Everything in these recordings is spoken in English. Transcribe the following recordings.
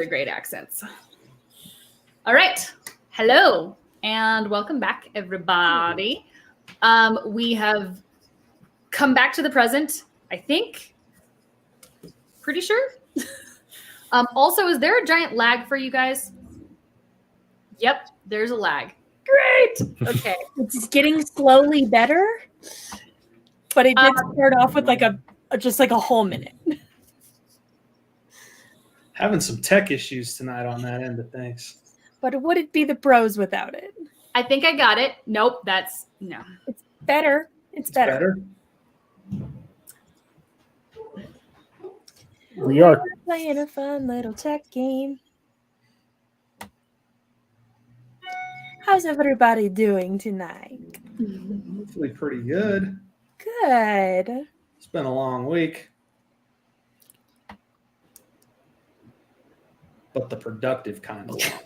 their great accents. All right. Hello and welcome back, everybody. We have come back to the present, I think. Pretty sure. Also, is there a giant lag for you guys? Yep, there's a lag. Great. Okay. It's getting slowly better, but it did start off with just a whole minute. Having some tech issues tonight on that end of things. But would it be the pros without it? I think I got it. Nope, no. It's better. It's better. We are playing a fun little tech game. How's everybody doing tonight? Hopefully pretty good. Good. It's been a long week. But the productive kind of long.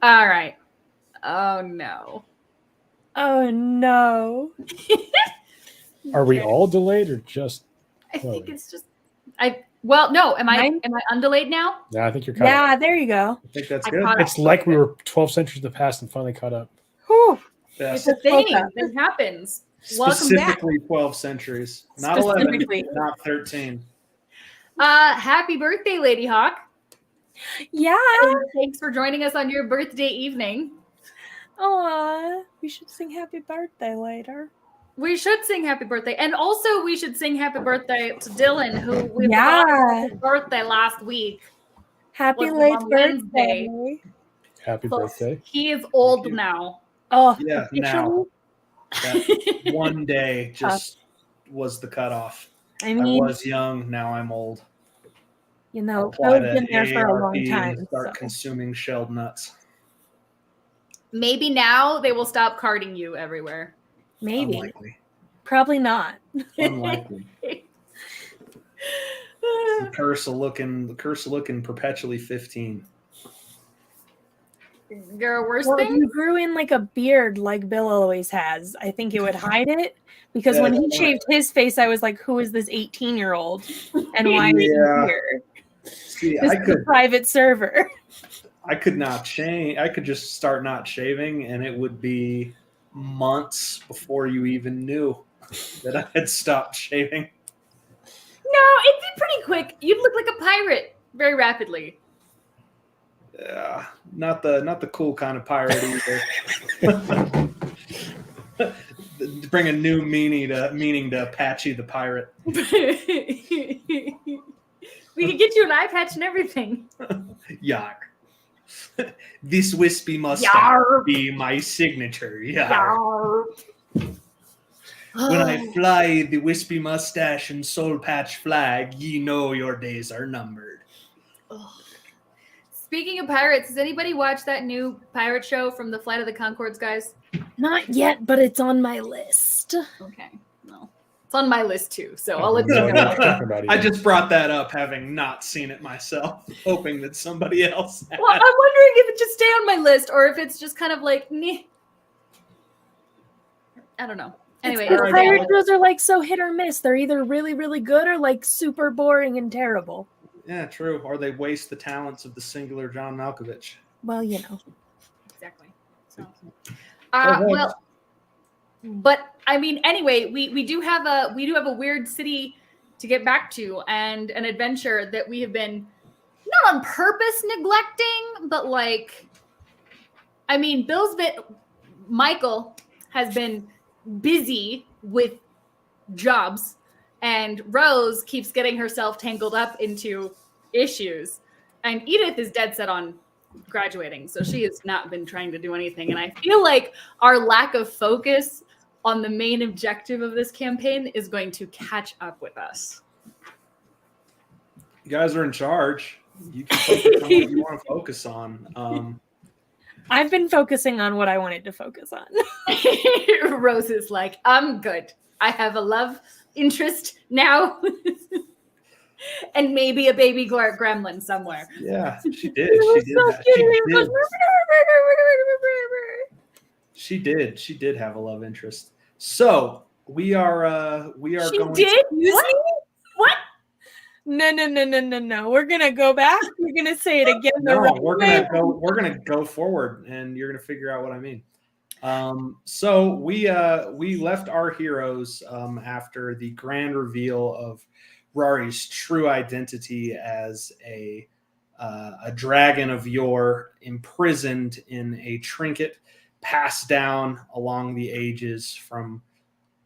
All right. Oh, no. Oh, no. Are we all delayed or just? I think it's just no. Am I undelayed now? Yeah, I think you're caught Yeah, up. there you go. I think that's good. It's like we were 12 centuries in the past and finally caught up. Whew. It's a thing that happens. Welcome back. Specifically 12 centuries. Not 11, not 13. Happy birthday, Lady Hawk. Yeah. And thanks for joining us on your birthday evening. Aw, we should sing happy birthday later. We should sing happy birthday. And also we should sing happy birthday to Dylan, who we his birthday last week. Happy late birthday. Happy birthday. He is old now. Oh, yeah, now. That one day just was the cutoff. I mean, I was young, now I'm old. You know, I've been there for a long AARP time. And start consuming shelled nuts. Maybe now they will stop carding you everywhere. Maybe. Unlikely. Probably not. Unlikely. The curse of looking perpetually 15. There are worse Well, if things? you grew in like a beard like Bill always has, I think it would hide it. Because when he shaved his face, I was like, who is this 18-year-old? And why is he here? See, this is a private server. I could not shave. I could just start not shaving, and it would be months before you even knew that I had stopped shaving. No, it'd be pretty quick. You'd look like a pirate very rapidly. Yeah, not the cool kind of pirate either. Bring a new meaning to Apache the pirate. We could get you an eye patch and everything. Yar. This wispy mustache be my signature. Yar. When I fly the wispy mustache and soul patch flag, ye know your days are numbered. Speaking of pirates, has anybody watched that new pirate show from the Flight of the Conchords guys? Not yet, but it's on my list. Okay. No. It's on my list too, so I'll let you know. I just brought that up having not seen it myself, hoping that somebody else had. Well, I'm wondering if it should stay on my list or if it's just kind of like, meh. I don't know. Anyway, pirate shows are like so hit or miss. They're either really, really good or like super boring and terrible. Yeah, true. Or they waste the talents of the singular John Malkovich. Well, you know. Exactly. So, well, but I mean, anyway, we do have a weird city to get back to and an adventure that we have been not on purpose neglecting, but like, I mean, Michael has been busy with jobs, and Rose keeps getting herself tangled up into issues, and Edith is dead set on graduating, so she has not been trying to do anything. And I feel like our lack of focus on the main objective of this campaign is going to catch up with us. You guys are in charge. You can focus on what you want to focus on. I've been focusing on what I wanted to focus on. Rose is like, I'm good. I have a love interest now. And maybe a baby gremlin somewhere. Yeah, she did. She did have a love interest. So we are She going. Did? What? No. We're gonna go back. We're gonna say it again. No, we're gonna go forward, and you're gonna figure out what I mean. So we left our heroes after the grand reveal of Rory's true identity as a dragon of yore, imprisoned in a trinket passed down along the ages from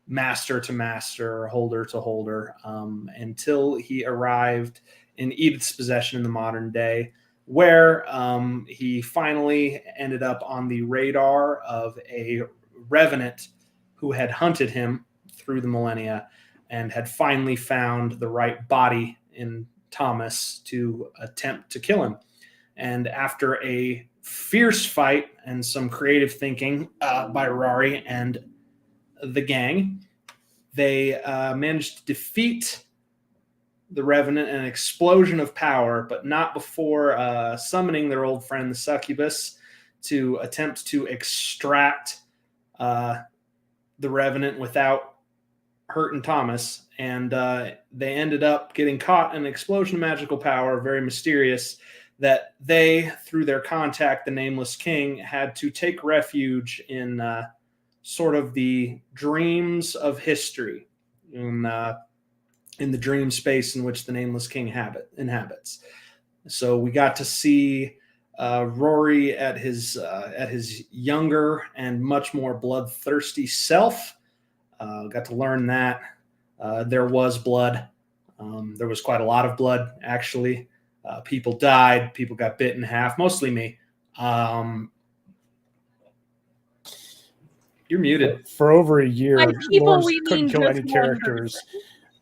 master to master, holder to holder, until he arrived in Edith's possession in the modern day, where he finally ended up on the radar of a revenant who had hunted him through the millennia and had finally found the right body in Thomas to attempt to kill him. And after a fierce fight and some creative thinking by Rory and the gang, they managed to defeat the Revenant in an explosion of power, but not before summoning their old friend, the Succubus, to attempt to extract the Revenant without hurting Thomas. And they ended up getting caught in an explosion of magical power, very mysterious, that they, through their contact, the Nameless King, had to take refuge in sort of the dreams of history, in the dream space in which the Nameless King inhabits. So we got to see Rory at his younger and much more bloodthirsty self. Got to learn that there was blood. There was quite a lot of blood, actually. People died. People got bit in half, mostly me. You're muted. For over a year, Lawrence we couldn't mean kill just any one characters.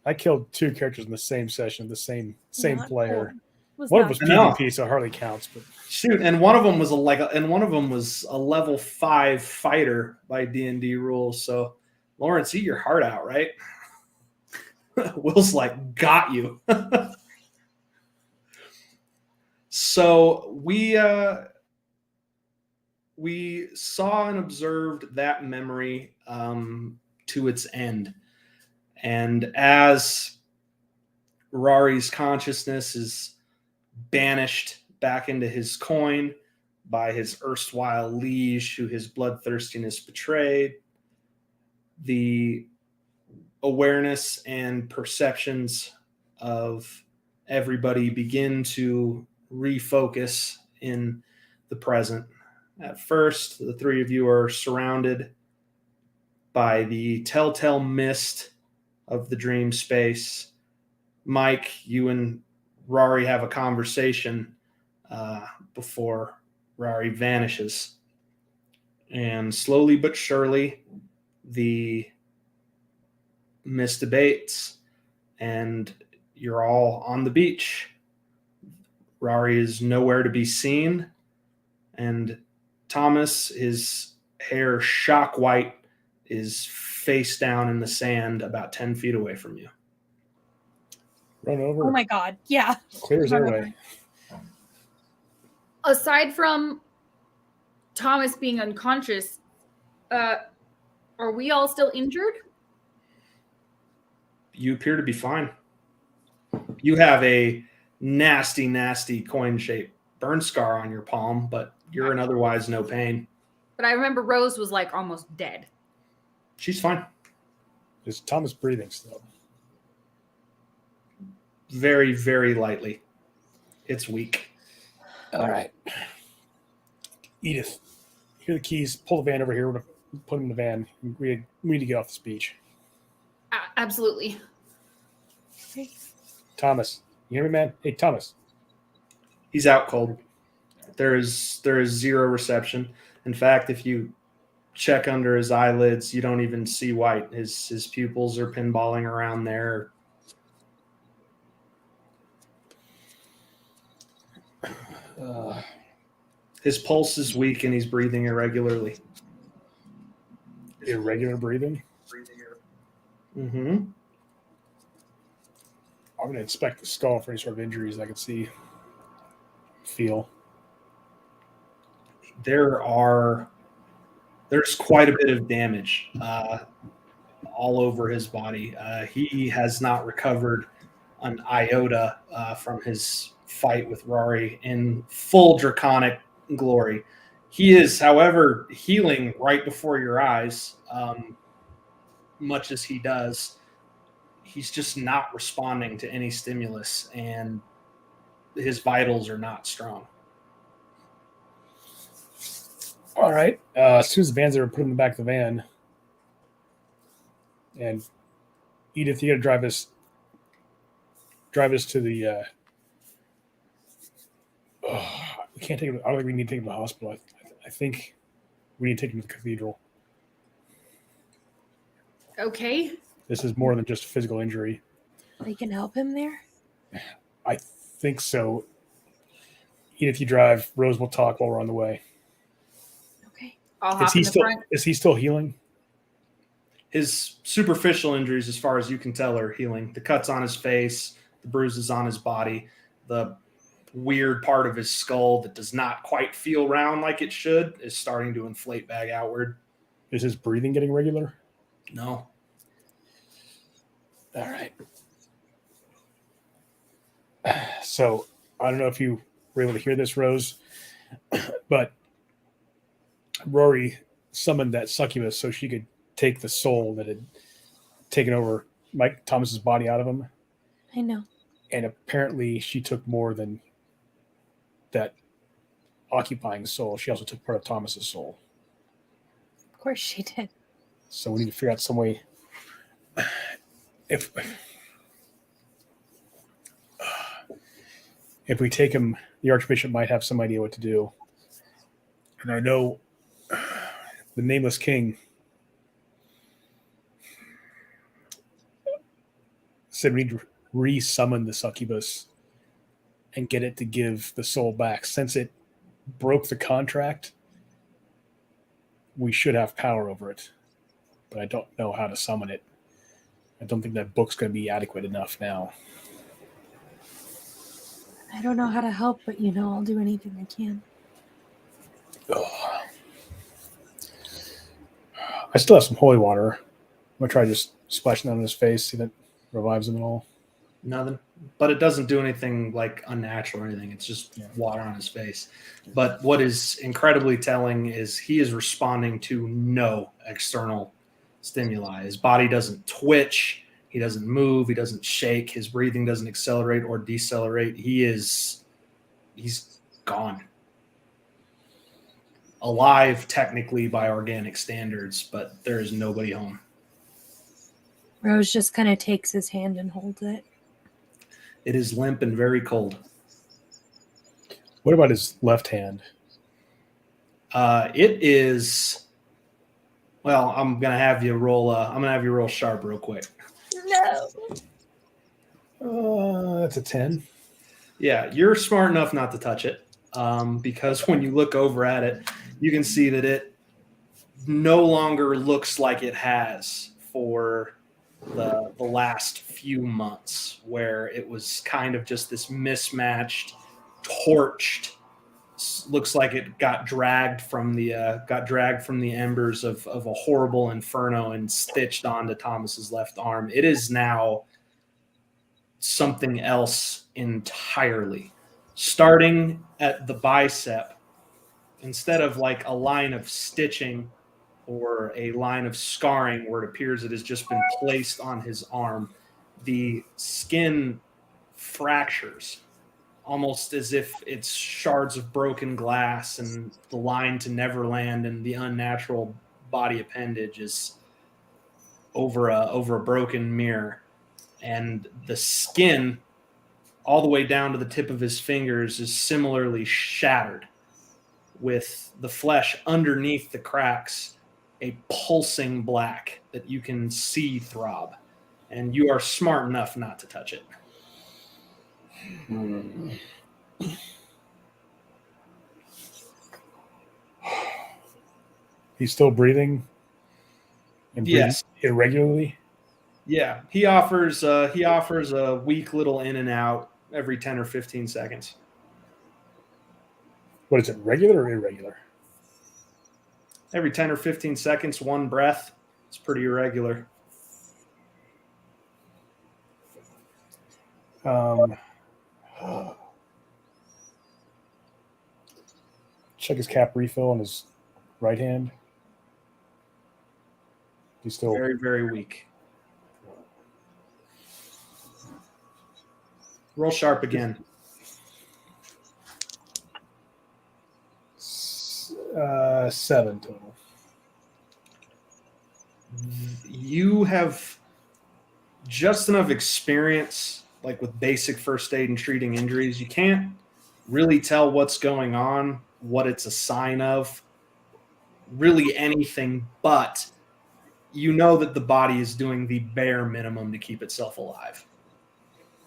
I killed 2 characters in the same session, the same Not player. cool. One was I know. PvP, so it hardly counts. But Shoot, and one of them was a level 5 fighter by D&D rules. So, Lawrence, eat your heart out, right? Will's like, got you. So we saw and observed that memory to its end, and as Rory's consciousness is banished back into his coin by his erstwhile liege, who his bloodthirstiness betrayed, the awareness and perceptions of everybody begin to refocus in the present. At first, the 3 of you are surrounded by the telltale mist of the dream space. Mike, you and Rory have a conversation before Rory vanishes. And slowly but surely, the mist abates, and you're all on the beach. Rory is nowhere to be seen, and Thomas, his hair shock white, is face down in the sand about 10 feet away from you. run over. Oh my god. Yeah. Clears airway. Aside from Thomas being unconscious, are we all still injured? You appear to be fine. You have a nasty, nasty coin-shaped burn scar on your palm, but you're in otherwise no pain. But I remember Rose was like almost dead. She's fine. Is Thomas breathing still? Very, very lightly. It's weak. All right. Edith, here are the keys. Pull the van over here. We're going to put them in the van. We need to get off this beach. Absolutely. Thomas, you hear me, man? Hey, Thomas. He's out cold. There is zero reception. In fact, if you check under his eyelids, you don't even see white. His pupils are pinballing around there. His pulse is weak and he's breathing irregularly. Irregular breathing? Mm-hmm. I'm going to inspect the skull for any sort of injuries I can see, feel. There's quite a bit of damage all over his body. He has not recovered an iota from his fight with Rory in full draconic glory. He is, however, healing right before your eyes, much as he does. He's just not responding to any stimulus, and his vitals are not strong. All right. As soon as the van's there, put him in the back of the van. And Edith, you got to drive us to the. We can't take him. I don't think we need to take him to the hospital. I think we need to take him to the cathedral. Okay. This is more than just a physical injury. They can help him there? I think so. Edith, you drive. Rose will talk while we're on the way. Okay. I'll hop in the front. Is he still healing? His superficial injuries, as far as you can tell, are healing. The cuts on his face, the bruises on his body, the weird part of his skull that does not quite feel round like it should is starting to inflate back outward. Is his breathing getting regular? No. All right. So I don't know if you were able to hear this, Rose, but Rory summoned that succubus so she could take the soul that had taken over Mike Thomas's body out of him. I know. And apparently she took more than that occupying soul. She also took part of Thomas's soul. Of course she did. So we need to figure out some way. If we take him, the Archbishop might have some idea what to do. And I know the Nameless King said we need to re-summon the succubus and get it to give the soul back. Since it broke the contract, we should have power over it. But I don't know how to summon it. I don't think that book's going to be adequate enough now. I don't know how to help, but I'll do anything I can. Oh. I still have some holy water. I'm going to try just splashing that on his face, see if that revives him at all. Nothing. But it doesn't do anything like unnatural or anything. It's just water on his face. But what is incredibly telling is he is responding to no external stimuli. His body doesn't twitch. He doesn't move. He doesn't shake. His breathing doesn't accelerate or decelerate. He's gone. Alive technically by organic standards, but there is nobody home. Rose just kind of takes his hand and holds it. It is limp and very cold. What about his left hand? It is. Well, I'm gonna have you roll. I'm gonna have you roll sharp real quick. No. That's a 10. Yeah, you're smart enough not to touch it, because when you look over at it, you can see that it no longer looks like it has for the last few months, where it was kind of just this mismatched, torched. Looks like it got dragged from the embers of a horrible inferno and stitched onto Thomas's left arm. It is now something else entirely. Starting at the bicep, instead of like a line of stitching or a line of scarring where it appears it has just been placed on his arm, the skin fractures, almost as if it's shards of broken glass, and the line to Neverland and the unnatural body appendage is over a broken mirror. And the skin all the way down to the tip of his fingers is similarly shattered, with the flesh underneath the cracks a pulsing black that you can see throb. And you are smart enough not to touch it. He's still breathing? And breathing Yes. irregularly? Yeah, he offers a weak little in and out every 10 or 15 seconds. What is it, regular or irregular? Every 10 or 15 seconds, one breath. It's pretty irregular. Check his cap refill on his right hand. He's still very, very weak. Roll sharp again. 7 total. You have just enough experience, like with basic first aid and treating injuries. You can't really tell what's going on, what it's a sign of, really anything, but you know that the body is doing the bare minimum to keep itself alive.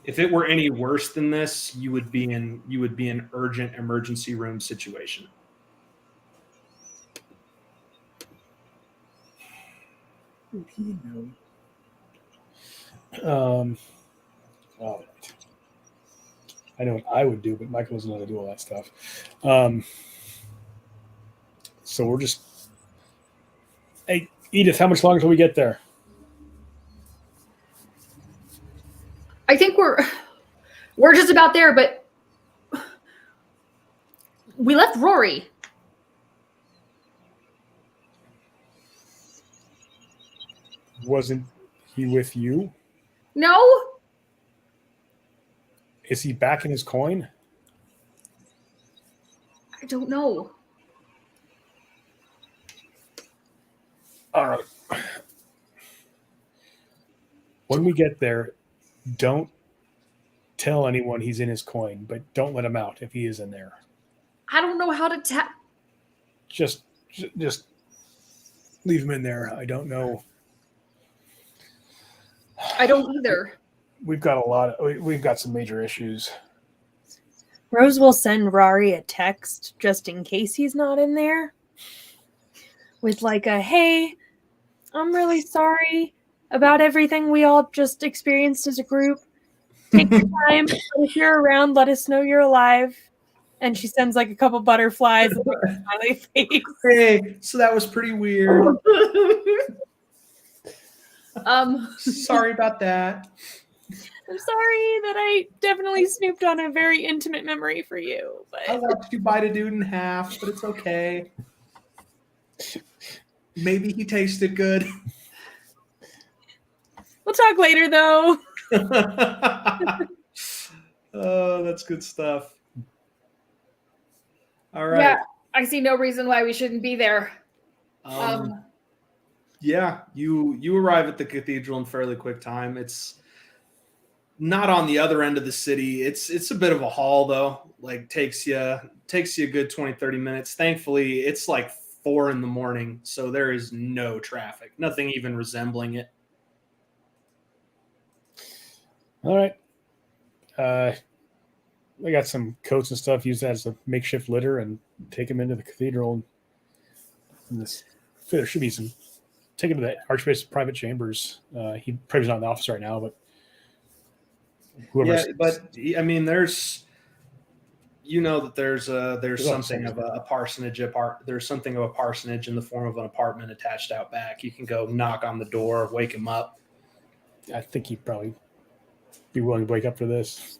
If it were any worse than this, you would be in urgent emergency room situation. Would he know? All right. I know what I would do, but Michael doesn't know how to do all that stuff. So we're just. Hey, Edith, how much longer till we get there? I think we're just about there, but we left Rory. Wasn't he with you? No? Is he back in his coin? I don't know. All right. When we get there, don't tell anyone he's in his coin, but don't let him out if he is in there. I don't know how to tap. Just leave him in there. I don't know. I don't either. We've got some major issues. Rose will send Rory a text just in case he's not in there. With like a, hey, I'm really sorry about everything we all just experienced as a group. Take your time. But if you're around, let us know you're alive. And she sends like a couple butterflies and like a smiley face. Hey, so that was pretty weird. Sorry about that. I'm sorry that I definitely snooped on a very intimate memory for you. But I watched you bite a dude in half, but it's okay. Maybe he tasted good. we'll talk later, though. Oh, that's good stuff. All right. Yeah, I see no reason why we shouldn't be there. Yeah, you arrive at the cathedral in fairly quick time. It's not on the other end of the city. It's a bit of a haul though. Like takes you a good 20-30 minutes. Thankfully, it's like 4 a.m, so there is no traffic. Nothing even resembling it. All right. I got some coats and stuff, used as a makeshift litter, and take him into the cathedral. And there should be some. Take him to the Archbishop's private chambers. He probably not in the office right now, but whoever. Yeah, but I mean, there's something of a parsonage. There's something of a parsonage in the form of an apartment attached out back. You can go knock on the door, wake him up. I think he'd probably be willing to wake up for this.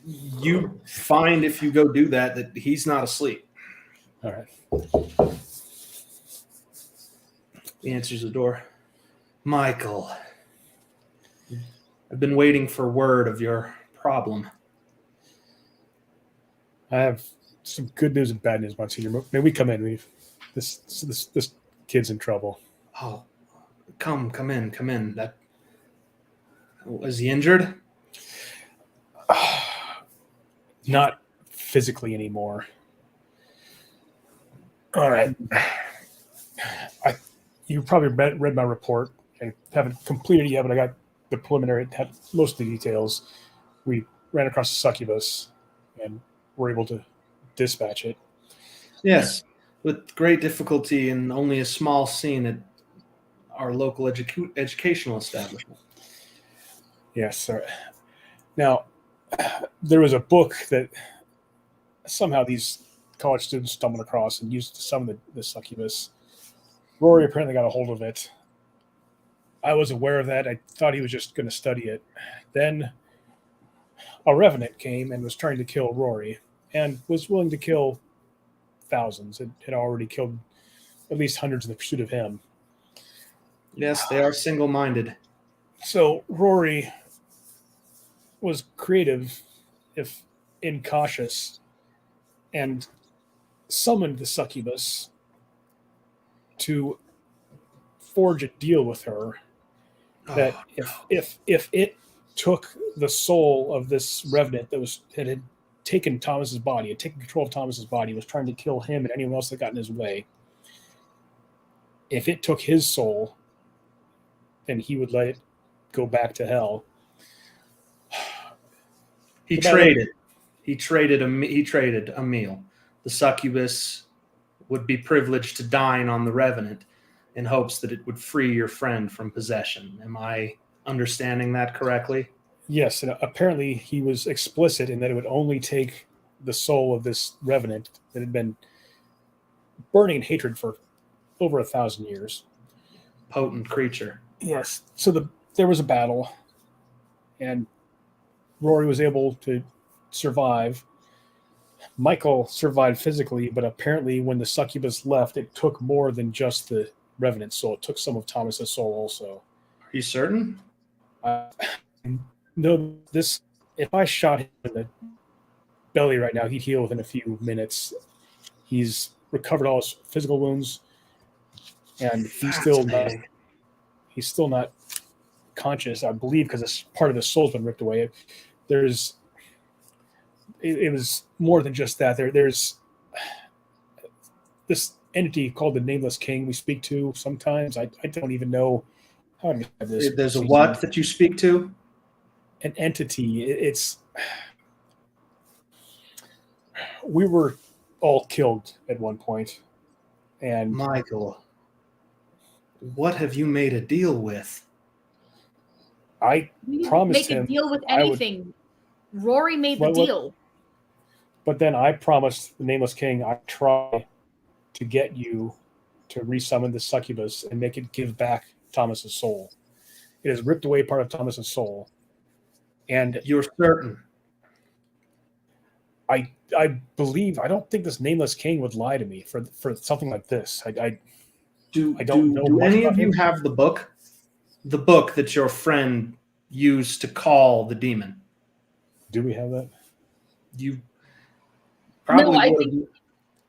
You find if you go do that he's not asleep. All right. He answers the door. Michael, I've been waiting for word of your problem. I have some good news and bad news, Monsignor. May we come in? This kid's in trouble. Oh, come in. That was he injured? Not physically anymore. All right. You probably read my report. I haven't completed it yet, but I got the preliminary. It had most of the details. We ran across a succubus and were able to dispatch it. Yes, with great difficulty and only a small scene at our local educational establishment. Yes, sir. Now, there was a book that somehow these college students stumbled across and used to summon the succubus. Rory apparently got a hold of it. I was aware of that. I thought he was just going to study it. Then a revenant came and was trying to kill Rory and was willing to kill thousands. It had already killed at least hundreds in the pursuit of him. Yes, they are single-minded. So Rory was creative, if incautious, and summoned the succubus to forge a deal with her that if it took the soul of this revenant that had taken Thomas's body, had taken control of Thomas's body, was trying to kill him and anyone else that got in his way, if it took his soul, then he would let it go back to hell. He traded a meal. The succubus would be privileged to dine on the revenant in hopes that it would free your friend from possession. Am I understanding that correctly? Yes, and apparently he was explicit in that it would only take the soul of this revenant that had been burning in hatred for over 1,000 years. Potent creature. Yes. So there was a battle, and Rory was able to survive. Michael survived physically, but apparently when the succubus left, it took more than just the revenant soul. It took some of Thomas's soul also. Are you certain? No, if I shot him in the belly right now, he'd heal within a few minutes. He's recovered all his physical wounds, and he's still not conscious, I believe, because part of his soul's been ripped away. It was more than just that. There's this entity called the Nameless King we speak to sometimes. I don't even know how to describe this. There's a what that you speak to? An entity. We were all killed at one point. And Michael, what have you made a deal with? I promised him. Make a deal with anything. Rory made the deal. But then I promised the Nameless King I'd try to get you to resummon the succubus and make it give back Thomas's soul. It has ripped away part of Thomas's soul. And you're certain? I believe, I don't think this Nameless King would lie to me for something like this. I don't know. Do any of you have the book? The book that your friend used to call the demon? Do we have that? You probably I would. think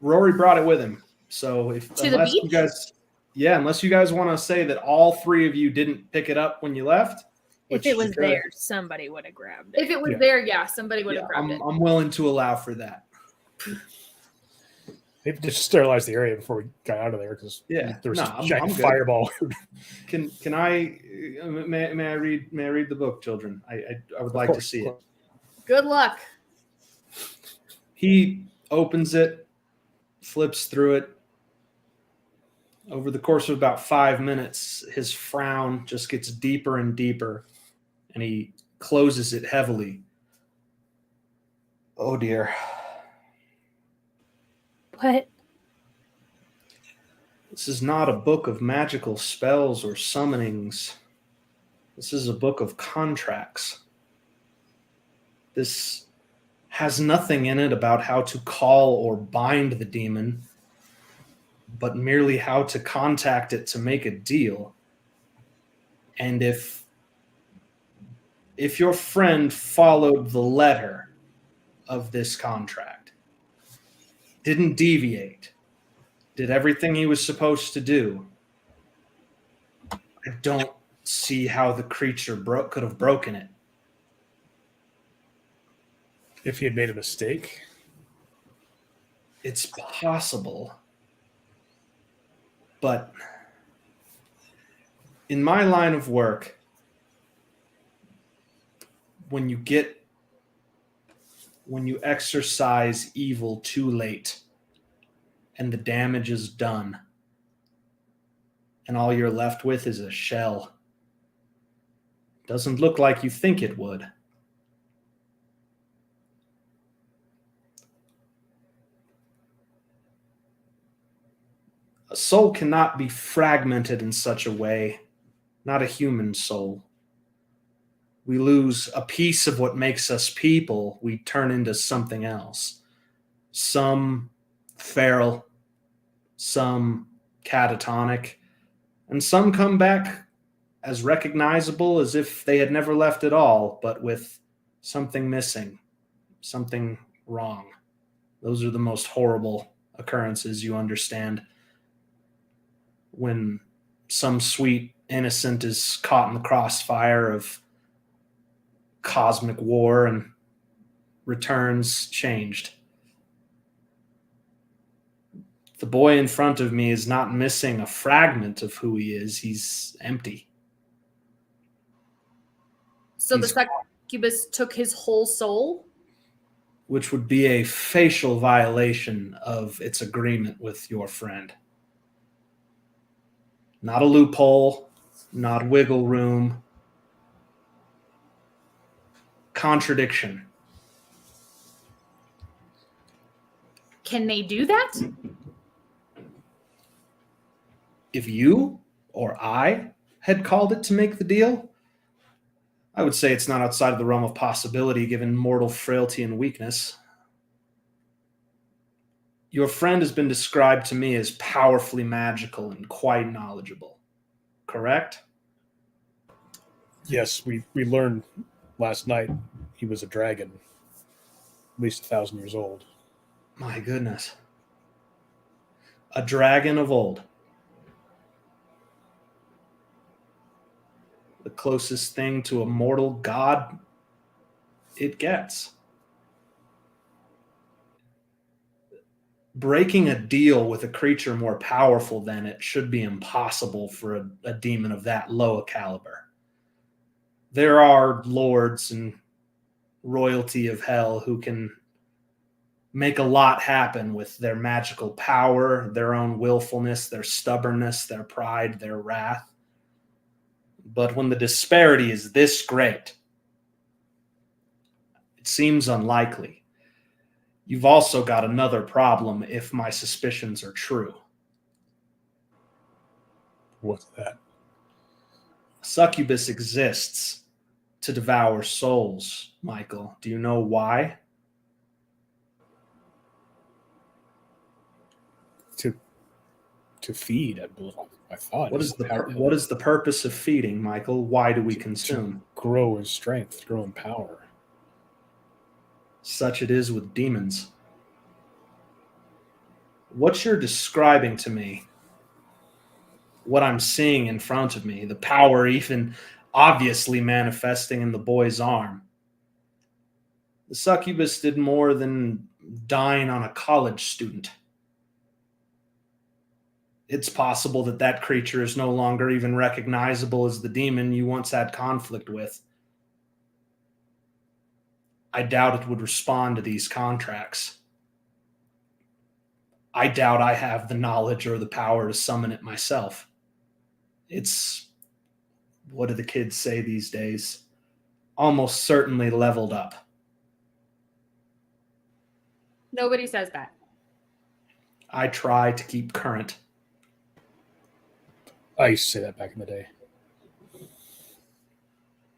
Rory brought it with him. So unless you guys want to say that all three of you didn't pick it up when you left. If it was there, somebody would have grabbed it. If it was there, somebody would have grabbed it. I'm willing to allow for that. They just sterilized the area before we got out of there because there was a giant fireball. Can I may I read the book, children? I would like to see it. Good luck. He opens it, flips through it. Over the course of about 5 minutes, his frown just gets deeper and deeper, and he closes it heavily. Oh dear. What? This is not a book of magical spells or summonings. This is a book of contracts. This has nothing in it about how to call or bind the demon, but merely how to contact it to make a deal. And if your friend followed the letter of this contract, didn't deviate, did everything he was supposed to do, I don't see how the creature could have broken it. If he had made a mistake? It's possible. But in my line of work, when you exercise evil too late and the damage is done and all you're left with is a shell, doesn't look like you think it would. A soul cannot be fragmented in such a way, not a human soul. we lose a piece of what makes us people, we turn into something else. Some feral, some catatonic, and some come back as recognizable as if they had never left at all, but with something missing, something wrong. Those are the most horrible occurrences, you understand. When some sweet innocent is caught in the crossfire of cosmic war and returns changed. The boy in front of me is not missing a fragment of who he is. He's empty. So the succubus took his whole soul? Which would be a facial violation of its agreement with your friend. Not a loophole, not wiggle room. Contradiction. Can they do that? If you or I had called it to make the deal, I would say it's not outside of the realm of possibility given mortal frailty and weakness. Your friend has been described to me as powerfully magical and quite knowledgeable. Correct? Yes, we learned last night he was a dragon, at least 1,000 years old. My goodness. A dragon of old. The closest thing to a mortal god it gets. Breaking a deal with a creature more powerful than it should be impossible for a demon of that low a caliber. There are lords and royalty of hell who can make a lot happen with their magical power, their own willfulness, their stubbornness, their pride, their wrath. But when the disparity is this great, it seems unlikely. You've also got another problem if my suspicions are true. What's that? A succubus exists to devour souls, Michael. Do you know why? To feed, I thought. What is the purpose of feeding, Michael? Why do we consume? To grow in strength, grow in power. Such it is with demons. What you're describing to me, what I'm seeing in front of me, the power even obviously manifesting in the boy's arm. The succubus did more than dine on a college student. It's possible that that creature is no longer even recognizable as the demon you once had conflict with. I doubt it would respond to these contracts. I doubt I have the knowledge or the power to summon it myself. It's, what do the kids say these days? Almost certainly leveled up. Nobody says that. I try to keep current. I used to say that back in the day.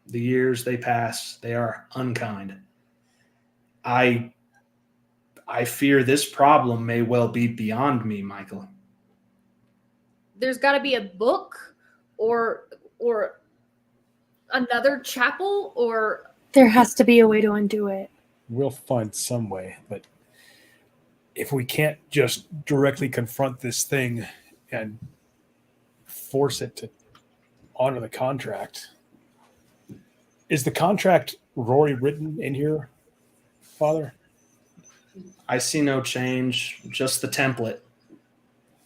The years they pass, they are unkind. I fear this problem may well be beyond me, Michael. There's got to be a book or another chapel or... There has to be a way to undo it. We'll find some way, but if we can't just directly confront this thing and force it to honor the contract. Is the contract Rory written in here, Father? I see no change, just the template.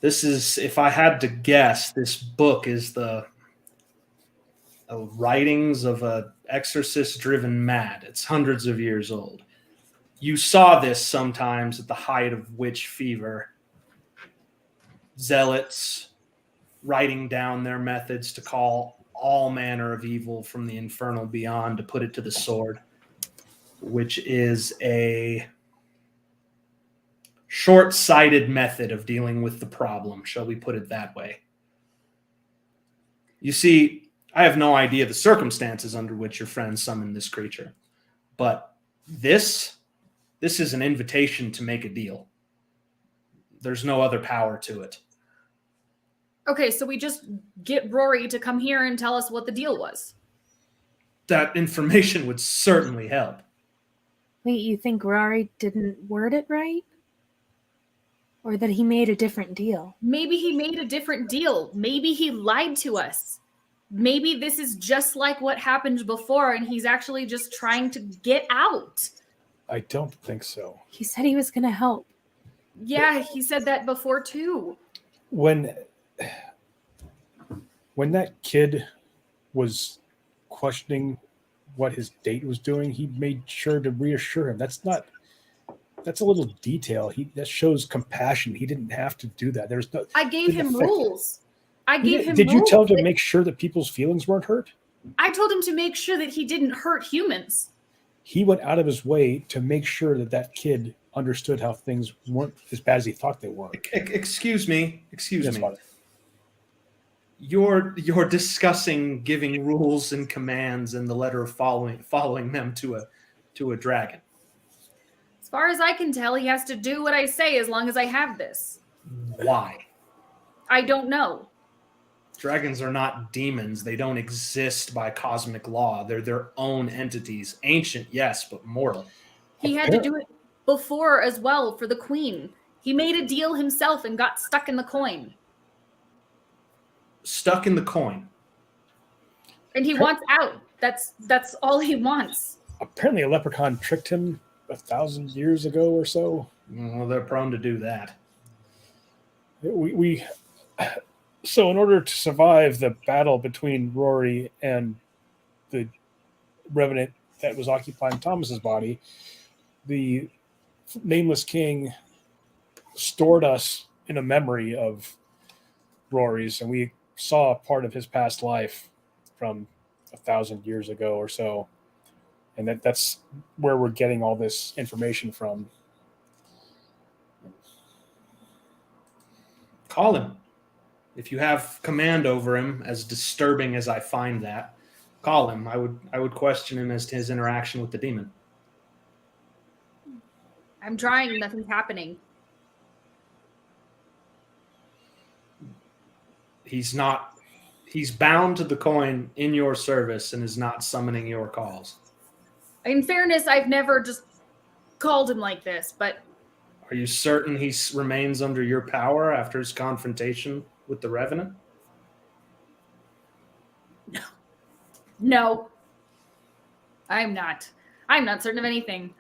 This is, if I had to guess, this book is the writings of an exorcist driven mad. It's hundreds of years old. You saw this sometimes at the height of witch fever. Zealots writing down their methods to call all manner of evil from the infernal beyond, to put it to the sword, which is a short-sighted method of dealing with the problem, shall we put it that way. You see, I have no idea the circumstances under which your friend summoned this creature, but this is an invitation to make a deal. There's no other power to it. Okay, so we just get Rory to come here and tell us what the deal was. That information would certainly help. Wait, you think Rory didn't word it right? Or that he made a different deal? Maybe he made a different deal. Maybe he lied to us. Maybe this is just like what happened before and he's actually just trying to get out. I don't think so. He said he was going to help. Yeah, he said that before too. When that kid was questioning what his date was doing, he made sure to reassure him. That's a little detail. That shows compassion. He didn't have to do that. I gave him rules. Did you tell him to make sure that people's feelings weren't hurt? I told him to make sure that he didn't hurt humans. He went out of his way to make sure that kid understood how things weren't as bad as he thought they were. Excuse me. Yes, Father. You're discussing giving rules and commands and the letter of following them to a dragon. As far as I can tell, he has to do what I say as long as I have this. Why? I don't know. Dragons are not demons. They don't exist by cosmic law. They're their own entities. Ancient, yes, but mortal. He had to do it before as well for the queen. He made a deal himself and got stuck in the coin. Stuck in the coin. And he wants out. That's all he wants. Apparently a leprechaun tricked him 1,000 years ago or so. Well, they're prone to do that. So in order to survive the battle between Rory and the revenant that was occupying Thomas's body, the nameless king stored us in a memory of Rory's, and we saw a part of his past life from 1,000 years ago or so. And that's where we're getting all this information from. Call him. If you have command over him, as disturbing as I find that, call him. I would question him as to his interaction with the demon. I'm trying, nothing's happening. He's bound to the coin in your service and is not summoning your calls. In fairness, I've never just called him like this, but... Are you certain he remains under your power after his confrontation with the Revenant? No. I'm not certain of anything.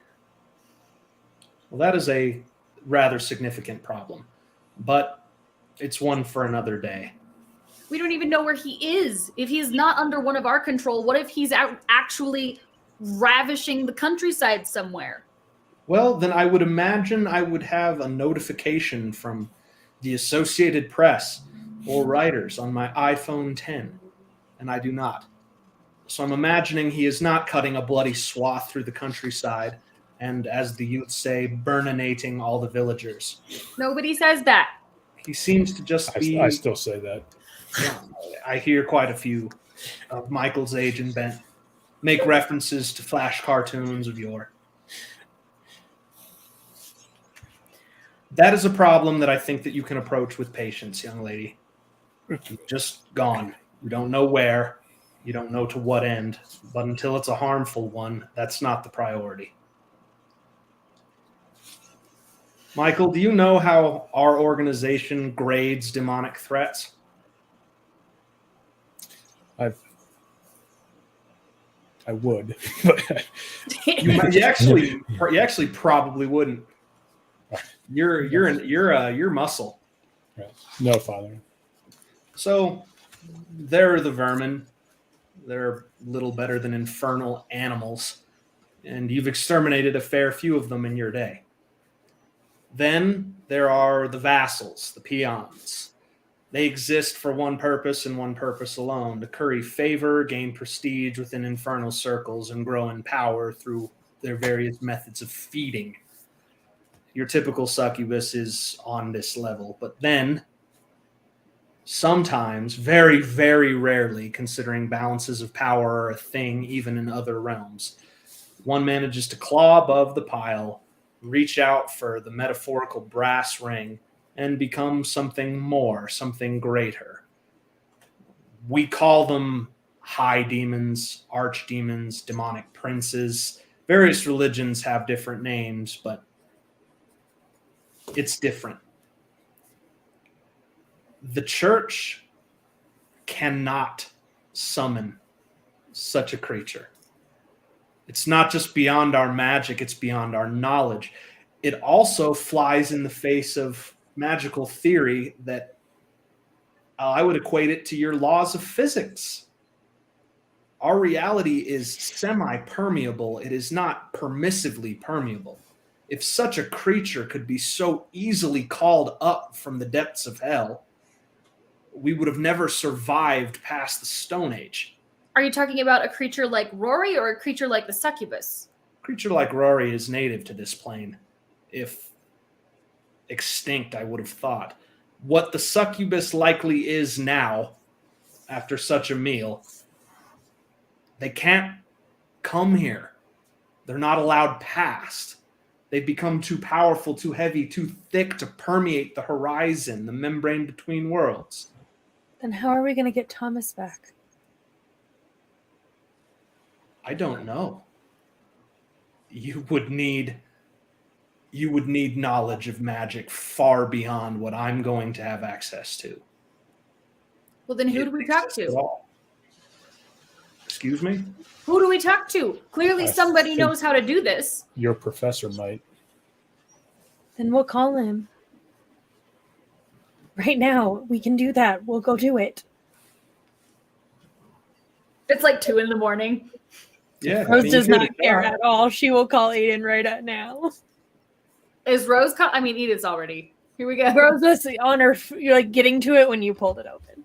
Well, that is a rather significant problem, but it's one for another day. We don't even know where he is. If he's not under one of our control, what if he's out actually ravishing the countryside somewhere? Well, then I would imagine I would have a notification from the Associated Press or writers on my iPhone 10, and I do not. So I'm imagining he is not cutting a bloody swath through the countryside and, as the youth say, burninating all the villagers. Nobody says that. He seems to just be... I still say that. I hear quite a few of Michael's age and bent make references to flash cartoons of yore. That is a problem that I think that you can approach with patience, young lady. You've just gone. You don't know where. You don't know to what end. But until it's a harmful one, that's not the priority. Michael, do you know how our organization grades demonic threats? I would, but you actually probably wouldn't. You're muscle. Right. No, Father. So they're the vermin. They're little better than infernal animals, and you've exterminated a fair few of them in your day. Then there are the vassals, the peons. They exist for one purpose and one purpose alone: to curry favor, gain prestige within infernal circles, and grow in power through their various methods of feeding. Your typical succubus is on this level, but then Sometimes, very, very rarely, considering balances of power are a thing even in other realms, one manages to claw above the pile, reach out for the metaphorical brass ring, and become something more, something greater. We call them high demons, archdemons, demonic princes. Various religions have different names, but it's different. The church cannot summon such a creature. It's not just beyond our magic, it's beyond our knowledge. It also flies in the face of magical theory that I would equate it to your laws of physics. Our reality is semi-permeable. It is not permissively permeable. If such a creature could be so easily called up from the depths of hell, we would have never survived past the Stone Age. Are you talking about a creature like Rory or a creature like the succubus? A creature like Rory is native to this plane. If extinct, I would have thought. What the succubus likely is now, after such a meal, they can't come here. They're not allowed past. They've become too powerful, too heavy, too thick to permeate the horizon, the membrane between worlds. Then how are we going to get Thomas back? I don't know. You would need knowledge of magic far beyond what I'm going to have access to. Well, then who do we talk to? Excuse me? Who do we talk to? Clearly somebody knows how to do this. Your professor might. Then we'll call him. Right now, we can do that. We'll go do it. It's like 2 a.m. Yeah. Rose does not care at all. She will call Aiden right at now. Is Rose Edith's already. Here we go. Rose was on her, you're like getting to it when you pulled it open.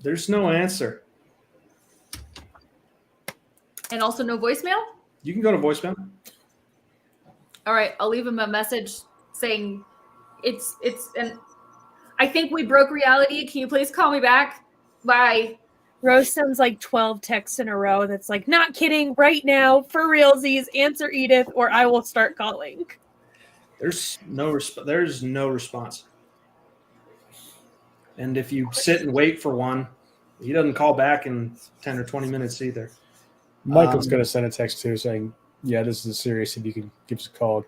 There's no answer. And also no voicemail? You can go to voicemail. All right, I'll leave him a message saying I think we broke reality. Can you please call me back? Bye. Rose sends like 12 texts in a row that's like, not kidding, right now, for realsies, answer Edith, or I will start calling. There's no response. And if you sit and wait for one, he doesn't call back in 10 or 20 minutes either. Michael's going to send a text too saying, yeah, this is serious. If you can give us a call,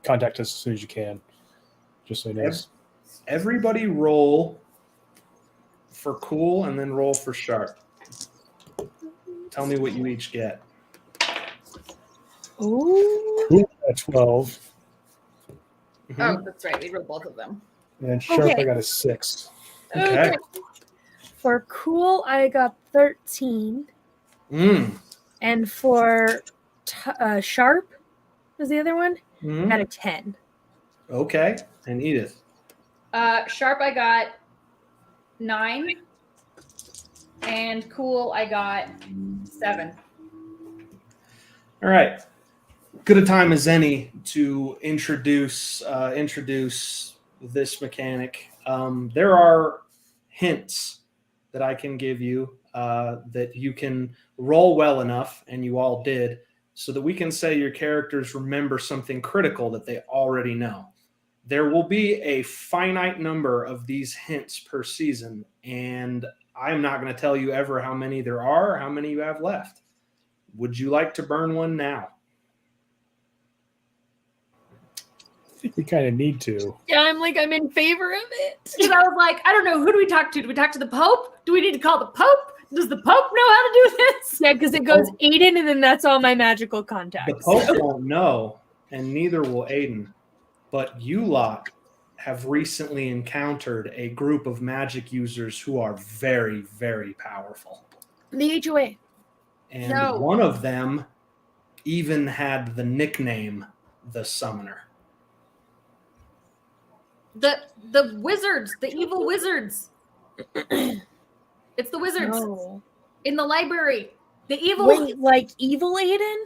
contact us as soon as you can. Just so he knows. Everybody roll for cool and then roll for sharp. Tell me what you each get. Ooh. Cool at 12. Mm-hmm. Oh, that's right. We wrote both of them. And sharp, Okay. I got a 6. Okay. For cool, I got 13. And for sharp, was the other one? I got a 10. Okay. And Edith? Sharp, I got 9. And cool, I got 7. All right. Good a time as any to introduce this mechanic. There are hints that I can give you that you can roll well enough, and you all did, so that we can say your characters remember something critical that they already know. There will be a finite number of these hints per season, and I'm not going to tell you ever how many there are or how many you have left. Would you like to burn one now? I think we kind of need to. Yeah, I'm in favor of it. Because I was like, I don't know. Who do we talk to? Do we talk to the Pope? Do we need to call the Pope? Does the Pope know how to do this? Yeah, because it goes Aiden, and then that's all my magical contacts. The Pope won't know, and neither will Aiden. But you lot have recently encountered a group of magic users who are very, very powerful. The HOA. And one of them even had the nickname the Summoner. The wizards, the evil wizards. It's the wizards No. in the library. The evil. Wait, like evil Aiden?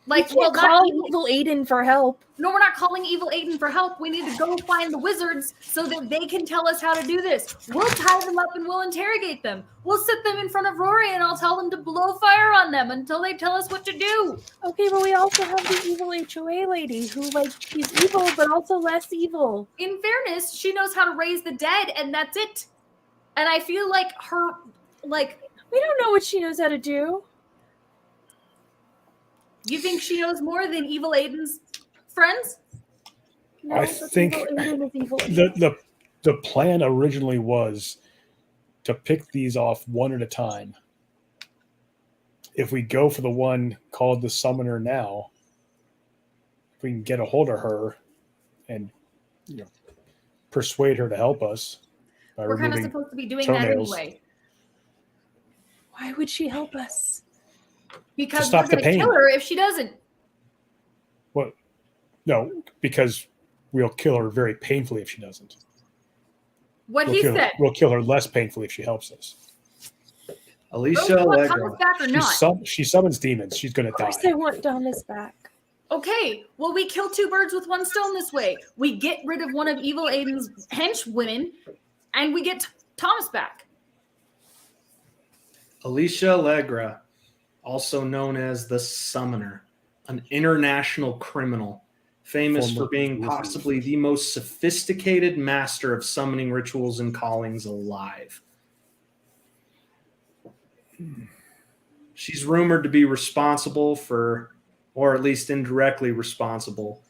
Like, we can't call evil Aiden for help. No, we're not calling evil Aiden for help. We need to go find the wizards so that they can tell us how to do this. We'll tie them up and we'll interrogate them. We'll sit them in front of Rory and I'll tell them to blow fire on them until they tell us what to do. Okay, but we also have the evil HOA lady who, like, she's evil, but also less evil. In fairness, she knows how to raise the dead, and that's it. And I feel like her, like... We don't know what she knows how to do. You think she knows more than evil Aiden's friends? No, I think evil. the plan originally was to pick these off one at a time. If we go for the one called the Summoner now, if we can get a hold of her and persuade her to help us by We're kind of removing supposed to be doing toenails. that anyway. Why would she help us? Because stop we're the going to pain. kill her if she doesn't. What? No, because we'll kill her very painfully if she doesn't. What he said. We'll kill her less painfully if she helps us. Alicia Rose, want Allegra. Thomas back or not? She summons demons. She's going to Of course die. I want Thomas back. Okay, well, we kill two birds with one stone this way. We get rid of one of evil Aiden's henchwomen, and we get Thomas back. Alicia Allegra, also known as the Summoner, an international criminal, famous for being possibly the most sophisticated master of summoning rituals and callings alive. She's rumored to be responsible for, or at least indirectly responsible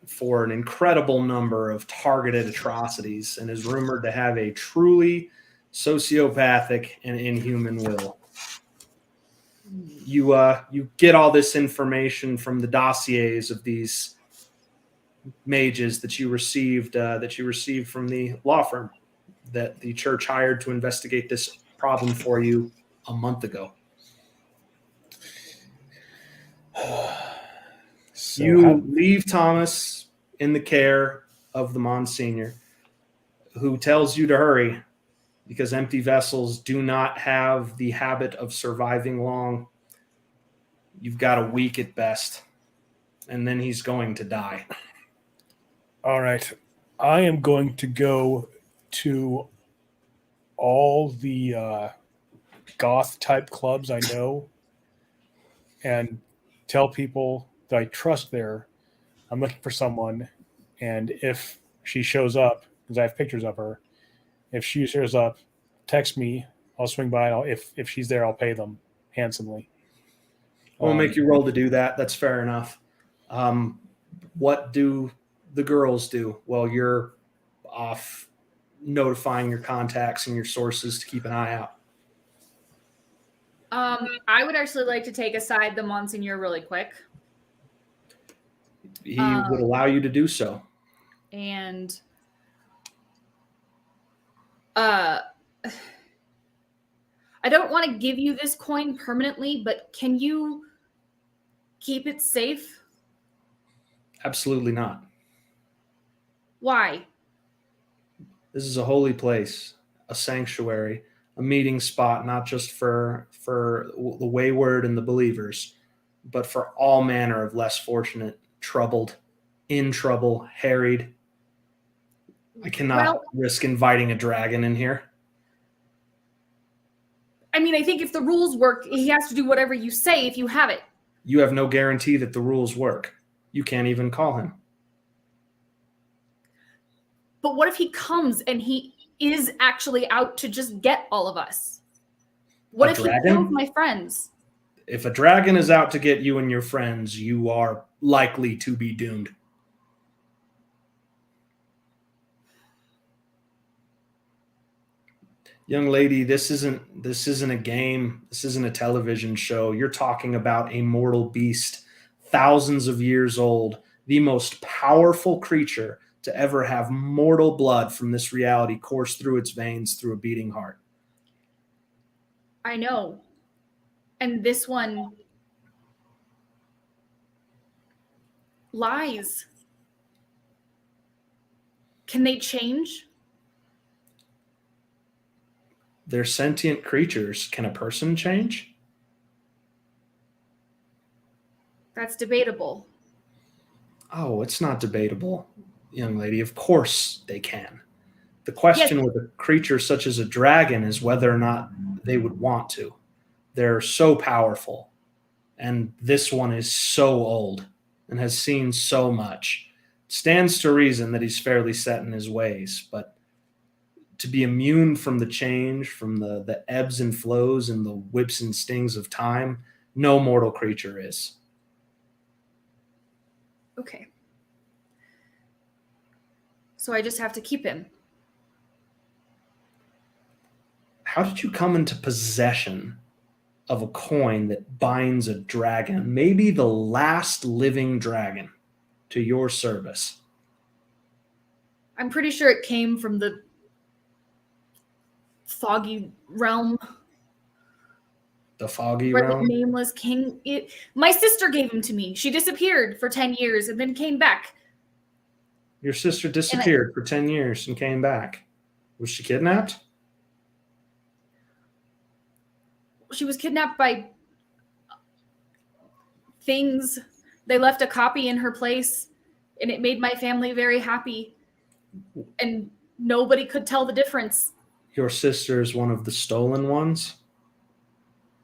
for, an incredible number of targeted atrocities and is rumored to have a truly sociopathic and inhuman will. You get all this information from the dossiers of these mages that you received from the law firm that the church hired to investigate this problem for you a month ago. So You leave Thomas in the care of the Monsignor, who tells you to hurry because empty vessels do not have the habit of surviving long. You've got a week at best, and then he's going to die. All right. I am going to go to all the goth type clubs I know and tell people that I trust there I'm looking for someone, and if she shows up, because I have pictures of her, if she shows up, text me. I'll swing by. And if she's there, I'll pay them handsomely. We'll make you roll to do that. That's fair enough. What do the girls do? Well, you're off notifying your contacts and your sources to keep an eye out. I would actually like to take aside the Monsignor really quick. He would allow you to do so. And I don't want to give you this coin permanently, but can you keep it safe? Absolutely not. Why? This is a holy place, a sanctuary, a meeting spot, not just for the wayward and the believers, but for all manner of less fortunate, troubled, in trouble, harried. I cannot risk inviting a dragon in here. I mean, I think if the rules work, he has to do whatever you say if you have it. You have no guarantee that the rules work. You can't even call him. But what if he comes and he is actually out to just get all of us? What if he kills my friends? If a dragon is out to get you and your friends, you are likely to be doomed. Young lady, this isn't a game. This isn't a television show. You're talking about a mortal beast, thousands of years old, the most powerful creature to ever have mortal blood from this reality course through its veins through a beating heart. I know. And this one lies. Can they change? They're sentient creatures. Can a person change? That's debatable. Oh, it's not debatable, young lady. Of course they can. The question with a creature such as a dragon is whether or not they would want to. They're so powerful. And this one is so old and has seen so much. It stands to reason that he's fairly set in his ways, but to be immune from the change, from the ebbs and flows and the whips and stings of time, no mortal creature is. Okay. So I just have to keep him. How did you come into possession of a coin that binds a dragon, maybe the last living dragon, to your service? I'm pretty sure it came from the foggy realm. The foggy where realm? The nameless king. My sister gave him to me. She disappeared for 10 years and then came back. Your sister disappeared for 10 years and came back. Was she kidnapped? She was kidnapped by things. They left a copy in her place, and it made my family very happy. And nobody could tell the difference. Your sister is one of the stolen ones?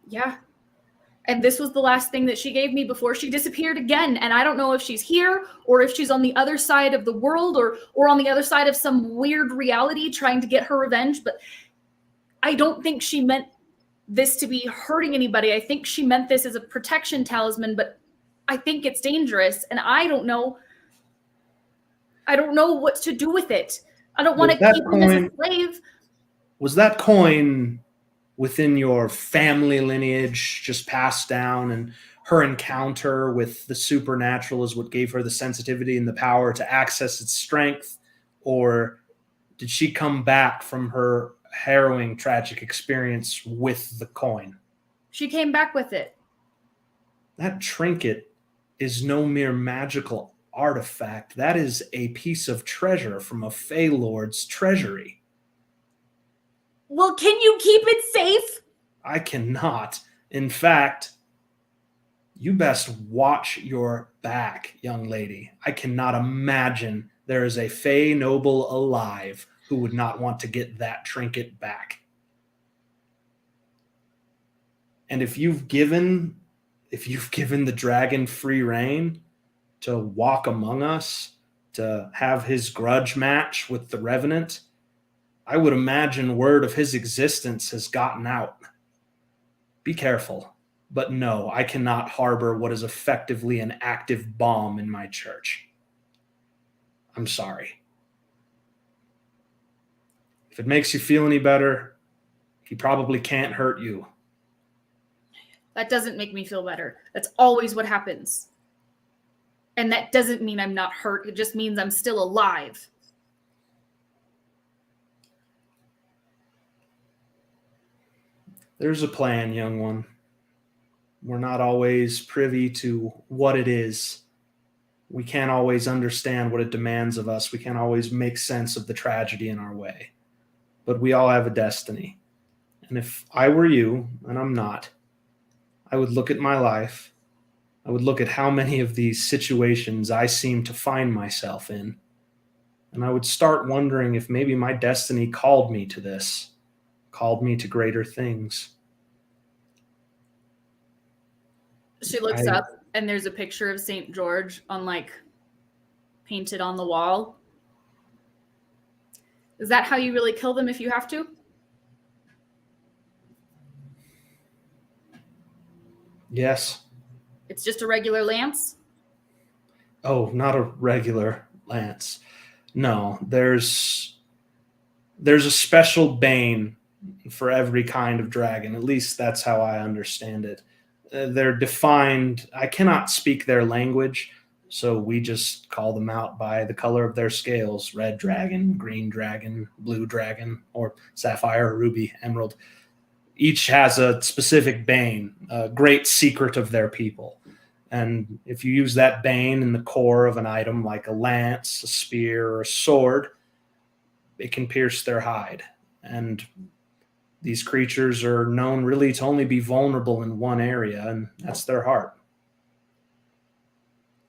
Yeah. And this was the last thing that she gave me before she disappeared again. And I don't know if she's here or if she's on the other side of the world or on the other side of some weird reality trying to get her revenge. But I don't think she meant this to be hurting anybody. I think she meant this as a protection talisman, but I think it's dangerous. And I don't know what to do with it. I don't want to keep him as a slave. Was that coin within your family lineage, just passed down, and her encounter with the supernatural is what gave her the sensitivity and the power to access its strength? Or did she come back from her harrowing, tragic experience with the coin? She came back with it. That trinket is no mere magical artifact. That is a piece of treasure from a Fey Lord's treasury. Well, can you keep it safe? I cannot. In fact, you best watch your back, young lady. I cannot imagine there is a Fey noble alive who would not want to get that trinket back. And if you've given the dragon free rein to walk among us, to have his grudge match with the Revenant, I would imagine word of his existence has gotten out. Be careful. But no, I cannot harbor what is effectively an active bomb in my church. I'm sorry. If it makes you feel any better, he probably can't hurt you. That doesn't make me feel better. That's always what happens. And that doesn't mean I'm not hurt. It just means I'm still alive. There's a plan, young one. We're not always privy to what it is. We can't always understand what it demands of us. We can't always make sense of the tragedy in our way. But we all have a destiny. And if I were you, and I'm not, I would look at my life. I would look at how many of these situations I seem to find myself in. And I would start wondering if maybe my destiny called me to this, called me to greater things. She looks up and there's a picture of St. George painted on the wall. Is that how you really kill them if you have to? Yes. It's just a regular lance? Oh, not a regular lance. No, there's a special bane for every kind of dragon. At least that's how I understand it. They're defined. I cannot speak their language, so we just call them out by the color of their scales: red dragon, green dragon, blue dragon, or sapphire, ruby, emerald. Each has a specific bane, a great secret of their people. And if you use that bane in the core of an item like a lance, a spear, or a sword, it can pierce their hide. And these creatures are known really to only be vulnerable in one area, and that's their heart.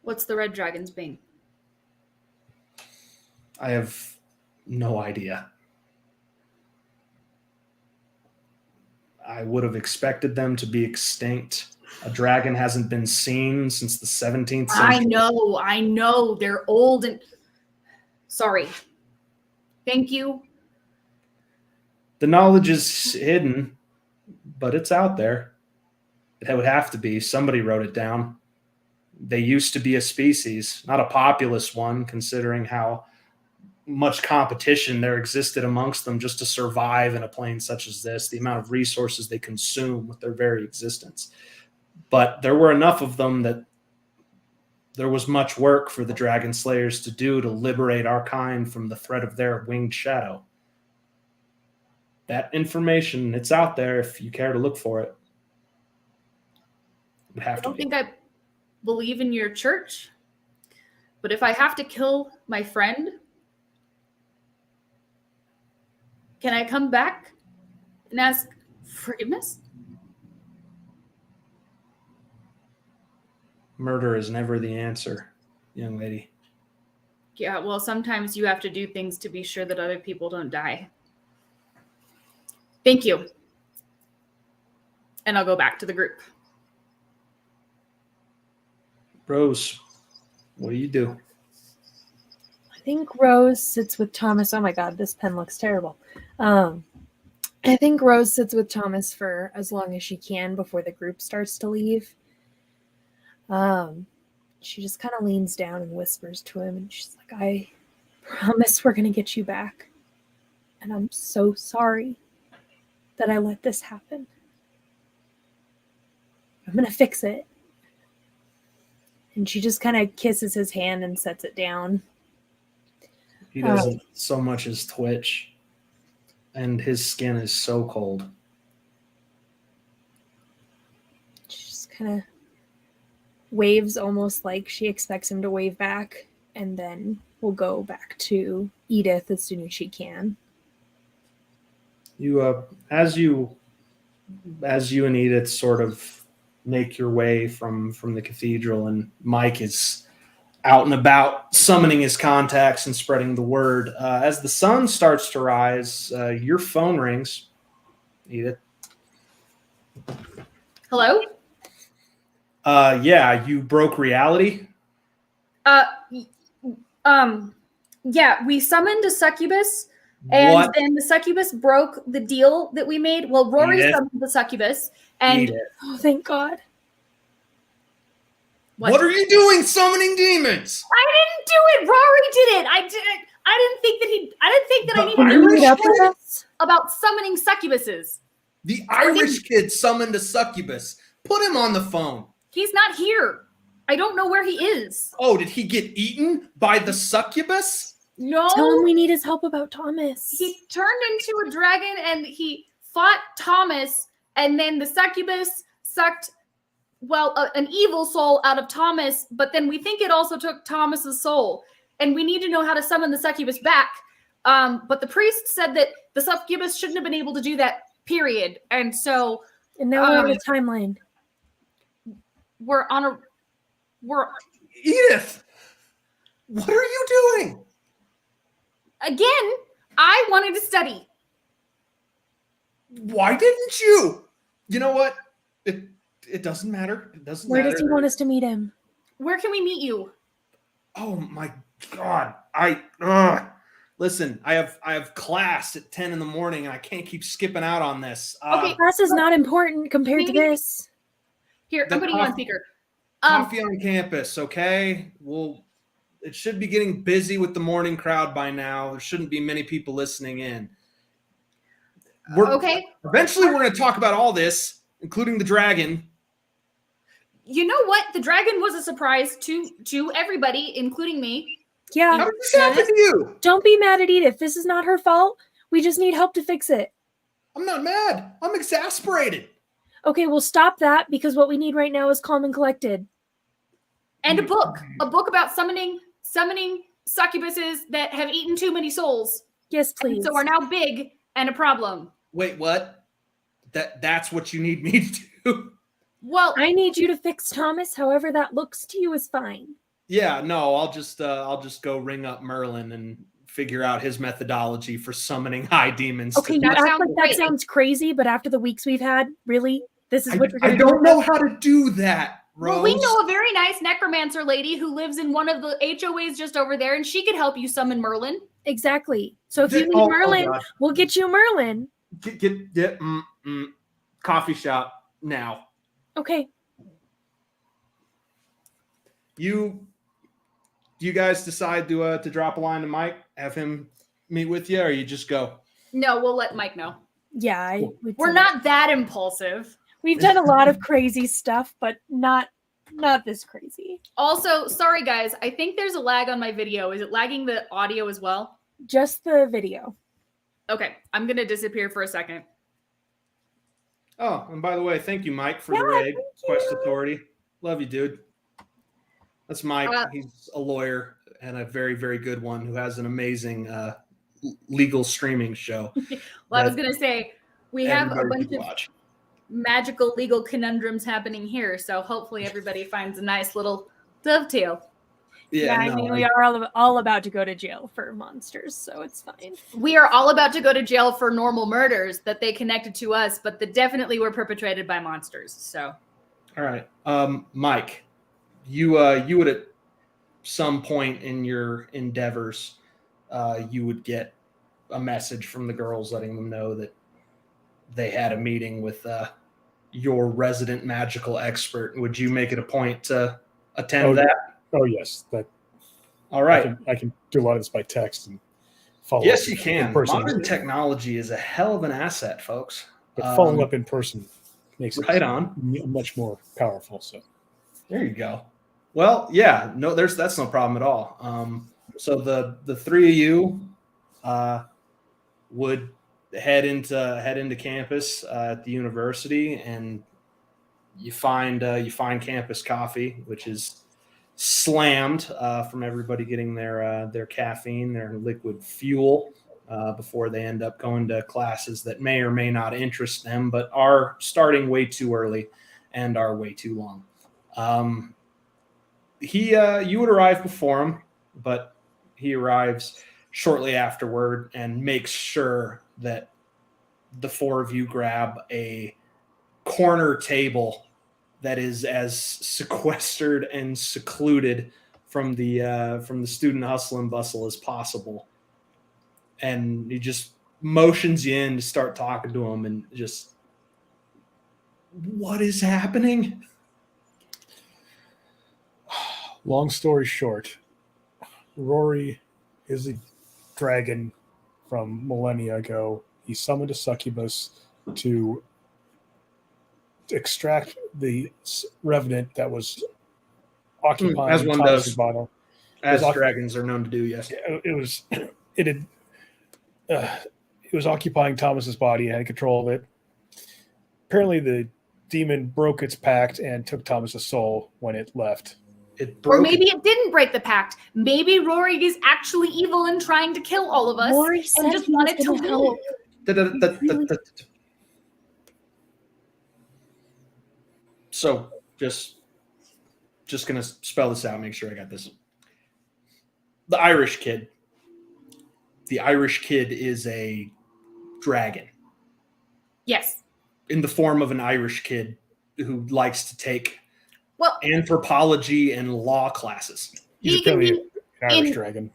What's the red dragon's bane? I have no idea. I would have expected them to be extinct. A dragon hasn't been seen since the 17th century. I know. They're old and... Sorry. Thank you. The knowledge is hidden, but it's out there. It would have to be. Somebody wrote it down. They used to be a species, not a populous one, considering how much competition there existed amongst them just to survive in a plane such as this, the amount of resources they consume with their very existence. But there were enough of them that there was much work for the dragon slayers to do to liberate our kind from the threat of their winged shadow. That information, it's out there if you care to look for it. It would have I to don't be. think I believe in your church, but if I have to kill my friend, can I come back and ask forgiveness? Murder is never the answer, young lady. Yeah, well, sometimes you have to do things to be sure that other people don't die. Thank you. And I'll go back to the group. Rose, what do you do? I think Rose sits with Thomas. Oh my God, this pen looks terrible. I think Rose sits with Thomas for as long as she can before the group starts to leave. She just kind of leans down and whispers to him, and she's like, I promise we're going to get you back. And I'm so sorry that I let this happen. I'm going to fix it. And she just kind of kisses his hand and sets it down. He doesn't so much as twitch, and his skin is so cold. She just kind of waves almost like she expects him to wave back, and then we'll go back to Edith as soon as she can. You, as you and Edith sort of make your way from the cathedral, and Mike is out and about summoning his contacts and spreading the word. As the sun starts to rise, your phone rings, Edith. Hello? Yeah, you broke reality. Yeah, we summoned a succubus, and then the succubus broke the deal that we made. Well, Rory summoned the succubus, and oh, thank God. What are you doing summoning demons? I didn't do it. Rory did it. I didn't think that I needed Can you meet up with us? about summoning succubuses. The Irish kid summoned a succubus. Put him on the phone. He's not here. I don't know where he is. Oh, did he get eaten by the succubus? No. Tell him we need his help about Thomas. He turned into a dragon and he fought Thomas, and then the succubus sucked, an evil soul out of Thomas, but then we think it also took Thomas's soul, and we need to know how to summon the succubus back. But the priest said that the succubus shouldn't have been able to do that, period. And so... And now we're on a timeline. Edith, what are you doing? Again, I wanted to study. Why didn't you? You know what? It doesn't matter. It doesn't matter. Where does he want us to meet him? Where can we meet you? Oh my God. Listen, I have class at 10 in the morning and I can't keep skipping out on this. Okay. Class is not important compared to this. Here, I'm putting you on speaker. Coffee on campus, okay? It should be getting busy with the morning crowd by now. There shouldn't be many people listening in. Okay. Eventually, we're going to talk about all this, including the dragon. You know what? The dragon was a surprise to everybody, including me. Yeah. How did this happen to you? Don't be mad at Edith. This is not her fault. We just need help to fix it. I'm not mad. I'm exasperated. Okay, we'll stop that because what we need right now is calm and collected. And a book about summoning succubuses that have eaten too many souls. Yes, please. And so are now big and a problem. Wait, what? That's what you need me to do? Well, I need you to fix Thomas. However that looks to you is fine. Yeah, no, I'll just go ring up Merlin and figure out his methodology for summoning high demons. Okay, you act like that sounds crazy, but after the weeks we've had, really, this is what you're going to do? I don't know how to do that, Rose. Well, we know a very nice necromancer lady who lives in one of the HOAs just over there, and she could help you summon Merlin. Exactly. So if you need Merlin, we'll get you Merlin. Get coffee shop now. Okay. Do you guys decide to drop a line to Mike, have him meet with you, or you just go? No, we'll let Mike know. Yeah, we're not that impulsive. We've done a lot of crazy stuff, but not this crazy. Also, sorry guys, I think there's a lag on my video. Is it lagging the audio as well? Just the video. Okay, I'm gonna disappear for a second. Oh, and by the way, thank you, Mike, for the raid. Quest Authority. Love you, dude. That's Mike. He's a lawyer and a very, very good one who has an amazing legal streaming show. Well, I was going to say, we have a bunch of magical legal conundrums happening here, so hopefully everybody finds a nice little dovetail. Yeah, I mean, we are all about to go to jail for monsters, so it's fine. We are all about to go to jail for normal murders that they connected to us, but that definitely were perpetrated by monsters, so. All right. Mike, you would at some point in your endeavors, you would get a message from the girls letting them know that they had a meeting with your resident magical expert. Would you make it a point to attend that? Oh yes, that. All right, I can do a lot of this by text and follow. Yes, you can. Modern technology is a hell of an asset, folks. But following up in person makes it right on much more powerful. So there you go. Well, yeah, no, that's no problem at all. So the three of you would head into campus at the university, and you find campus coffee, which is slammed from everybody getting their caffeine, their liquid fuel before they end up going to classes that may or may not interest them, but are starting way too early and are way too long. You would arrive before him, but he arrives shortly afterward and makes sure that the four of you grab a corner table that is as sequestered and secluded from the student hustle and bustle as possible. And he just motions you in to start talking to him, and just, what is happening? Long story short, Rory is a dragon from millennia ago. He summoned a succubus to extract the revenant that was occupying as one Thomas's does. body. As dragons are known to do, yes. It was occupying Thomas's body and had control of it. Apparently, the demon broke its pact and took Thomas's soul when it left. Or maybe it didn't break the pact. Maybe Rory is actually evil and trying to kill all of us. Rory and just wanted to help. So just gonna spell this out, make sure I got this. The Irish kid. The Irish kid is a dragon. Yes. In the form of an Irish kid who likes to take anthropology and law classes. He's an Irish dragon.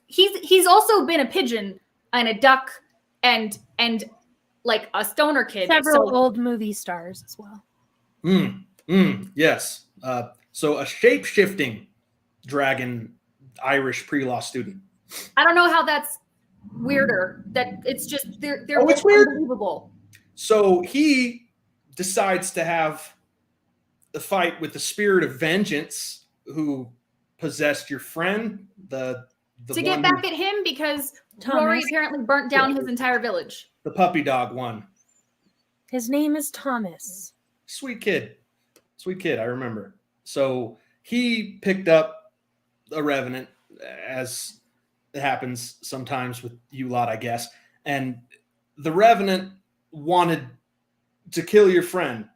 He's also been a pigeon and a duck and like a stoner kid. Several old movie stars as well. Yes. So a shape-shifting dragon Irish pre-law student. I don't know how that's weirder. That it's just they're it's weird. Unbelievable. So he decides to have the fight with the spirit of vengeance who possessed your friend, to get back at him because Rory apparently burnt down his entire village. The puppy dog one. His name is Thomas. Sweet kid. I remember. So he picked up a revenant, as it happens sometimes with you lot, I guess. And the revenant wanted to kill your friend,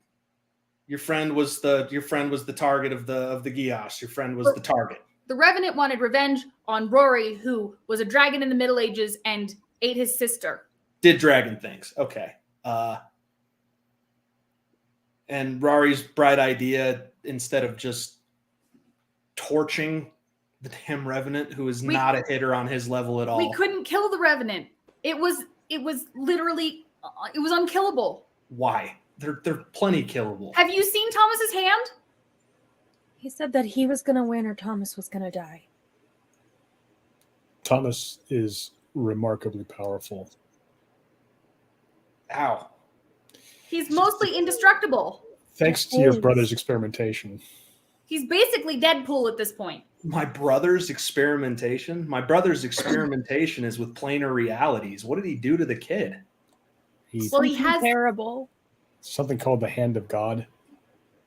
Your friend was the target of the Gios. Your friend was the target. The Revenant wanted revenge on Rory, who was a dragon in the Middle Ages and ate his sister. Did dragon things. Okay. And Rory's bright idea, instead of just torching the damn Revenant, who is not a hitter on his level at all. We couldn't kill the Revenant. It was literally, it was unkillable. Why? They're plenty killable. Have you seen Thomas's hand? He said that he was going to win or Thomas was going to die. Thomas is remarkably powerful. Ow. He's mostly indestructible. Thanks to your brother's experimentation. He's basically Deadpool at this point. My brother's experimentation? My brother's experimentation is with planar realities. What did he do to the kid? He has terrible. Something called the Hand of God.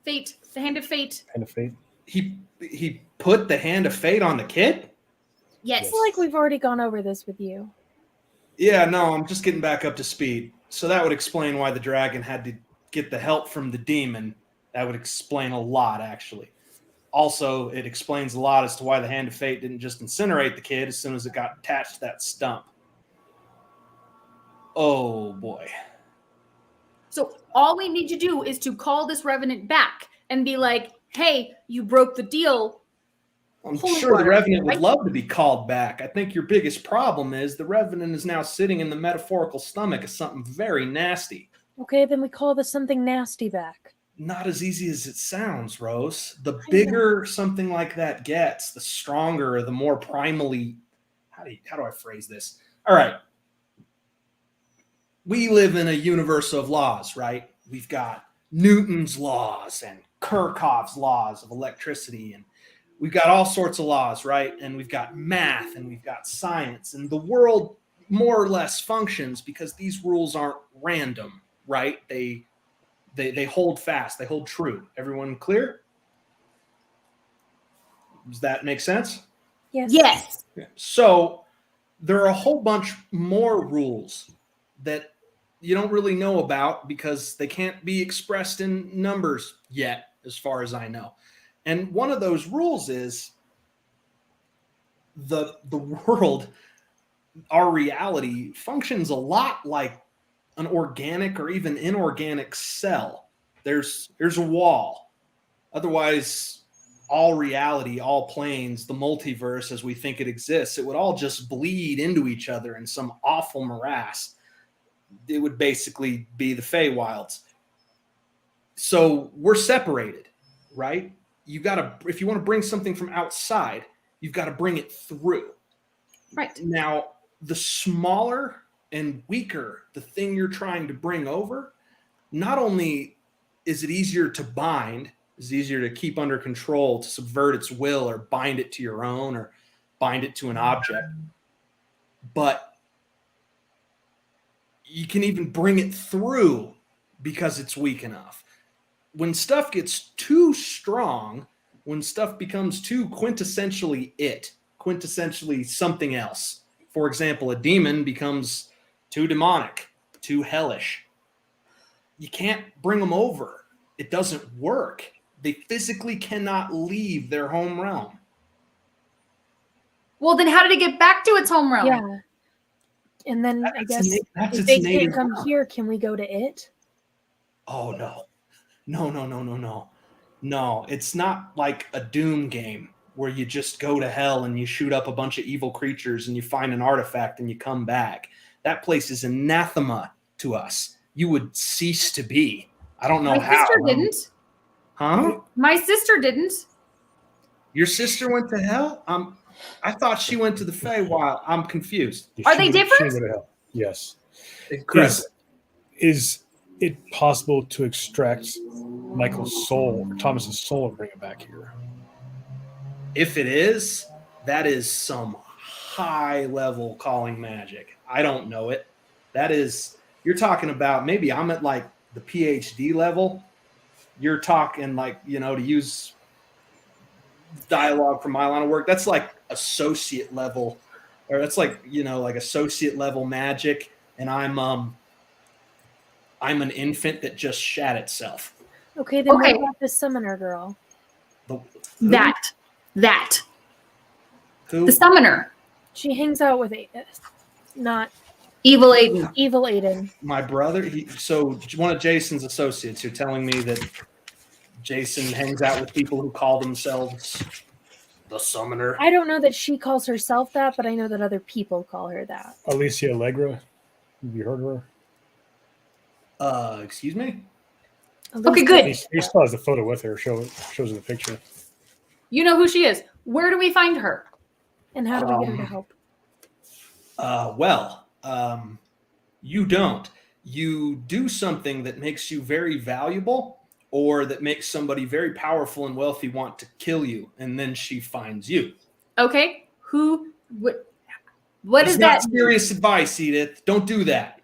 Fate. The Hand of Fate. Hand of Fate. He put the Hand of Fate on the kid? Yes. I feel like we've already gone over this with you. Yeah, no, I'm just getting back up to speed. So that would explain why the dragon had to get the help from the demon. That would explain a lot, actually. Also, it explains a lot as to why the Hand of Fate didn't just incinerate the kid as soon as it got attached to that stump. Oh, boy. So all we need to do is to call this Revenant back and be like, hey, you broke the deal. I'm sure the Revenant would love to be called back. I think your biggest problem is the Revenant is now sitting in the metaphorical stomach of something very nasty. Okay, then we call this something nasty back. Not as easy as it sounds, Rose. The bigger something like that gets, the stronger, the more primally... How do I phrase this? All right. We live in a universe of laws, right? We've got Newton's laws and Kirchhoff's laws of electricity, and we've got all sorts of laws, right? And we've got math and we've got science, and the world more or less functions because these rules aren't random, right? They hold fast, they hold true. Everyone clear? Does that make sense? Yes. Yes. So there are a whole bunch more rules that you don't really know about because they can't be expressed in numbers yet, as far as I know. And one of those rules is the world, our reality, functions a lot like an organic or even inorganic cell. There's a wall. Otherwise, all reality, all planes, the multiverse as we think it exists, it would all just bleed into each other in some awful morass. It would basically be the Feywilds. So we're separated, right? If you want to bring something from outside, you've got to bring it through. Right. Now, the smaller and weaker the thing you're trying to bring over, not only is it easier to bind, it's easier to keep under control, to subvert its will or bind it to your own or bind it to an object, but you can even bring it through because it's weak enough. When stuff gets too strong, when stuff becomes too quintessentially quintessentially something else. For example, a demon becomes too demonic, too hellish. You can't bring them over. It doesn't work. They physically cannot leave their home realm. Well, then how did it get back to its home realm? Yeah. And then I guess if they can't come here, can we go to it? Oh, no. No, it's not like a Doom game where you just go to hell and you shoot up a bunch of evil creatures and you find an artifact and you come back. That place is anathema to us. You would cease to be. I don't know how. My sister didn't. Huh? My sister didn't. Your sister went to hell? I thought she went to the Feywild. I'm confused. Are they different? She went to hell. Yes. Is it possible to extract Michael's soul or Thomas's soul and bring it back here? If it is, that is some high level calling magic. I don't know it. That is, you're talking about, maybe I'm at like the PhD level. You're talking like, to use dialogue from my line of work, that's like associate level, or that's like, like associate level magic. And I'm an infant that just shat itself. Okay, then Okay. what about the summoner girl? Who? That. Who? The summoner. She hangs out with not Evil Aiden. evil Aiden. My brother. So one of Jason's associates. You're telling me that Jason hangs out with people who call themselves the Summoner? I don't know that she calls herself that, but I know that other people call her that. Alicia Allegra. Have you heard of her? Excuse me? Okay, good. He still has the photo with her. Shows her the picture. You know who she is. Where do we find her? And how do we get her to help? You don't. You do something that makes you very valuable, or that makes somebody very powerful and wealthy want to kill you, and then she finds you. Okay. What It's is not that? serious advice, Edith. Don't do that.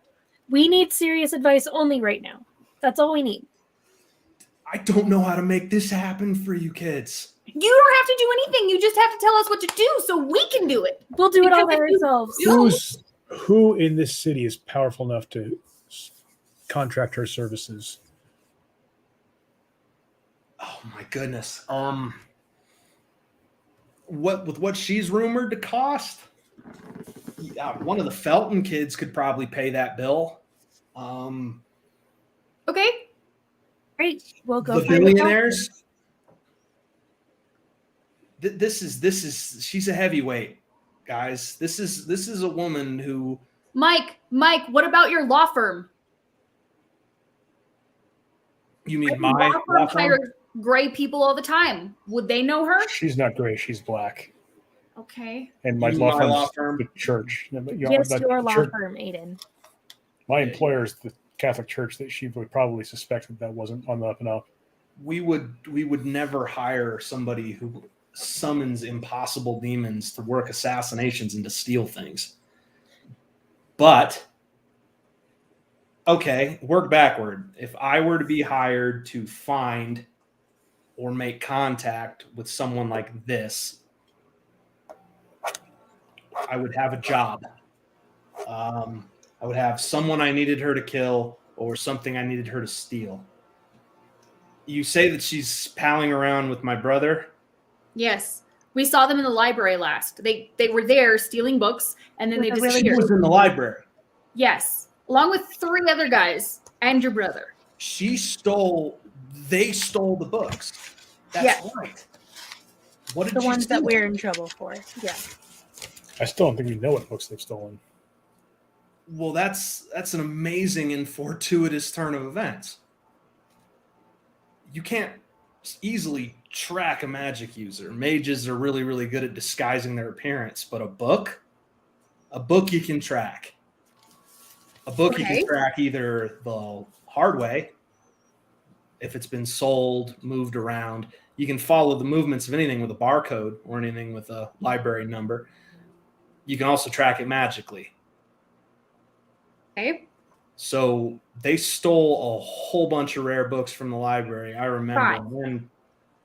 We need serious advice only right now. That's all we need. I don't know how to make this happen for you kids. You don't have to do anything. You just have to tell us what to do so we can do it. We'll do it all by Because if you ourselves. Who in this city is powerful enough to contract her services? Oh my goodness. What she's rumored to cost? Yeah, one of the Felton kids could probably pay that bill. Okay. Great. We'll go The find the billionaires. This is she's a heavyweight, guys. This is a woman who. Mike, what about your law firm? You mean Law my firms law firm? hire gray people all the time. Would they know her? She's not gray. She's black. Okay. And my You law mean my firm's law firm? the church. Yes, your law firm, Aiden. My employer is the Catholic Church. That she would probably suspect that wasn't on the up and up. We would never hire somebody who summons impossible demons to work assassinations and to steal things. But okay, work backward. If I were to be hired to find or make contact with someone like this, I would have a job. I would have someone I needed her to kill or something I needed her to steal. You say that she's palling around with my brother? Yes. We saw them in the library last. They were there stealing books and then they With a really She disappeared. was in the library. Yes. Along with 3 other guys and your brother. They stole the books. That's Yeah. right. What did The you ones that steal? we're in trouble for. Yeah. I still don't think we know what books they've stolen. Well, that's an amazing and fortuitous turn of events. You can't easily track a magic user. Mages are really, really good at disguising their appearance, but a book you can track. A book you Okay. can track either the hard way, if it's been sold, moved around. You can follow the movements of anything with a barcode or anything with a library number. You can also track it magically. Okay. So they stole a whole bunch of rare books from the library, I remember, Right. and then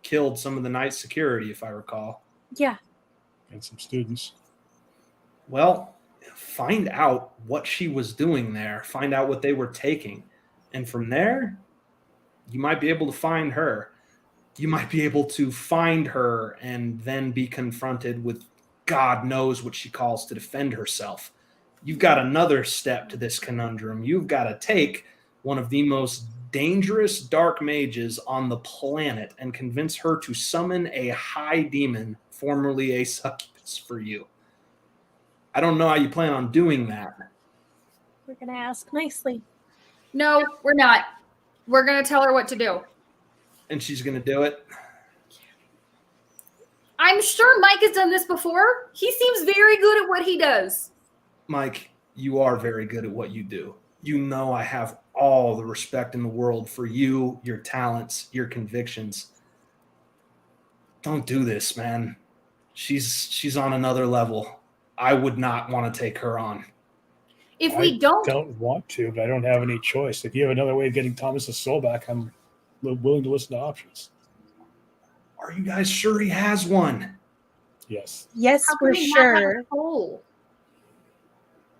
killed some of the night security, if I recall. Yeah. And some students. Well, find out what she was doing there. Find out what they were taking. And from there, you might be able to find her. You might be able to find her and then be confronted with God knows what she calls to defend herself. You've got another step to this conundrum. You've got to take one of the most dangerous dark mages on the planet and convince her to summon a high demon, formerly a succubus, for you. I don't know how you plan on doing that. We're going to ask nicely. No, we're not. We're going to tell her what to do. And she's going to do it. I'm sure Mike has done this before. He seems very good at what he does. Mike, you are very good at what you do. You know I have all the respect in the world for you, your talents, your convictions. Don't do this, man. She's on another level. I would not want to take her on. If we don't want to, but I don't have any choice. If you have another way of getting Thomas's soul back, I'm willing to listen to options. Are you guys sure he has one? Yes. Yes, how can we're we not have sure. a soul?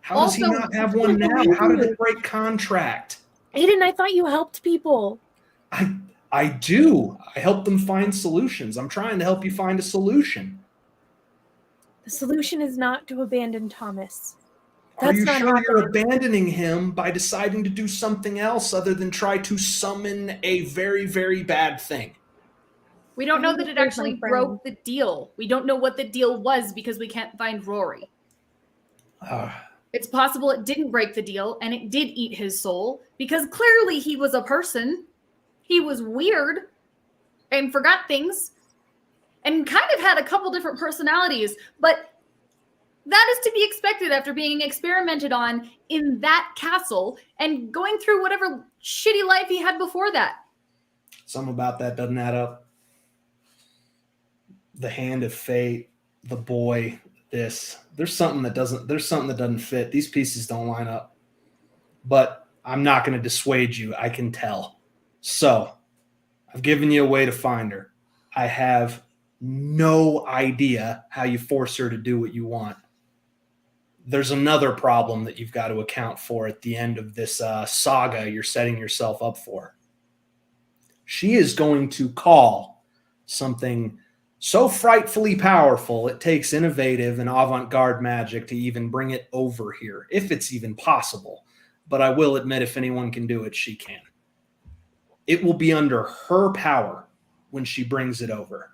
How does he Also, not have one now? How did it break contract? Aiden, I thought you helped people. I do. I help them find solutions. I'm trying to help you find a solution. The solution is not to abandon Thomas. Are you sure you're abandoning him by deciding to do something else other than try to summon a very, very bad thing? We don't know that it actually broke the deal. We don't know what the deal was because we can't find Rory. It's possible it didn't break the deal and it did eat his soul because clearly he was a person. He was weird and forgot things and kind of had a couple different personalities, but that is to be expected after being experimented on in that castle and going through whatever shitty life he had before that. Something about that doesn't add up. The hand of fate, the boy, there's something that doesn't fit. These pieces don't line up. But I'm not going to dissuade you. I can tell. So, I've given you a way to find her. I have no idea how you force her to do what you want. There's another problem that you've got to account for at the end of this saga you're setting yourself up for. She is going to call something so frightfully powerful it takes innovative and avant-garde magic to even bring it over here, if it's even possible. But I will admit, if anyone can do it, she can. It will be under her power when she brings it over.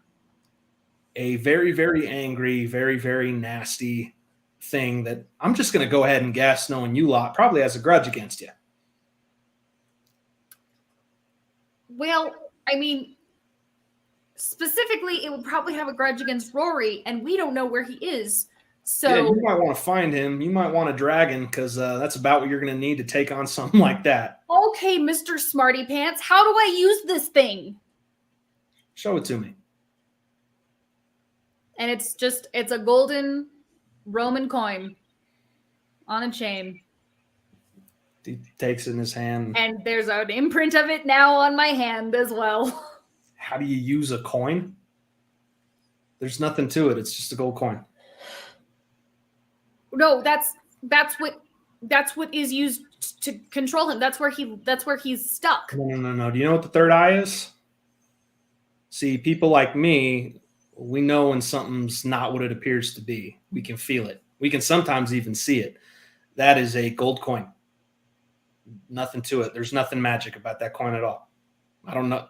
A very, very angry, very, very nasty thing that I'm just going to go ahead and guess, knowing you lot, probably has a grudge against you. Well, I mean, specifically, it would probably have a grudge against Rory, and we don't know where he is. So yeah, you might want to find him. You might want a dragon, because that's about what you're going to need to take on something like that. Okay, Mr. Smarty Pants, how do I use this thing? Show it to me. And it's a golden Roman coin on a chain. He takes it in his hand. And there's an imprint of it now on my hand as well. How do you use a coin? There's nothing to it. It's just a gold coin. No, that's what is used to control him. That's where he's stuck. No. Do you know what the third eye is? See, people like me, we know when something's not what it appears to be. We can feel it. We can sometimes even see it. That is a gold coin. Nothing to it. There's nothing magic about that coin at all. I don't know.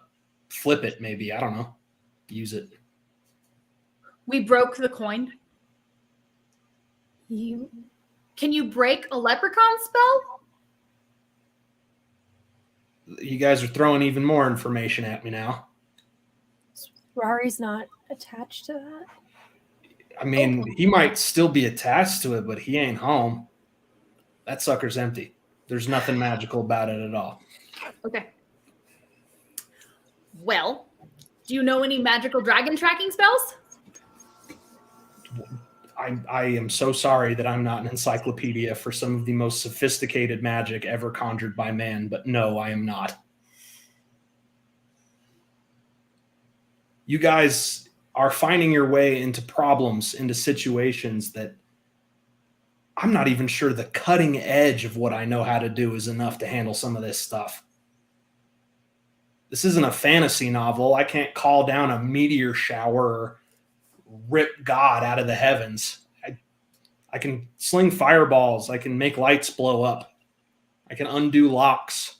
Flip it, maybe. I don't know. Use it. We broke the coin. Can you break a leprechaun spell? You guys are throwing even more information at me now. Rory's not attached to that. I mean, he might still be attached to it, but he ain't home. That sucker's empty. There's nothing magical about it at all. Okay. Well, do you know any magical dragon tracking spells? I am so sorry that I'm not an encyclopedia for some of the most sophisticated magic ever conjured by man, but no, I am not. You guys are finding your way into problems, into situations that I'm not even sure the cutting edge of what I know how to do is enough to handle some of this stuff. This isn't a fantasy novel. I can't call down a meteor shower or rip God out of the heavens. I can sling fireballs. I can make lights blow up. I can undo locks.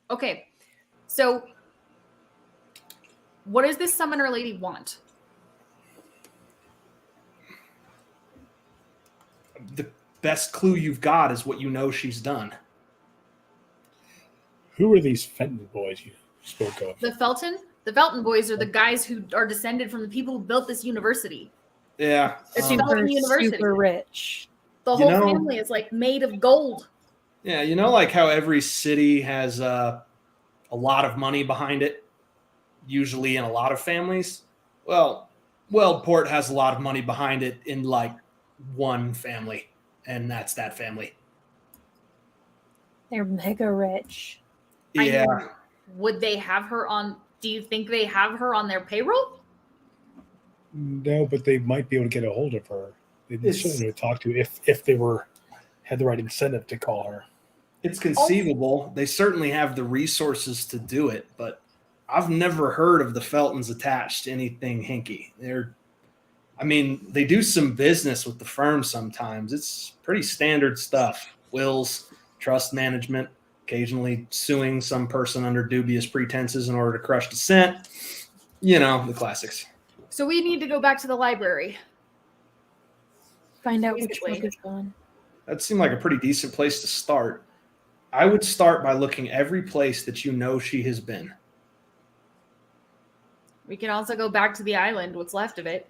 Okay, so what does this summoner lady want? The best clue you've got is what you know she's done. Who are these Fenton boys you spoke of? The Felton boys are the guys who are descended from the people who built this university. Yeah. It's Felton University. Super rich. The whole family is like made of gold. Yeah, you know, like how every city has a lot of money behind it, usually in a lot of families. Well, Weldport has a lot of money behind it in like one family, and that's that family. They're mega rich. Yeah. I mean, would they have her on? Do you think they have her on their payroll? No, but they might be able to get a hold of her. They'd certainly talk to if they had the right incentive to call her. It's conceivable. They certainly have the resources to do it, but I've never heard of the Feltons attached to anything hinky. They do some business with the firm sometimes. It's pretty standard stuff. Wills, trust management, occasionally suing some person under dubious pretenses in order to crush dissent. The classics. So we need to go back to the library. Find out which Basically. book is gone. That seemed like a pretty decent place to start. I would start by looking every place that you know she has been. We can also go back to the island, what's left of it.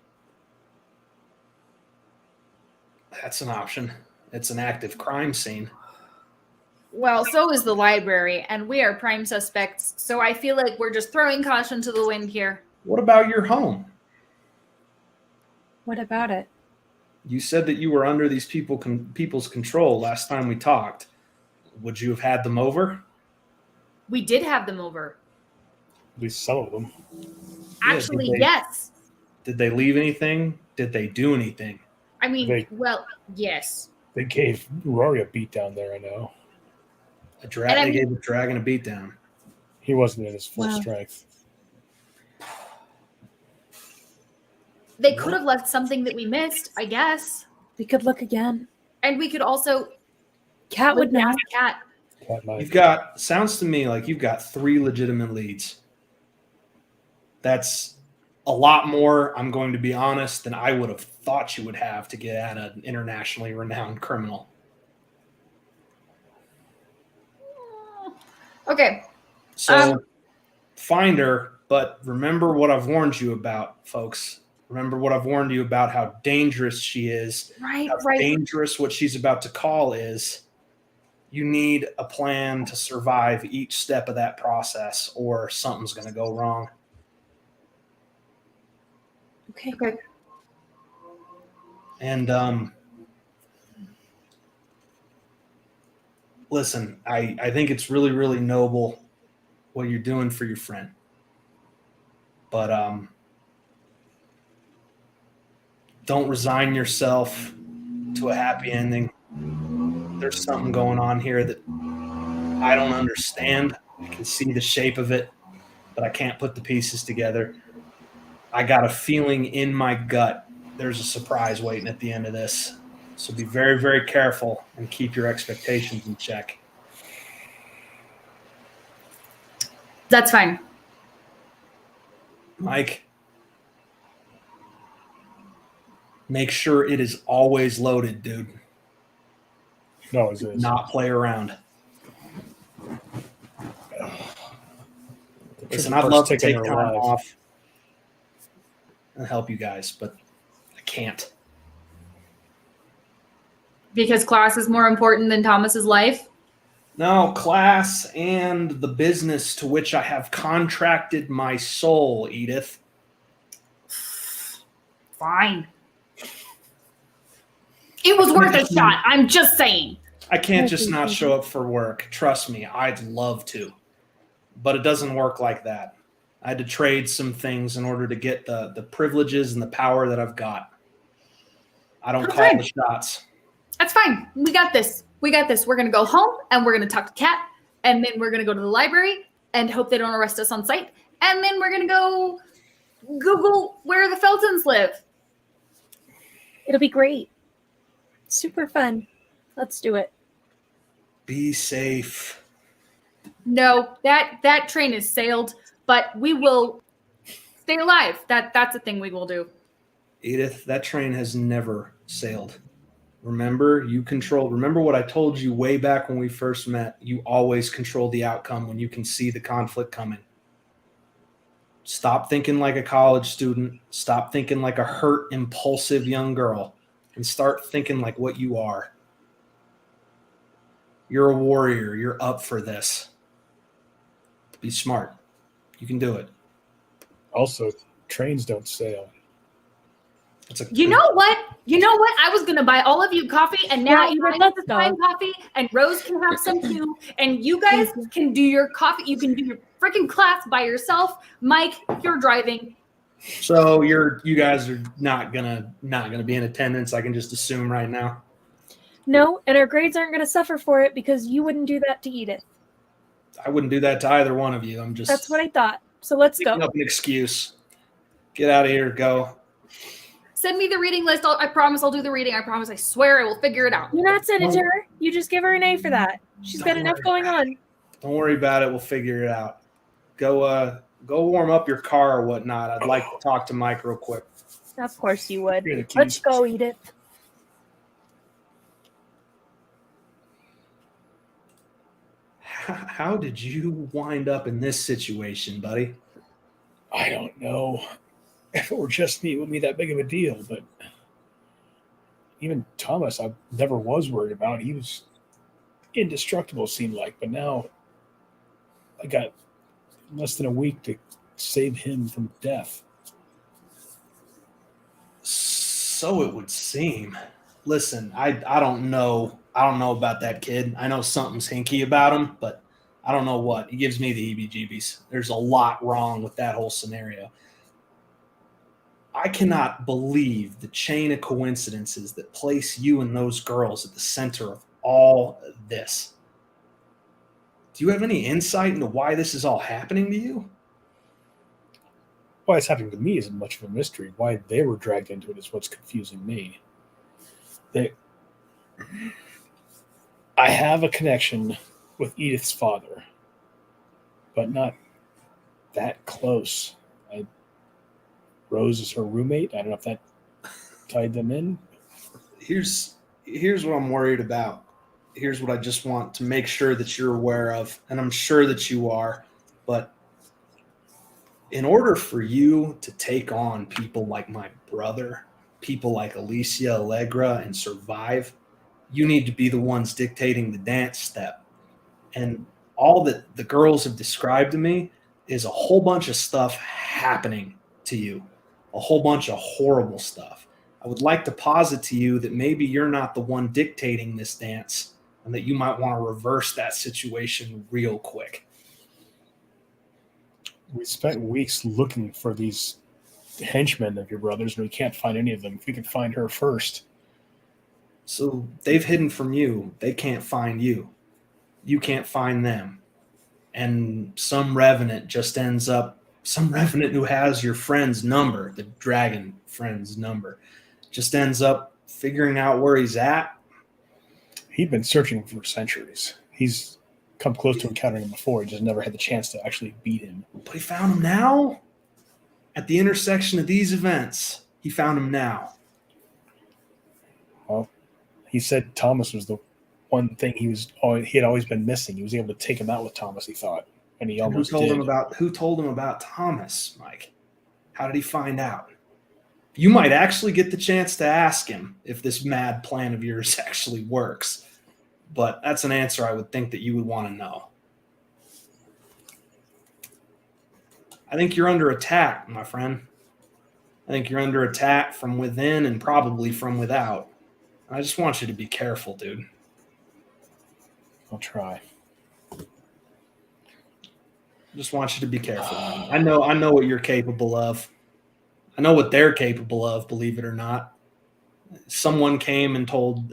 That's an option. It's an active crime scene. Well, so is the library, and we are prime suspects, so I feel like we're just throwing caution to the wind here. What about your home? What about it? You said that you were under these people's control last time we talked. Would you have had them over? We did have them over. At least some of them. Actually, yes. Did they leave anything? Did they do anything? I mean, yes. They gave Rory a beat down there, I know. They gave the dragon a beat down. He wasn't in his full strength. They could have left something that we missed, I guess. We could look again. And we could also... Cat would know. Cat. Sounds to me like you've got 3 legitimate leads. That's a lot more, I'm going to be honest, than I would have thought you would have to get at an internationally renowned criminal. Okay. So find her, but remember what I've warned you about, folks. Remember what I've warned you about how dangerous she is. Right. Dangerous what she's about to call is. You need a plan to survive each step of that process, or something's going to go wrong. Okay. And listen, I think it's really, really noble what you're doing for your friend. But don't resign yourself to a happy ending. There's something going on here that I don't understand. I can see the shape of it, but I can't put the pieces together. I got a feeling in my gut there's a surprise waiting at the end of this. So be very, very careful and keep your expectations in check. That's fine. Mike, make sure it is always loaded, dude. No, it is. Not play around. Listen, I'd love to take time off and help you guys, but I can't. Because class is more important than Thomas's life? No, class and the business to which I have contracted my soul, Edith. Fine. It was worth a shot. I'm just saying. I can't just not show up for work. Trust me, I'd love to. But it doesn't work like that. I had to trade some things in order to get the privileges and the power that I've got. I don't call the shots. That's fine. We got this. We're going to go home and we're going to talk to Kat. And then we're going to go to the library and hope they don't arrest us on site. And then we're going to go Google where the Feltons live. It'll be great. Super fun. Let's do it. Be safe. No, that train is sailed, but we will stay alive. That's a thing we will do. Edith, that train has never sailed. Remember what I told you way back when we first met. You always control the outcome when you can see the conflict coming. Stop thinking like a college student. Stop thinking like a hurt, impulsive young girl. And start thinking like what you are. You're a warrior. You're up for this. Be smart. You can do it. Also, trains don't sail. You know what? I was going to buy all of you coffee, and now you guys have time coffee, and Rose can have some too, and you guys can do your coffee. You can do your freaking class by yourself. Mike, you're driving. So you guys are not gonna be in attendance. I can just assume right now. No, and our grades aren't going to suffer for it because you wouldn't do that to Edith. I wouldn't do that to either one of you. That's what I thought. So let's Making go. up an excuse. Get out of here. Go. Send me the reading list. I promise I'll do the reading. I promise. I swear I will figure it out. You're not sending it to her. You just give her an A for that. She's got enough going on. Don't worry about it. We'll figure it out. Go warm up your car or whatnot. I'd like to talk to Mike real quick. Of course you would. Here are the keys. Let's go, Edith. How did you wind up in this situation, buddy? I don't know if it were just me, it wouldn't be that big of a deal, but even Thomas, I never was worried about. He was indestructible, it seemed like, but now I got less than a week to save him from death. So it would seem. Listen, I don't know. I don't know about that kid. I know something's hinky about him, but I don't know what. He gives me the heebie-jeebies. There's a lot wrong with that whole scenario. I cannot believe the chain of coincidences that place you and those girls at the center of all this. Do you have any insight into why this is all happening to you? Why it's happening to me isn't much of a mystery. Why they were dragged into it is what's confusing me. I have a connection with Edith's father, but not that close. Rose is her roommate. I don't know if that tied them in. Here's what I'm worried about. Here's what I just want to make sure that you're aware of, and I'm sure that you are, but in order for you to take on people like my brother, people like Alicia Allegra, and survive, you need to be the ones dictating the dance step. And all that the girls have described to me is a whole bunch of stuff happening to you, a whole bunch of horrible stuff. I would like to posit to you that maybe you're not the one dictating this dance and that you might want to reverse that situation real quick. We spent weeks looking for these henchmen of your brothers, and we can't find any of them. If we could find her first. So they've hidden from you. They can't find you. You can't find them. And some revenant who has your friend's number, the dragon friend's number, just ends up figuring out where he's at. He'd been searching for centuries. He's come close to encountering him before. He just never had the chance to actually beat him. But he found him now. At the intersection of these events, he found him now. Well, he said Thomas was the one thing he had always been missing. He was able to take him out with Thomas, he thought. And he almost did. Who told him about Thomas, Mike? How did he find out? You might actually get the chance to ask him if this mad plan of yours actually works. But that's an answer I would think that you would want to know. I think you're under attack, my friend. I think you're under attack from within and probably from without. I just want you to be careful, dude. I'll try. Just want you to be careful. I know what you're capable of. I know what they're capable of, believe it or not. Someone came and told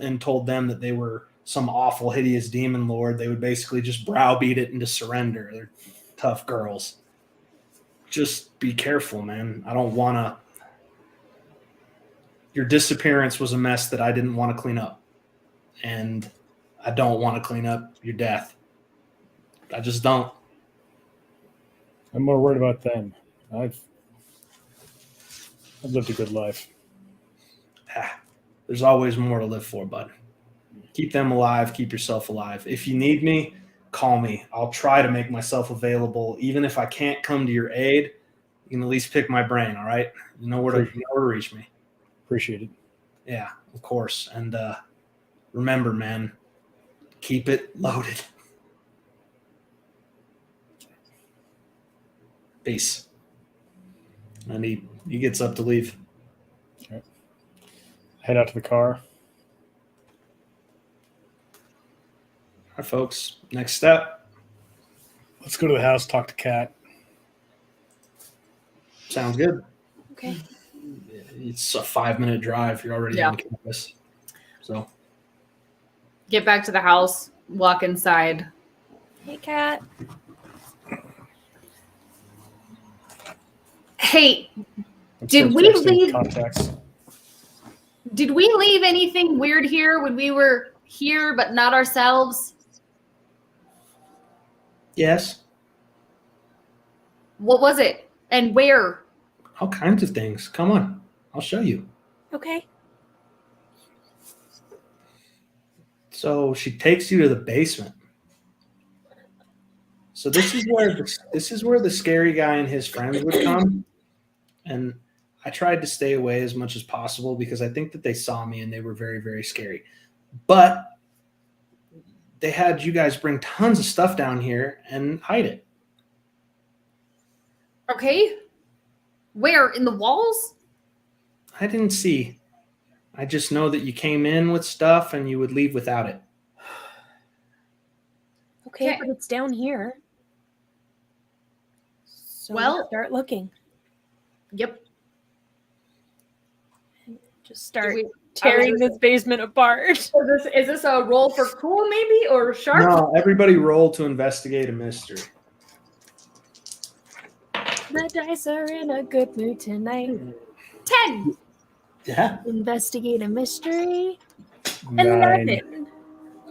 them that they were some awful, hideous demon lord. They would basically just browbeat it into surrender. They're tough girls. Just be careful, man. I don't want to. Your disappearance was a mess that I didn't want to clean up. And I don't want to clean up your death. I just don't. I'm more worried about them. I've lived a good life. There's always more to live for, bud. Keep them alive. Keep yourself alive. If you need me, call me. I'll try to make myself available. Even if I can't come to your aid, you can at least pick my brain, all right? You know where to reach me. Appreciate it. Yeah, of course. And remember, man, keep it loaded. Peace. And he gets up to leave. Okay. Head out to the car. All right, folks. Next step. Let's go to the house, talk to Kat. Sounds good. Okay. It's a 5-minute drive. You're already on campus. So Get back to the house, walk inside. Hey, Kat. Hey, I'm Did still we texting leave- contacts. did we leave anything weird here when we were here, but not ourselves? Yes, What was it? And where? all kinds of things. Come on, I'll show you. Okay. So she takes you to the basement. So this is where the scary guy and his friends would come, and I tried to stay away as much as possible because I think that they saw me and they were very, very scary. But they had you guys bring tons of stuff down here and hide it. Okay. Where? In the walls? I didn't see. I just know that you came in with stuff and you would leave without it. Okay, Okay. but it's down here. So Well- start looking. Yep. Just start We- tearing this basement apart. Is this a roll for cool, maybe? Or sharp? No, everybody roll to investigate a mystery. The dice are in a good mood tonight. 10. Yeah. Investigate a mystery. 9. 11.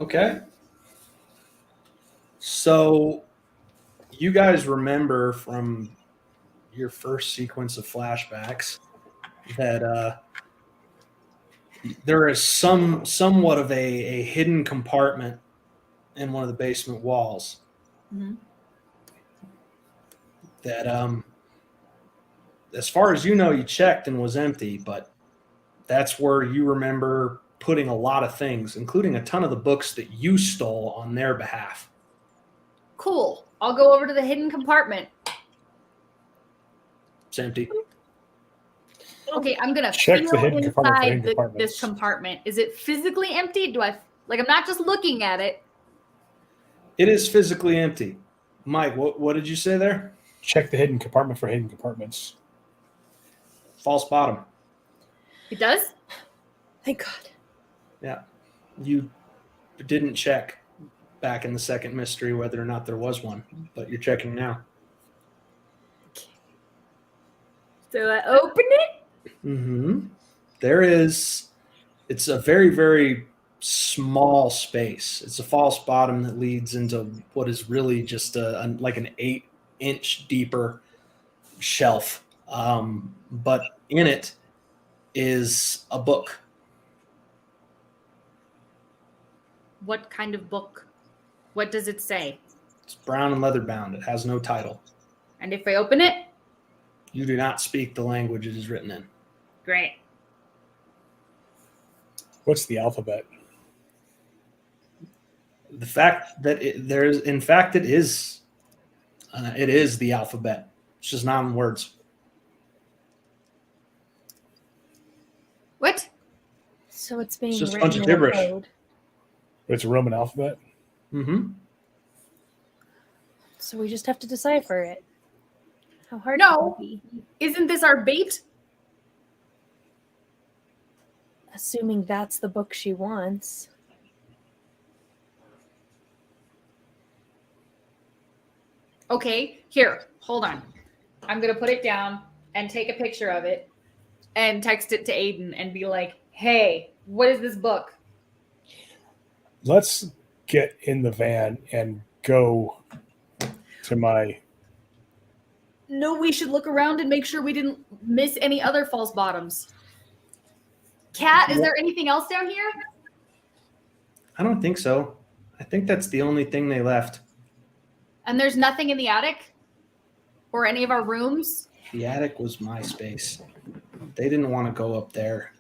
Okay. So you guys remember from your first sequence of flashbacks that there is somewhat of a hidden compartment in one of the basement walls Mhm. that as far as you know you checked and was empty, but that's where you remember putting a lot of things, including a ton of the books that you stole on their behalf. Cool. I'll go over to the hidden compartment. It's empty. Okay, I'm gonna Check the feel hidden compartment for inside hidden this compartments. compartment. Is it physically empty? Do I like? I'm not just looking at it. It is physically empty. Mike, what did you say there? Check the hidden compartment for hidden compartments. False bottom. It does. Thank God. Yeah. You didn't check back in the second mystery whether or not there was one, but you're checking now. So I open it. Mm-hmm. There is, it's a very, very small space. It's a false bottom that leads into what is really just like an 8-inch deeper shelf. But in it is a book. What kind of book? What does it say? It's brown and leather bound. It has no title. And if I open it, You do not speak the language it is written in. great. What's the alphabet? The fact that it is the alphabet. It's just not in words. What? So it's being It's just a written bunch of in a gibberish. code. But it's a Roman alphabet. Mm-hmm. So we just have to decipher it. How hard No. can it be? Isn't this our bait? Assuming that's the book she wants. Okay, here, hold on. I'm gonna put it down and take a picture of it and text it to Aiden and be like, hey, what is this book? Let's get in the van and go to my. No, we should look around and make sure we didn't miss any other false bottoms. Kat, is there anything else down here? I don't think so. I think that's the only thing they left. And there's nothing in the attic or any of our rooms? The attic was my space. They didn't want to go up there.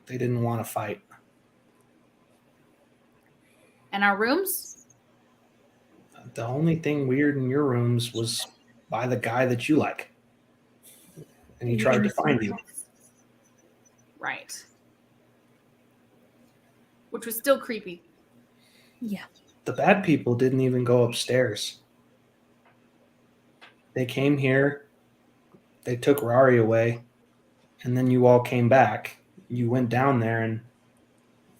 They didn't want to fight. And our rooms? The only thing weird in your rooms was by the guy that you like. And he tried to find you. Right. Which was still creepy. Yeah. The bad people didn't even go upstairs. They came here, they took Rari away, and then you all came back. You went down there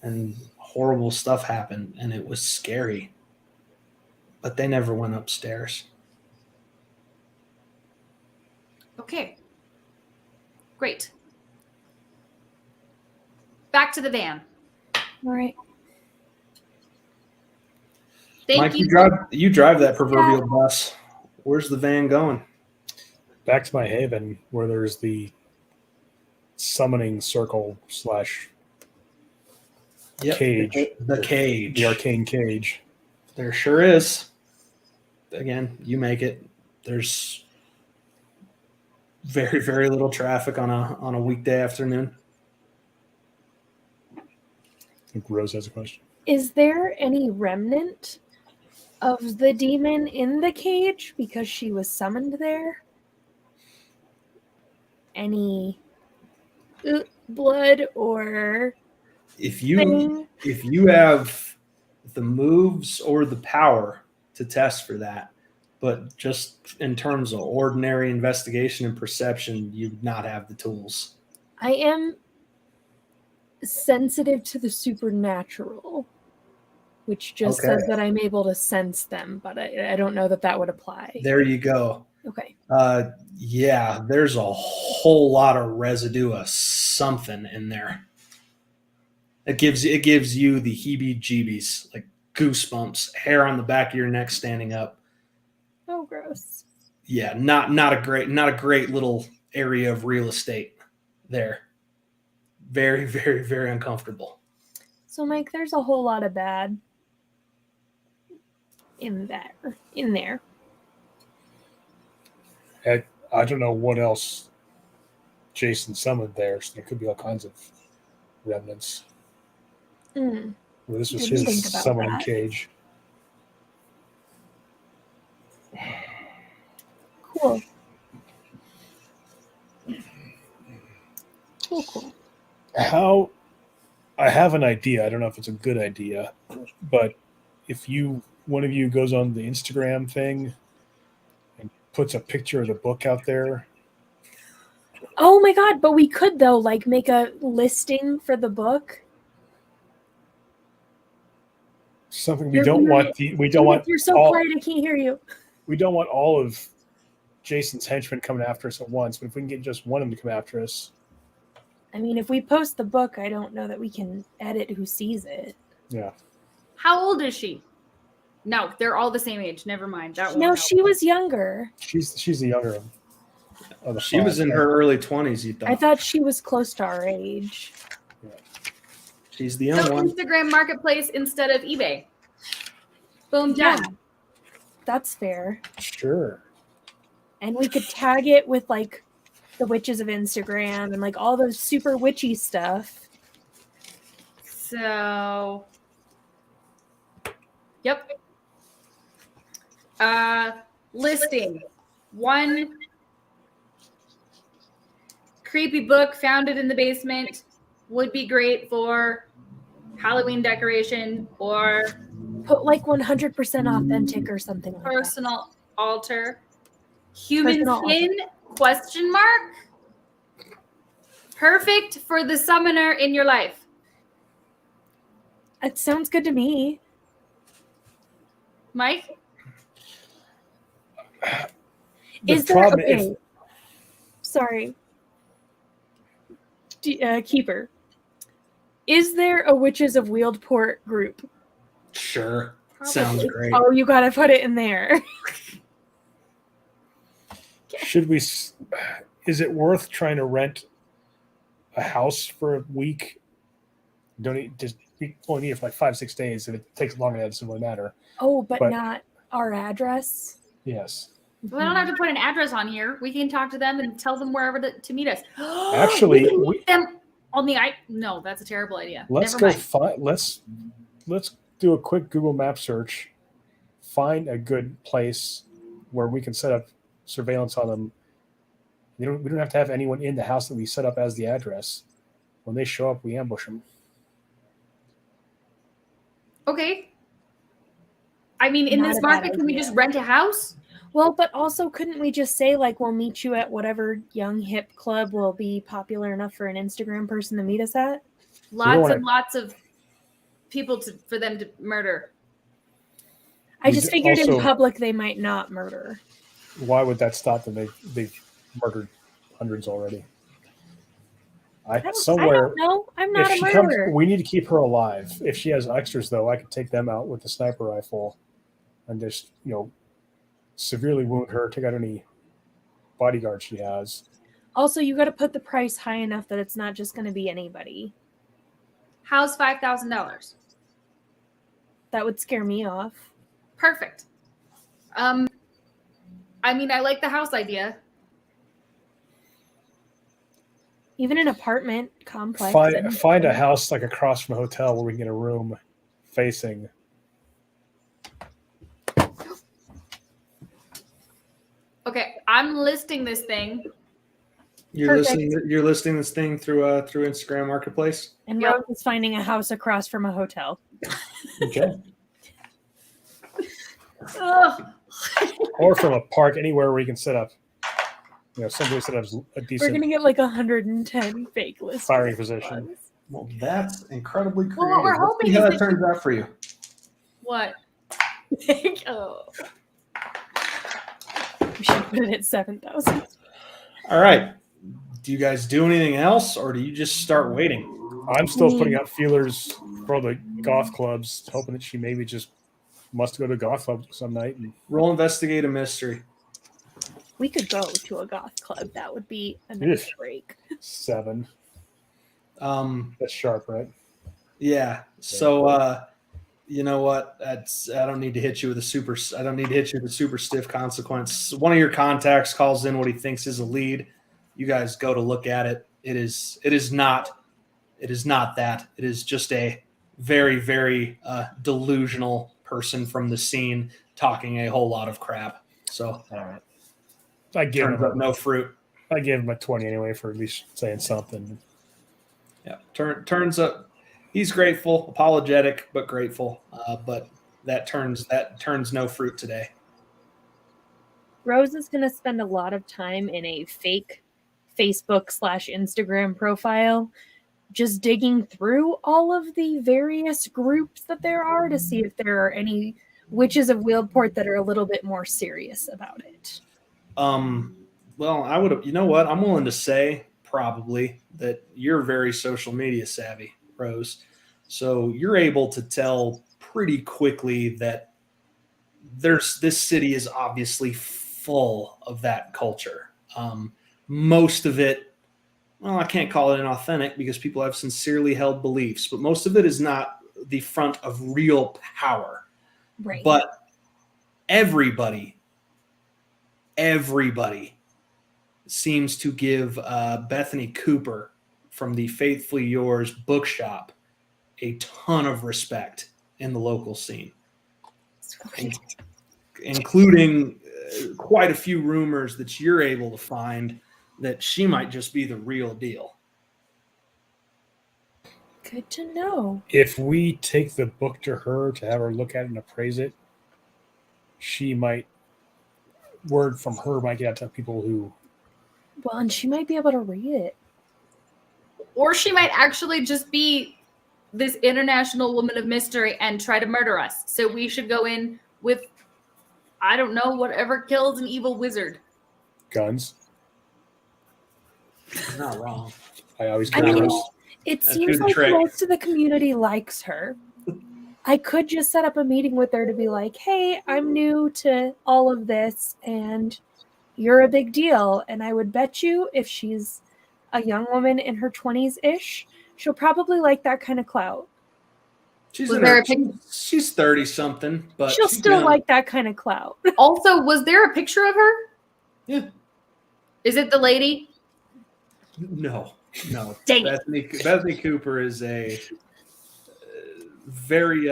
and horrible stuff happened, and it was scary. But they never went upstairs. Okay. Great. Back to the van. All right. Thank Mike, you. you drive that proverbial bus. Where's the van going? Back to my haven, where there's the summoning circle / cage. The cage. The arcane cage. There sure is. Again, you make it. There's very, very little traffic on a weekday afternoon. I think Rose has a question. Is there any remnant of the demon in the cage because she was summoned there? Any blood or If you thing? if you have the moves or the power to test for that, but just in terms of ordinary investigation and perception, you would not have the tools. I am sensitive to the supernatural, which just says that I'm able to sense them, but I don't know that would apply. There you go. Okay. Yeah, there's a whole lot of residue of something in there. It gives you the heebie-jeebies, like goosebumps, hair on the back of your neck standing up. Oh, gross. Yeah, not a great little area of real estate there. Very, very, very uncomfortable. So, Mike, there's a whole lot of bad in there. I don't know what else Jason summoned there, so there could be all kinds of remnants. Mm. Well, this was Didn't his think about summoning that. cage. Cool. Cool. I have an idea. I don't know if it's a good idea, but if one of you goes on the Instagram thing and puts a picture of the book out there. Oh my god, but we could though, like, make a listing for the book. Something You're so quiet, I can't hear you. We don't want all of Jason's henchmen coming after us at once, but if we can get just one of them to come after us. I mean, if we post the book, I don't know that we can edit who sees it. Yeah. How old is she? No, they're all the same age. Never mind. That No, won't she help. was younger. She's the younger of the She five. was in her early 20s, you thought. I thought she was close to our age. She's the young So one. Instagram Marketplace instead of eBay. Boom, done. Yeah, that's fair. Sure. And we could tag it with, like, the witches of Instagram and, like, all those super witchy stuff. So, yep. Listing. 1 creepy book found it in the basement. Would be great for Halloween decoration or Put, like, 100% authentic or something like that. personal altar. Human Personal skin? Question mark? Perfect for the summoner in your life. It sounds good to me. Mike? Is there okay? Sorry, Keeper. Is there a Witches of Wieldport group? Sure. Probably. Sounds great. Oh, you gotta put it in there. Should we? Is it worth trying to rent a house for a week? We only need it for like 5-6 days. If it takes longer, that doesn't really matter. Oh, but not our address. Yes. We don't have to put an address on here. We can talk to them and tell them wherever to meet us. Actually, we can meet them on the no, that's a terrible idea. Let's Never go mind. let's do a quick Google Map search. Find a good place where we can set up surveillance on them. We don't have to have anyone in the house that we set up as the address. When they show up, we ambush them. Okay. I mean, in Not this a bad market, can we idea. just rent a house? Well, but also, couldn't we just say, like, we'll meet you at whatever young hip club will be popular enough for an Instagram person to meet us at? Lots of people for them to murder. I just figured in public they might not murder. Why would that stop them? They've murdered hundreds already. I don't Somewhere. know. I'm not If a she comes, murderer. we need to keep her alive. If she has extras, though, I could take them out with the sniper rifle and just, severely wound her, take out any bodyguard she has. Also, you got to put the price high enough that it's not just going to be anybody. How's $5,000? That would scare me off. Perfect. I mean, I like the house idea. Even an apartment complex. Find a house like across from a hotel where we can get a room facing. Okay, I'm listing this thing. You're listing this thing through Instagram Marketplace. And Yep. Rose is finding a house across from a hotel. Okay. Ugh. Or from a park, anywhere where you can set up. Somebody set up a We're decent going to get like 110 fake listings. firing position. Well, that's incredibly creative. Well, what we're Let's hoping see how is that turns out for you. What? Oh. We should put it at 7,000. All right. Do you guys do anything else, or do you just start waiting? I'm still putting out feelers for all the goth clubs, hoping that she maybe just must go to goth club some night. And Roll investigate a mystery. We could go to a goth club. That would be a nice break. 7. Um, That's sharp, right? yeah. So, you know what? I don't need to hit you with a super stiff consequence. One of your contacts calls in what he thinks is a lead. You guys go to look at it. It is not that. It is just a very, very delusional person from the scene talking a whole lot of crap. So, All right. I give turns up no fruit. I gave him a 20 anyway for at least saying something. Yeah, turns up. He's grateful, apologetic, but grateful. But that turns no fruit today. Rose is going to spend a lot of time in a fake Facebook/Instagram profile, just digging through all of the various groups that there are to see if there are any witches of Wheelport that are a little bit more serious about it. Well, I would have. You know what? I'm willing to say probably that you're very social media savvy, Rose. So you're able to tell pretty quickly that this city is obviously full of that culture. Most of it, well, I can't call it inauthentic because people have sincerely held beliefs, but most of it is not the front of real power. Right. But everybody seems to give Bethany Cooper from the Faithfully Yours bookshop a ton of respect in the local scene, including quite a few rumors that you're able to find that she might just be the real deal. Good to know. If we take the book to her to have her look at it and appraise it, word from her might get out to people who. Well, and she might be able to read it. Or she might actually just be this international woman of mystery and try to murder us. So we should go in with, I don't know, whatever kills an evil wizard. Guns. You're not wrong. I always I get mean, those. it That's seems good like trick. most of the community likes her. I could just set up a meeting with her to be like, hey, I'm new to all of this and you're a big deal. And I would bet you if she's a young woman in her 20s-ish, she'll probably like that kind of clout. She's 30 something, but she'll she's still young. like that kind of clout. Also, was there a picture of her? Yeah. Is it the lady? No. Dang it. Bethany Cooper is a very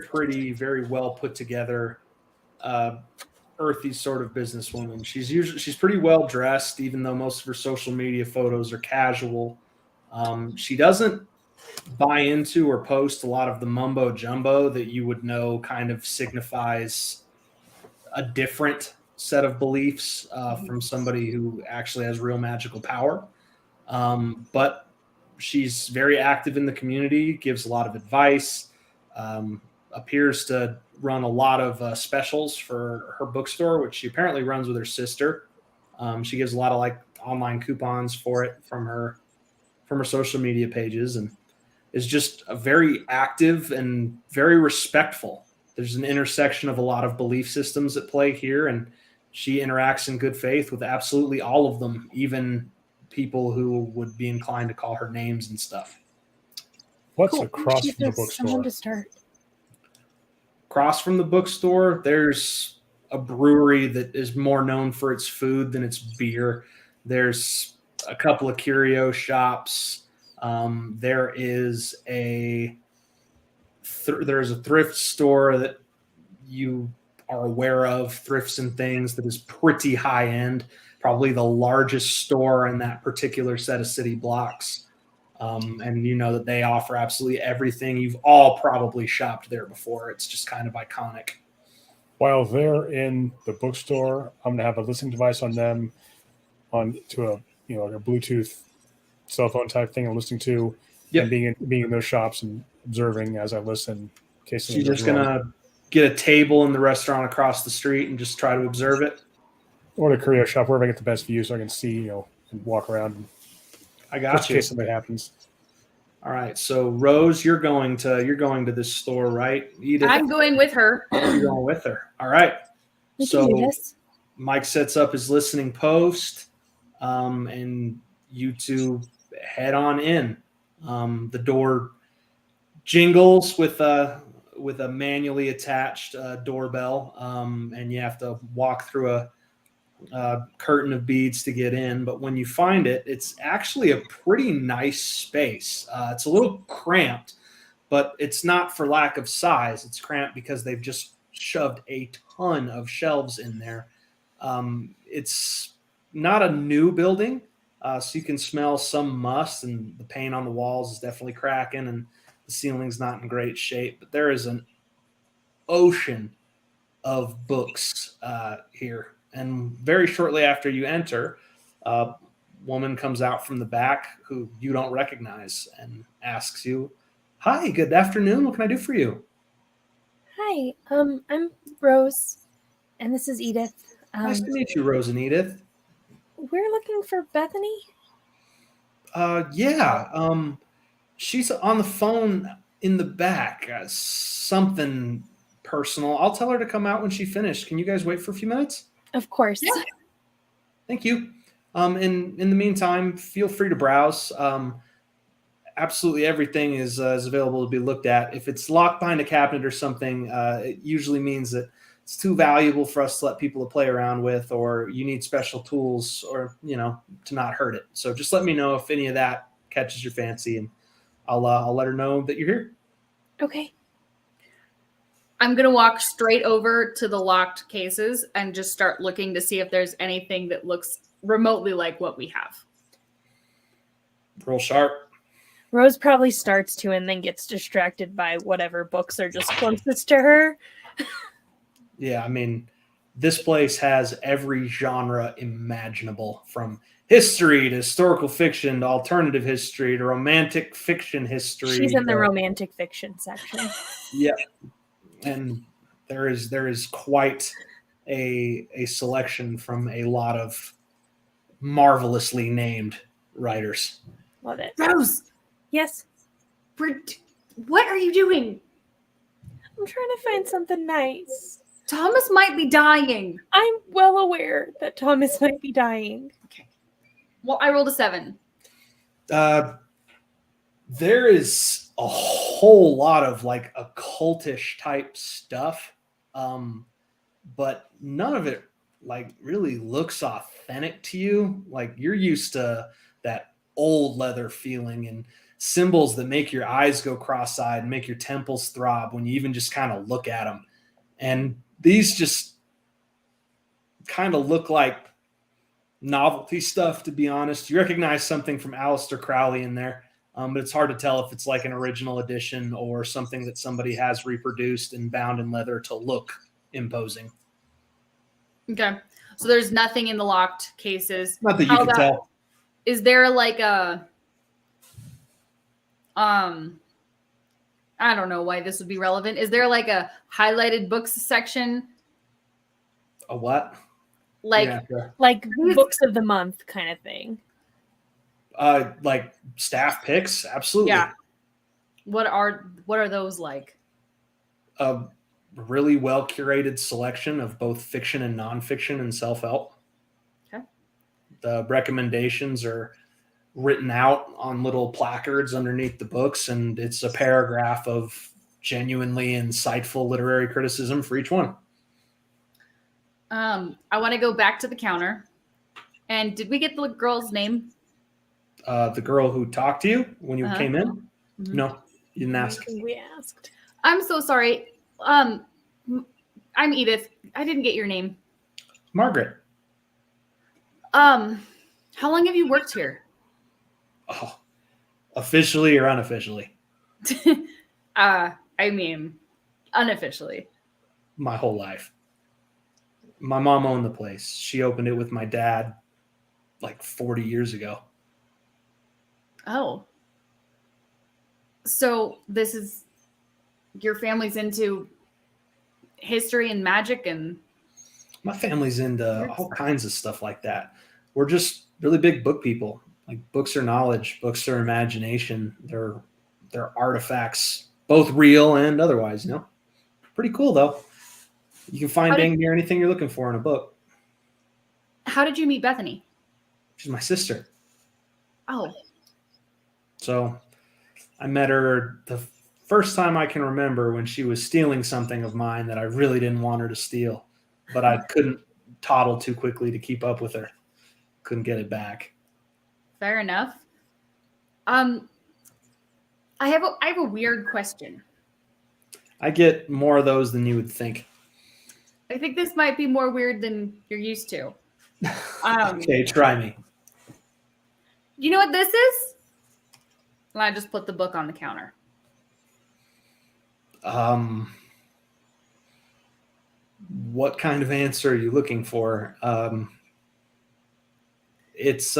pretty, very well put together, earthy sort of businesswoman. She's pretty well dressed, even though most of her social media photos are casual. She doesn't buy into or post a lot of the mumbo jumbo that you would know kind of signifies a different set of beliefs from somebody who actually has real magical power. But she's very active in the community, gives a lot of advice, appears to run a lot of specials for her bookstore, which she apparently runs with her sister. She gives a lot of like online coupons for it from her from her social media pages, and is just a very active and very respectful. There's an intersection of a lot of belief systems at play here, and she interacts in good faith with absolutely all of them, even people who would be inclined to call her names and stuff. What's Cool. across from the Someone bookstore? to start. Across from the bookstore, there's a brewery that is more known for its food than its beer. There's a couple of curio shops. There is there's a thrift store that you are aware of, Thrifts and Things, that is pretty high end, probably the largest store in that particular set of city blocks. And you know that they offer absolutely everything. You've all probably shopped there before. It's just kind of iconic. While they're in the bookstore, I'm gonna have a listening device on them, on to a like a Bluetooth cell phone type thing I'm listening to, and being in those shops and observing as I listen. In case She's just gonna get a table in the restaurant across the street and just try to observe it. Or the curio shop, wherever I get the best view, so I can see, and walk around. And I got just you. in case something happens. All right, so Rose, you're going to this store, right? Edith, I'm going with her. you're going with her. All right. We can do this. Mike sets up his listening post, and you two head on in. The door jingles with a manually attached doorbell, and you have to walk through a curtain of beads to get in. But when you find it, it's actually a pretty nice space. It's a little cramped, but it's not for lack of size. It's cramped because they've just shoved a ton of shelves in there. It's not a new building, so you can smell some must, and the paint on the walls is definitely cracking, and the ceiling's not in great shape. But there is an ocean of books here. And very shortly after you enter, a woman comes out from the back who you don't recognize and asks you, "Hi, good afternoon. What can I do for you?" Hi, I'm Rose, and this is Edith. Nice to meet you, Rose and Edith. We're looking for Bethany. Yeah. She's on the phone in the back. Something personal. I'll tell her to come out when she finished. Can you guys wait for a few minutes? Of course. Yeah. Thank you. In the meantime, feel free to browse. Absolutely everything is available to be looked at. If it's locked behind a cabinet or something, it usually means that it's too valuable for us to let people to play around with, or you need special tools, or to not hurt it. So just let me know if any of that catches your fancy, and I'll let her know that you're here. Okay. I'm going to walk straight over to the locked cases and just start looking to see if there's anything that looks remotely like what we have. Roll sharp. Rose probably starts to and then gets distracted by whatever books are just closest to her. Yeah, I mean, this place has every genre imaginable, from history to historical fiction to alternative history to romantic fiction history. She's in the romantic fiction section. Yeah. And there is quite a selection from a lot of marvelously named writers. Love it. Rose, Yes. what are you doing? I'm trying to find something nice. Thomas might be dying. I'm well aware that Thomas might be dying. Okay. Well, I rolled a 7. There is a whole lot of like occultish type stuff, but none of it like really looks authentic to you. Like, you're used to that old leather feeling and symbols that make your eyes go cross-eyed and make your temples throb when you even just kind of look at them. And these just kind of look like novelty stuff, to be honest. You recognize something from Aleister Crowley in there, but it's hard to tell if it's like an original edition or something that somebody has reproduced and bound in leather to look imposing. Okay. So there's nothing in the locked cases. Not that you can tell. Is there like a I don't know why this would be relevant. Is there like a highlighted books section? A what? Like Yeah, sure. Like books of the month kind of thing. Like staff picks, absolutely. Yeah. What are those like? A really well curated selection of both fiction and nonfiction and self-help. Okay. The recommendations are written out on little placards underneath the books, and it's a paragraph of genuinely insightful literary criticism for each one. I want to go back to the counter. And did we get the girl's name? The girl who talked to you when you came in? Mm-hmm. No, you didn't ask. We asked. I'm so sorry. I'm Edith. I didn't get your name. Margaret. How long have you worked here? Oh, officially or unofficially? I mean, unofficially. My whole life. My mom owned the place. She opened it with my dad like 40 years ago. Oh. So this is your family's into history and magic and My family's into all kinds of stuff like that. We're just really big book people. Like books are knowledge, books are imagination. They're artifacts, both real and otherwise, you know. Pretty cool though. You can find dang near anything you're looking for in a book. How did you meet Bethany? She's my sister. Oh. So I met her the first time I can remember when she was stealing something of mine that I really didn't want her to steal, but I couldn't toddle too quickly to keep up with her. Couldn't get it back. Fair enough. I have a weird question. I get more of those than you would think. I think this might be more weird than you're used to. Okay, try me. You know what this is? And I just put the book on the counter. What kind of answer are you looking for? It's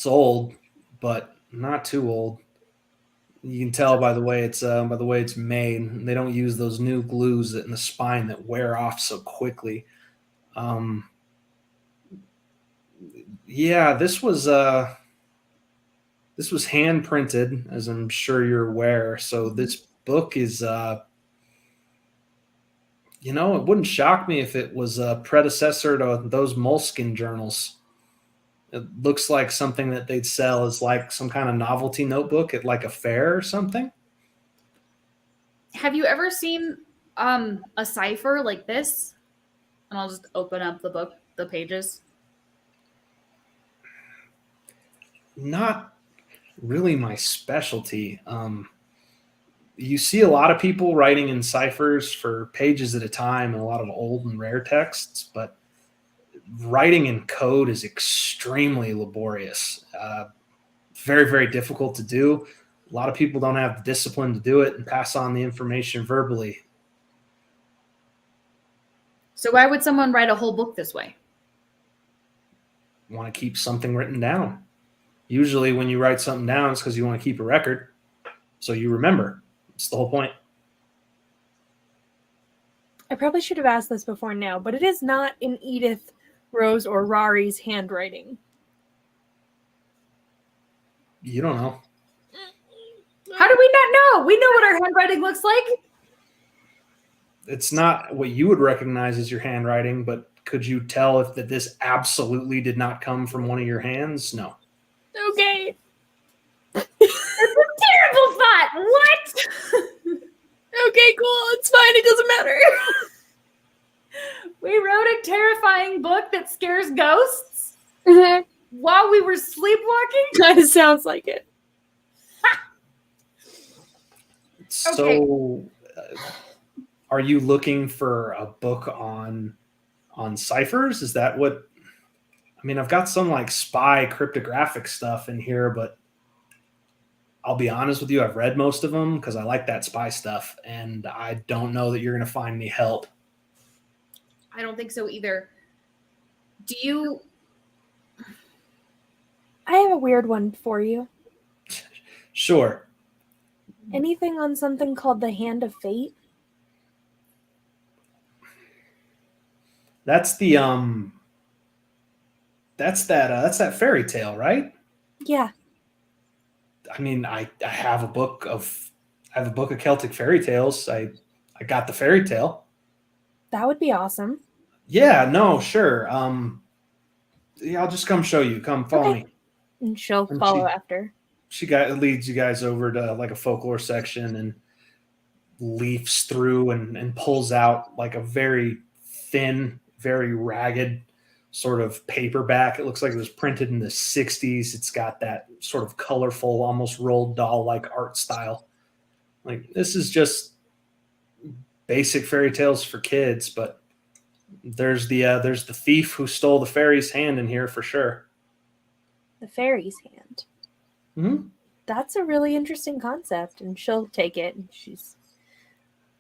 old, but not too old. You can tell by the way it's made. They don't use those new glues in the spine that wear off so quickly. Yeah, this was hand printed, as I'm sure you're aware. So this book is, it wouldn't shock me if it was a predecessor to those Moleskine journals. It looks like something that they'd sell as like some kind of novelty notebook at like a fair or something. Have you ever seen a cipher like this? And I'll just open up the book, the pages. Not really my specialty. You see a lot of people writing in ciphers for pages at a time and a lot of old and rare texts, but writing in code is extremely laborious. Very, very difficult to do. A lot of people don't have the discipline to do it and pass on the information verbally. So why would someone write a whole book this way? Want to keep something written down. Usually when you write something down, it's because you want to keep a record so you remember. It's the whole point. I probably should have asked this before now, but it is not in Edith, Rose, or Rari's handwriting. You don't know. How do we not know? We know what our handwriting looks like. It's not what you would recognize as your handwriting, but could you tell if this absolutely did not come from one of your hands? No. Okay. That's a terrible thought. What? Okay, cool. It's fine. It doesn't matter. We wrote a terrifying book that scares ghosts while we were sleepwalking? Kind of sounds like it. So, are you looking for a book on ciphers? Is that what? I mean, I've got some like spy cryptographic stuff in here, but I'll be honest with you, I've read most of them because I like that spy stuff, and I don't know that you're going to find me help. I don't think so either. Do you? I have a weird one for you. Sure. Anything on something called the Hand of Fate? That's the that's that fairy tale, right? Yeah. I mean, I have a book of Celtic fairy tales. I got the fairy tale. That would be awesome. Yeah, no, sure. Yeah, I'll just come show you. Come follow me. And she'll And follow after. She leads you guys over to like a folklore section and leafs through and pulls out like a very thin, very ragged sort of paperback. It looks like it was printed in the 60s. It's got that sort of colorful, almost Roald Dahl like art style. Like, this is just basic fairy tales for kids, but there's the thief who stole the fairy's hand in here for sure. The fairy's hand. Mm-hmm. That's a really interesting concept, and she'll take it. And she's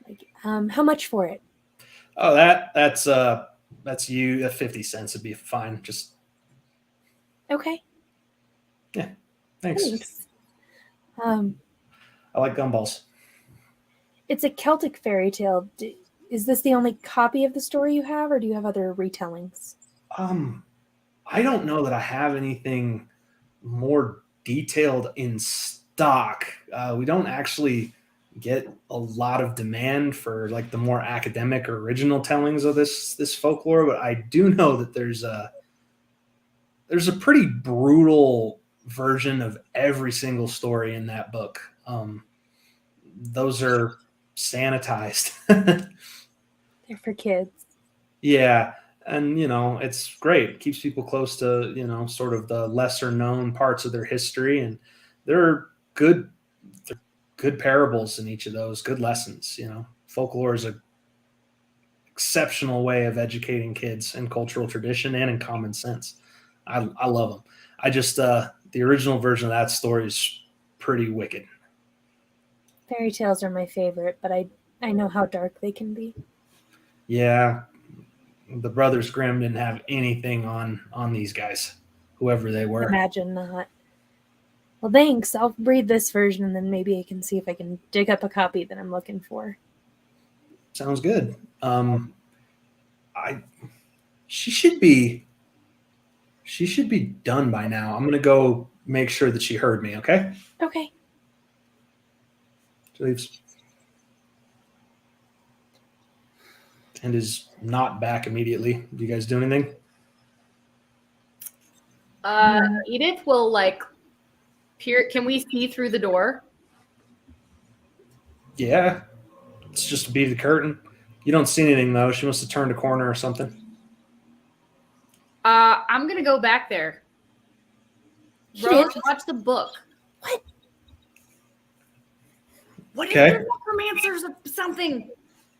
like, "How much for it?" Oh, that's you. At 50 cents would be fine. Just Okay. yeah. Thanks. I like gumballs. It's a Celtic fairy tale. Is this the only copy of the story you have, or do you have other retellings? I don't know that I have anything more detailed in stock. We don't actually get a lot of demand for like the more academic or original tellings of this folklore, but I do know that there's a pretty brutal version of every single story in that book. Those are sanitized. They're for kids. Yeah. And, it's great. It keeps people close to, sort of the lesser known parts of their history. And there are good parables in each of those, good lessons. Folklore is an exceptional way of educating kids in cultural tradition and in common sense. I love them. I just, the original version of that story is pretty wicked. Fairy tales are my favorite, but I know how dark they can be. Yeah. The Brothers Grimm didn't have anything on these guys, whoever they were. Imagine not. Well, thanks. I'll read this version, and then maybe I can see if I can dig up a copy that I'm looking for. Sounds good. She should be done by now. I'm gonna go make sure that she heard me. Okay. Okay. She leaves. And is not back immediately. Do you guys do anything? Edith will peer. Can we see through the door? Yeah. It's just a beaded curtain. You don't see anything though. She must have turned a corner or something. I'm gonna go back there. Rose, watch the book. What? What is the necromancers or something?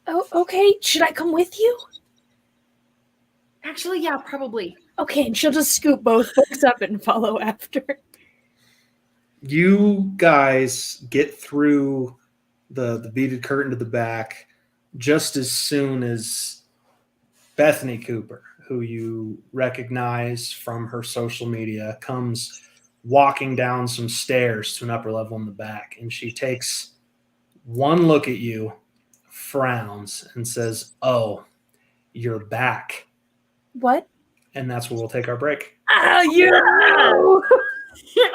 Oh, okay. Should I come with you? Actually, yeah, probably. Okay, and she'll just scoop both books up and follow after. You guys get through the beaded curtain to the back just as soon as Bethany Cooper, who you recognize from her social media, comes walking down some stairs to an upper level in the back. And she takes one look at you, frowns, and says, "Oh, you're back." What? And that's where we'll take our break. Oh, no!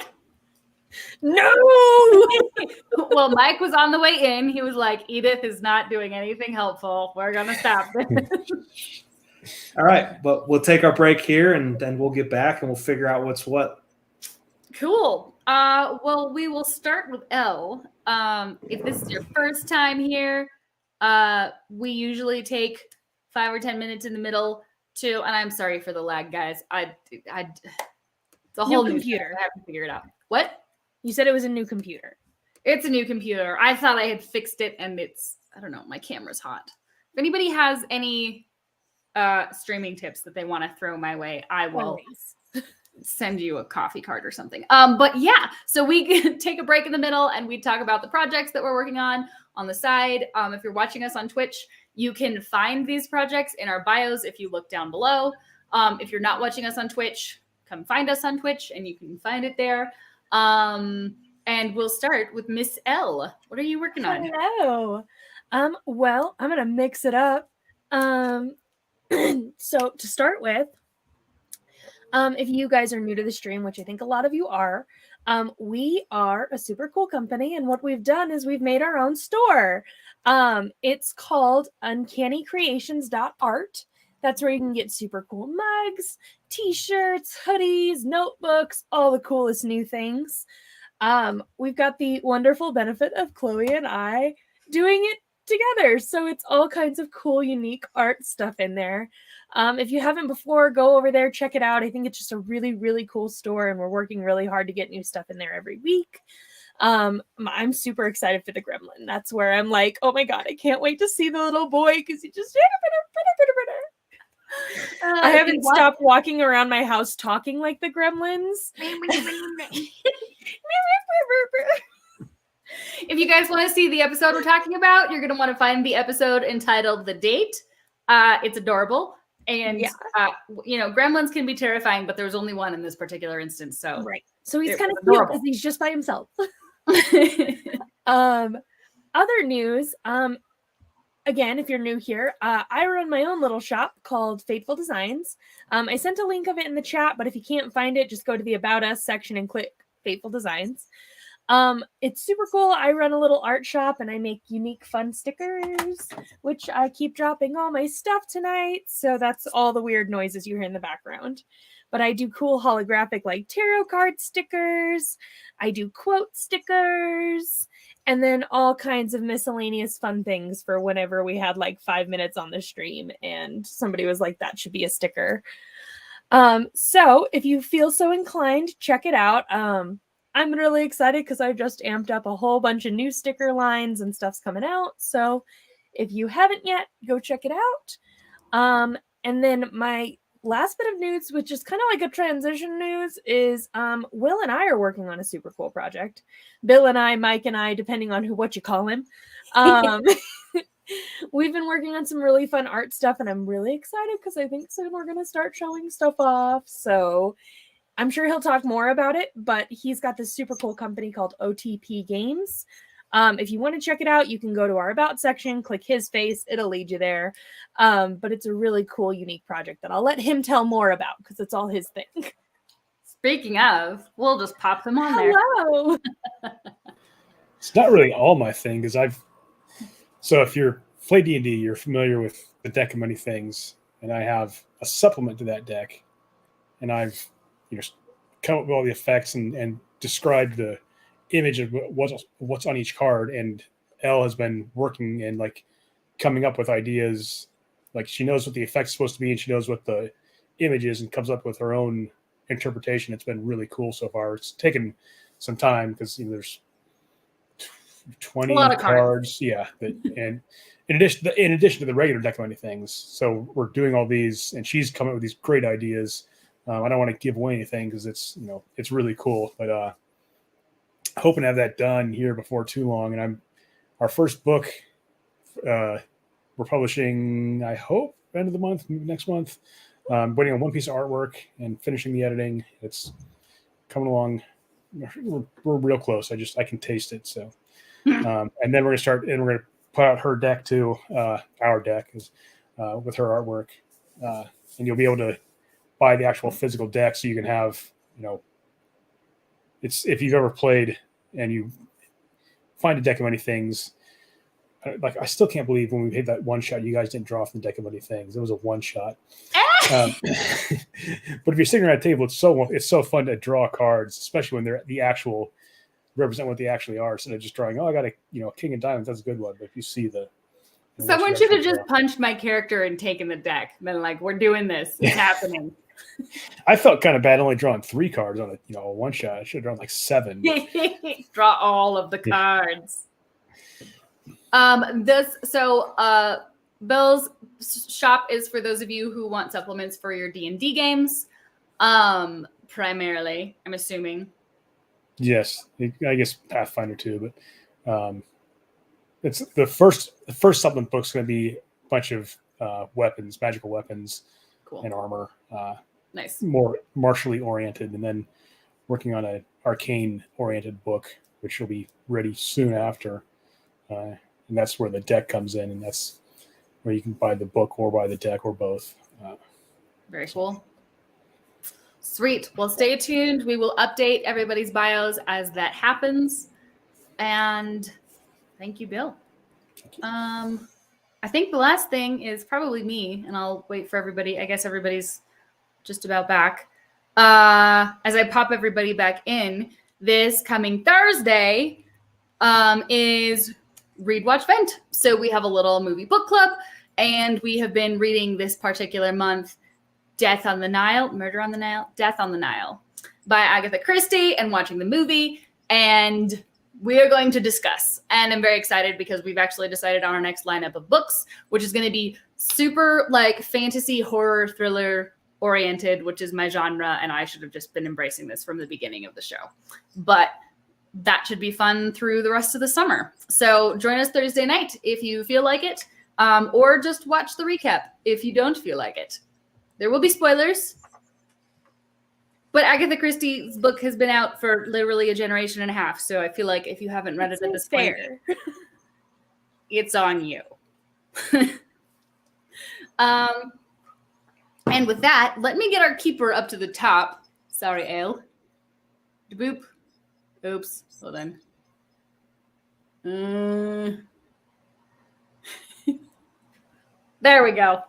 No! Well, Mike was on the way in. He was like, Edith is not doing anything helpful. We're going to stop this. All right, but we'll take our break here, and then we'll get back, and we'll figure out what's what. Cool. Well, we will start with Elle. If this is your first time here, we usually take 5 or 10 minutes in the middle to, and I'm sorry for the lag, guys. It's a whole new computer. I have to figure it out. What? You said it was a new computer. It's a new computer. I thought I had fixed it, and I don't know, my camera's hot. If anybody has any streaming tips that they want to throw my way, I will send you a coffee card or something. But yeah, so we take a break in the middle and we talk about the projects that we're working on the side. If you're watching us on Twitch, you can find these projects in our bios if you look down below. If you're not watching us on Twitch, come find us on Twitch and you can find it there. And we'll start with Miss Elle. What are you working on? Hello. Well, I'm gonna mix it up. So to start with, If you guys are new to the stream, which I think a lot of you are, we are a super cool company, and what we've done is we've made our own store. It's called uncannycreations.art. That's where you can get super cool mugs, t-shirts, hoodies, notebooks, all the coolest new things. We've got the wonderful benefit of Chloe and I doing it together. So it's all kinds of cool, unique art stuff in there. If you haven't before, go over there, check it out. I think it's just a really, really cool store, and we're working really hard to get new stuff in there every week. I'm super excited for the gremlin. That's where I'm like, oh my God, I can't wait to see the little boy because he just... I haven't stopped walking around my house talking like the gremlins. If you guys want to see the episode we're talking about, you're going to want to find the episode entitled The Date. It's adorable. And, gremlins can be terrifying, but there's only one in this particular instance. So, right. So he's kind of cute because he's just by himself. Other news, again, if you're new here, I run my own little shop called Fateful Designs. I sent a link of it in the chat, but if you can't find it, just go to the About Us section and click Fateful Designs. It's super cool. I run a little art shop and I make unique fun stickers, which I keep dropping all my stuff tonight. So that's all the weird noises you hear in the background. But I do cool holographic like tarot card stickers. I do quote stickers, and then all kinds of miscellaneous fun things for whenever we had like 5 minutes on the stream and somebody was like, that should be a sticker. So if you feel so inclined, check it out. I'm really excited because I just amped up a whole bunch of new sticker lines and stuff's coming out. So if you haven't yet, go check it out. And then my last bit of news, which is kind of like a transition news, is Will and I are working on a super cool project. Bill and I, Mike and I, depending on what you call him. We've been working on some really fun art stuff, and I'm really excited because I think soon we're going to start showing stuff off. So I'm sure he'll talk more about it, but he's got this super cool company called OTP Games. If you want to check it out, you can go to our About section, click his face, it'll lead you there. But it's a really cool, unique project that I'll let him tell more about because it's all his thing. Speaking of, we'll just pop him on there. Hello. It's not really all my thing because so if you're play D&D, you're familiar with the deck of many things, and I have a supplement to that deck, and I've come up with all the effects and described the image of what's on each card. And Elle has been working and like coming up with ideas. Like she knows what the effect's supposed to be, and she knows what the image is, and comes up with her own interpretation. It's been really cool so far. It's taken some time because there's 20 cards. Yeah, and in addition to the regular deck of many things. So we're doing all these, and she's coming up with these great ideas. I don't want to give away anything because it's really cool, but hoping to have that done here before too long. And our first book we're publishing, I hope, end of the month, next month. Waiting on one piece of artwork and finishing the editing. It's coming along. We're real close. I can taste it. So, and then we're gonna put out her deck too. Our deck is with her artwork, and you'll be able to buy the actual physical deck, so you can have, it's, if you've ever played and you find a deck of many things, like I still can't believe when we hit that one shot, you guys didn't draw from the deck of many things. It was a one shot. But if you're sitting around a table, it's so fun to draw cards, especially when they're the actual represent what they actually are, instead of just drawing, I got a king of diamonds, that's a good one. But if you see someone should have just punched my character and taken the deck, been like, we're doing this, it's happening. I felt kind of bad only drawing 3 cards on a one shot. I should have drawn like 7. Draw all of the cards. Bill's shop is for those of you who want supplements for your D&D games. Primarily, I'm assuming. Yes, I guess Pathfinder too, but it's the first supplement book's going to be a bunch of weapons, magical weapons, cool, and armor. Nice. More martially oriented, and then working on an arcane oriented book, which will be ready soon after. And that's where the deck comes in, and that's where you can buy the book or buy the deck or both. Very cool. Sweet. Well, stay tuned. We will update everybody's bios as that happens. And thank you, Bill. I think the last thing is probably me, and I'll wait for everybody. I guess everybody's just about back. As I pop everybody back in, this coming Thursday is Read, Watch, Vent. So we have a little movie book club, and we have been reading this particular month, Death on the Nile, Murder on the Nile, Death on the Nile by Agatha Christie, and watching the movie. And we are going to discuss. And I'm very excited because we've actually decided on our next lineup of books, which is going to be super like fantasy, horror, thriller oriented, which is my genre. And I should have just been embracing this from the beginning of the show. But that should be fun through the rest of the summer. So join us Thursday night if you feel like it, or just watch the recap if you don't feel like it. There will be spoilers. But Agatha Christie's book has been out for literally a generation and a half. So I feel like if you haven't read it at this point, it's on you. And with that, let me get our keeper up to the top. Sorry, Ale. Boop. Oops. Hold on. There we go.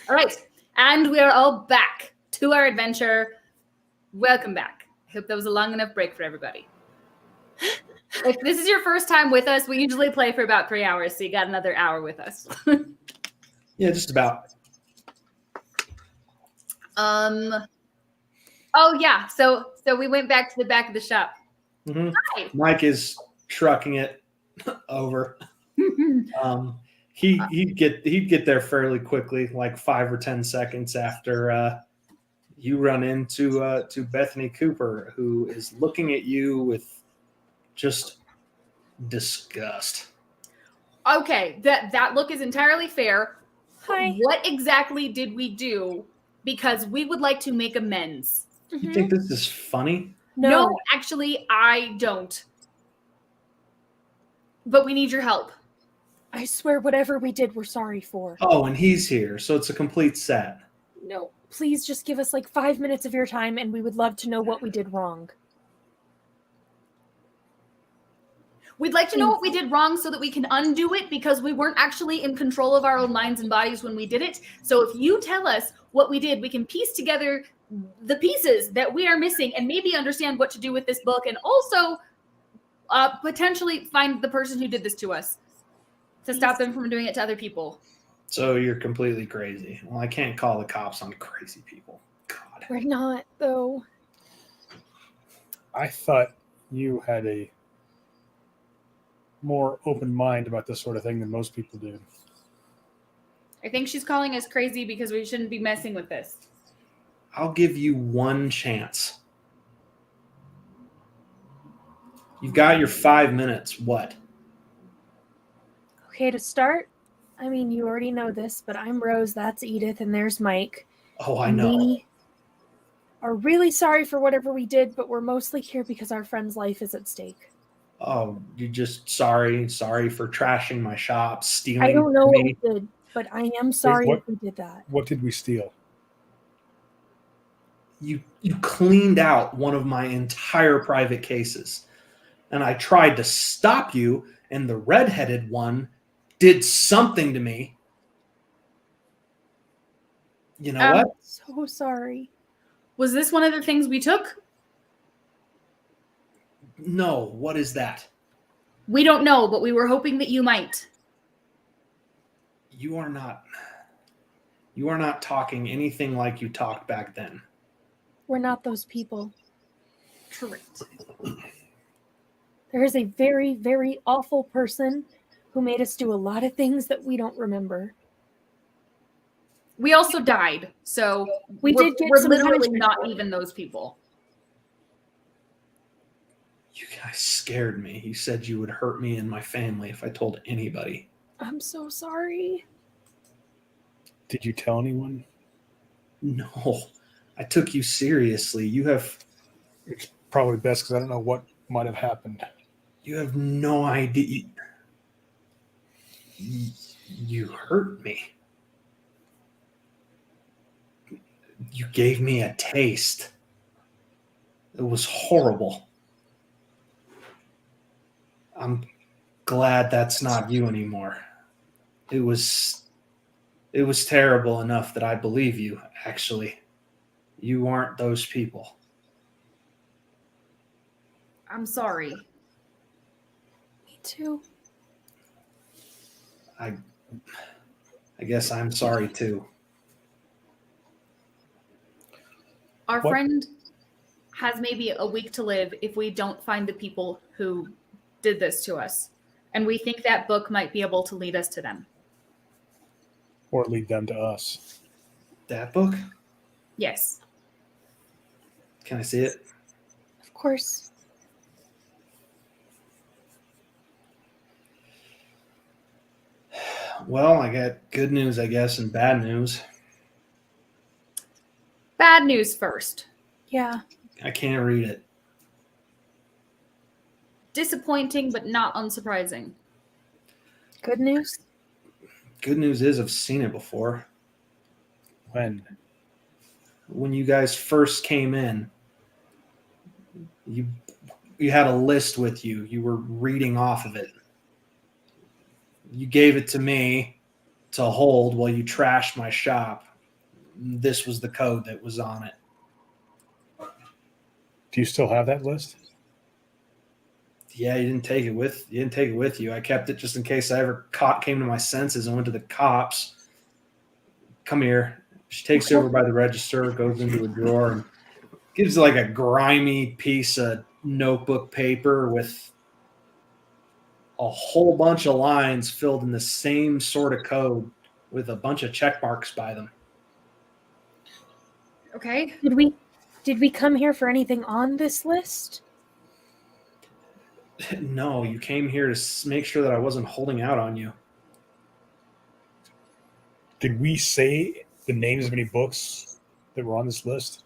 All right. And we are all back to our adventure. Welcome back. I hope that was a long enough break for everybody. If this is your first time with us, we usually play for about 3 hours, so you got another hour with us. Yeah, just about. Oh yeah, so we went back to the back of the shop. Mm-hmm. Hi. Mike is trucking it over. He'd get there fairly quickly, like 5 or 10 seconds after you run into to Bethany Cooper, who is looking at you with just disgust. Okay, that look is entirely fair. Hi. What exactly did we do? Because we would like to make amends. You think this is funny? No, actually, I don't. But we need your help. I swear whatever we did, we're sorry for. Oh, and he's here, so it's a complete set. No, please just give us like 5 minutes of your time and we would love to know what we did wrong. We'd like to know what we did wrong so that we can undo it, because we weren't actually in control of our own minds and bodies when we did it. So if you tell us what we did, we can piece together the pieces that we are missing and maybe understand what to do with this book, and also potentially find the person who did this to us to stop them from doing it to other people. So you're completely crazy. Well, I can't call the cops on crazy people. God. We're not, though. I thought you had a more open mind about this sort of thing than most people do. I think she's calling us crazy because we shouldn't be messing with this. I'll give you one chance. You've got your 5 minutes. What? Okay, to start, I mean, you already know this, but I'm Rose, that's Edith, and there's Mike. Oh, I know. We are really sorry for whatever we did, but we're mostly here because our friend's life is at stake. Oh, you just sorry for trashing my shop, stealing. I don't know from what me. we did, but I am sorry what- if we did that. What did we steal? You cleaned out one of my entire private cases, and I tried to stop you, and the redheaded one did something to me. You know what? So sorry. Was this one of the things we took? No, what is that? We don't know, but we were hoping that you might. You are not talking anything like you talked back then. We're not those people. Correct. There is a very, very awful person who made us do a lot of things that we don't remember. We also died, so We did get we're some literally punishment not for it. even those people. You guys scared me. You said you would hurt me and my family if I told anybody. I'm so sorry. Did you tell anyone? No, I took you seriously. It's probably best because I don't know what might have happened. You have no idea. You hurt me. You gave me a taste. It was horrible. I'm glad that's not you anymore. It was terrible enough that I believe you, actually. You aren't those people. I'm sorry. Me too. I guess I'm sorry too. Our What? friend has maybe a week to live if we don't find the people who did this to us. And we think that book might be able to lead us to them. Or lead them to us. That book? Yes. Can I see it? Of course. Well, I got good news, I guess, and bad news. Bad news first. Yeah. I can't read it. Disappointing, but not unsurprising. Good news? Good news is I've seen it before. When you guys first came in, you had a list with you. You were reading off of it. You gave it to me to hold while you trashed my shop. This was the code that was on it. Do you still have that list? Yeah, you didn't take it with you. I kept it just in case I ever came to my senses and went to the cops. Come here. She takes you over by the register, goes into a drawer, and gives like a grimy piece of notebook paper with a whole bunch of lines filled in the same sort of code with a bunch of check marks by them. Okay. Did we come here for anything on this list? No, you came here to make sure that I wasn't holding out on you. Did we say the names of any books that were on this list?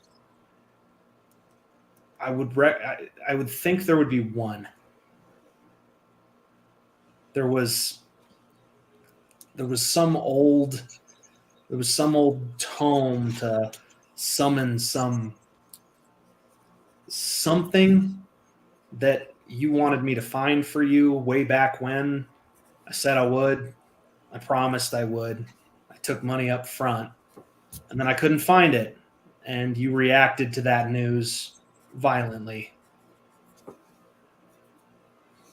I would think there would be one. There was some old tome to summon something that you wanted me to find for you way back when. I said I would. I promised I would. I took money up front, and then I couldn't find it, and you reacted to that news violently.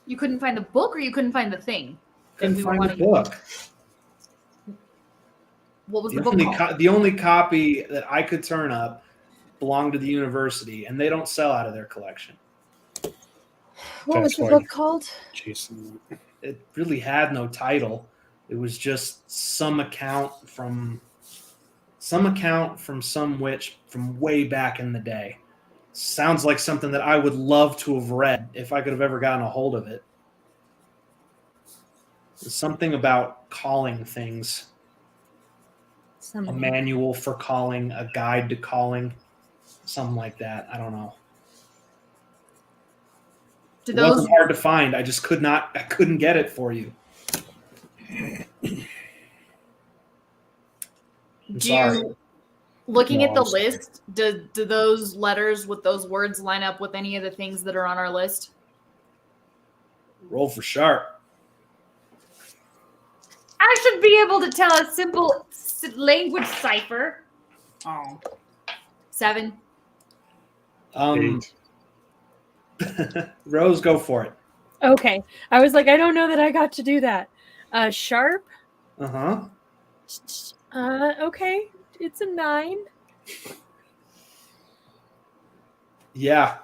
You couldn't find the book, or you couldn't find the thing? Couldn't we were find the wanting- book. What was the book called? The only copy that I could turn up belonged to the university, and they don't sell out of their collection. What was That's the why book you- called? Jason. It really had no title. It was just some account from some witch from way back in the day. Sounds like something that I would love to have read if I could have ever gotten a hold of it. Something about calling things. A manual for calling, a guide to calling, something like that. I don't know. It wasn't hard to find. I just couldn't get it for you. I'm sorry. Looking at the list, do those letters with those words line up with any of the things that are on our list? Roll for sharp. I should be able to tell a simple language cipher. Oh. 7. 8. Rose, go for it. Okay. I was like, I don't know that I got to do that. Sharp? Uh-huh. Okay. It's a 9. Yeah.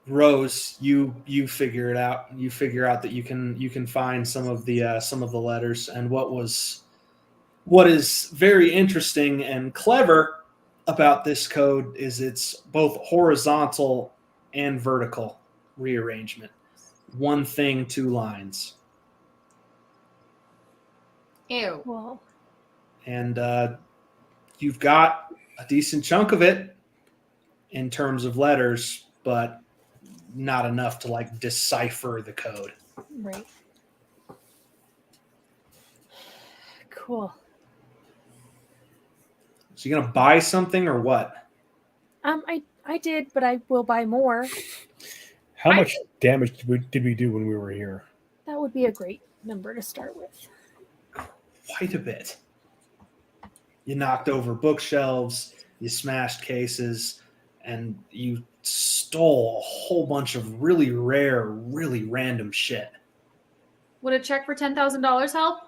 Rose, you figure it out. You figure out that you can find some of the letters. And what is very interesting and clever about this code is it's both horizontal and vertical rearrangement. One thing, 2 lines. Ew. Well, And you've got a decent chunk of it in terms of letters, but not enough to like decipher the code. right. Cool. So you gonna buy something or what? I did, but I will buy more. How much damage did we do when we were here? That would be a great number to start with. Quite a bit. You knocked over bookshelves, you smashed cases, and you stole a whole bunch of really rare, really random shit. Would a check for $10,000 help?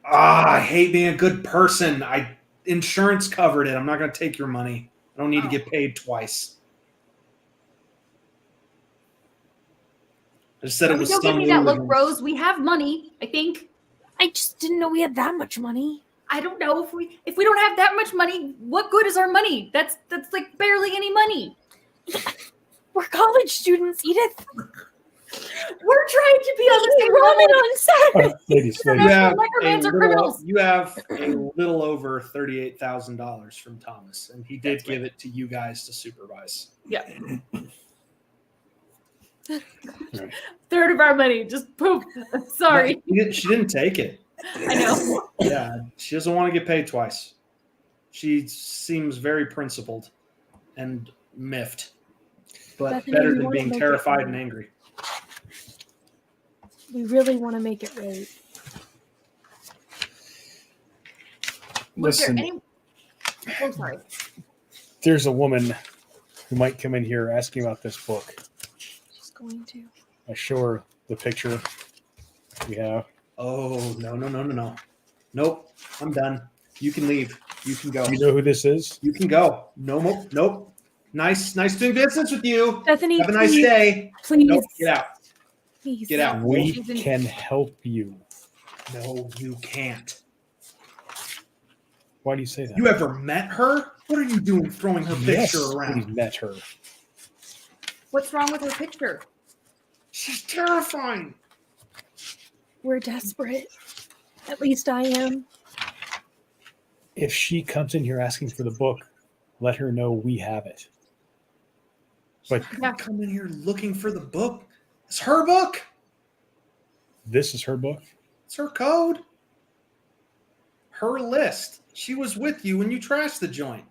I hate being a good person. Insurance covered it. I'm not going to take your money. I don't need to get paid twice. I just said it was Don't give me that look, Rose. We have money, I think. I just didn't know we had that much money. I don't know if we don't have that much money. What good is our money? That's like barely any money. We're college students, Edith. We're trying to be on the same level. On set. Ladies. You have a little over $38,000 from Thomas, and he did give it to you guys to supervise. Yeah. Right. Third of our money, just poof. Sorry. No, she didn't take it. I know. Yeah, she doesn't want to get paid twice. She seems very principled and miffed, but Bethany, better we than wanna being make it terrified right. and angry. We really want to make it right. Was there Listen, any? Oh, sorry. there's a woman who might come in here asking about this book. She's going to. I show her the picture we have. Oh, no. Nope, I'm done. You can leave. You can go. Do you know who this is? You can go. No more. Nope. Nice doing business with you. Bethany, Have a nice please, day. Please. Nope, get out. Please. Get out. We can help you. No, you can't. Why do you say that? You ever met her? What are you doing throwing her picture Yes, around? we met her. What's wrong with her picture? She's terrifying. We're desperate. At least I am. If she comes in here asking for the book, let her know we have it. But Yeah. Come in here looking for the book. It's her book. this is her book. It's her code. Her list. She was with you when you trashed the joint.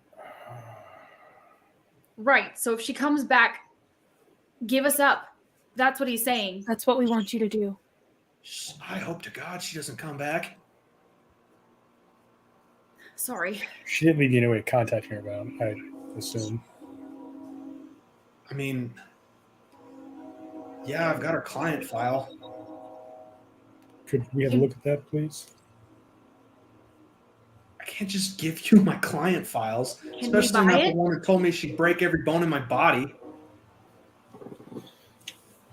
Right. So if she comes back, give us up. That's what he's saying. That's what we want you to do. I hope to God she doesn't come back. Sorry. She didn't leave you any way to contact her about, I assume. I mean, yeah, I've got her client file. Could we have a look at that, please? I can't just give you my client files, Can we especially buy not it? the one who told me she'd break every bone in my body.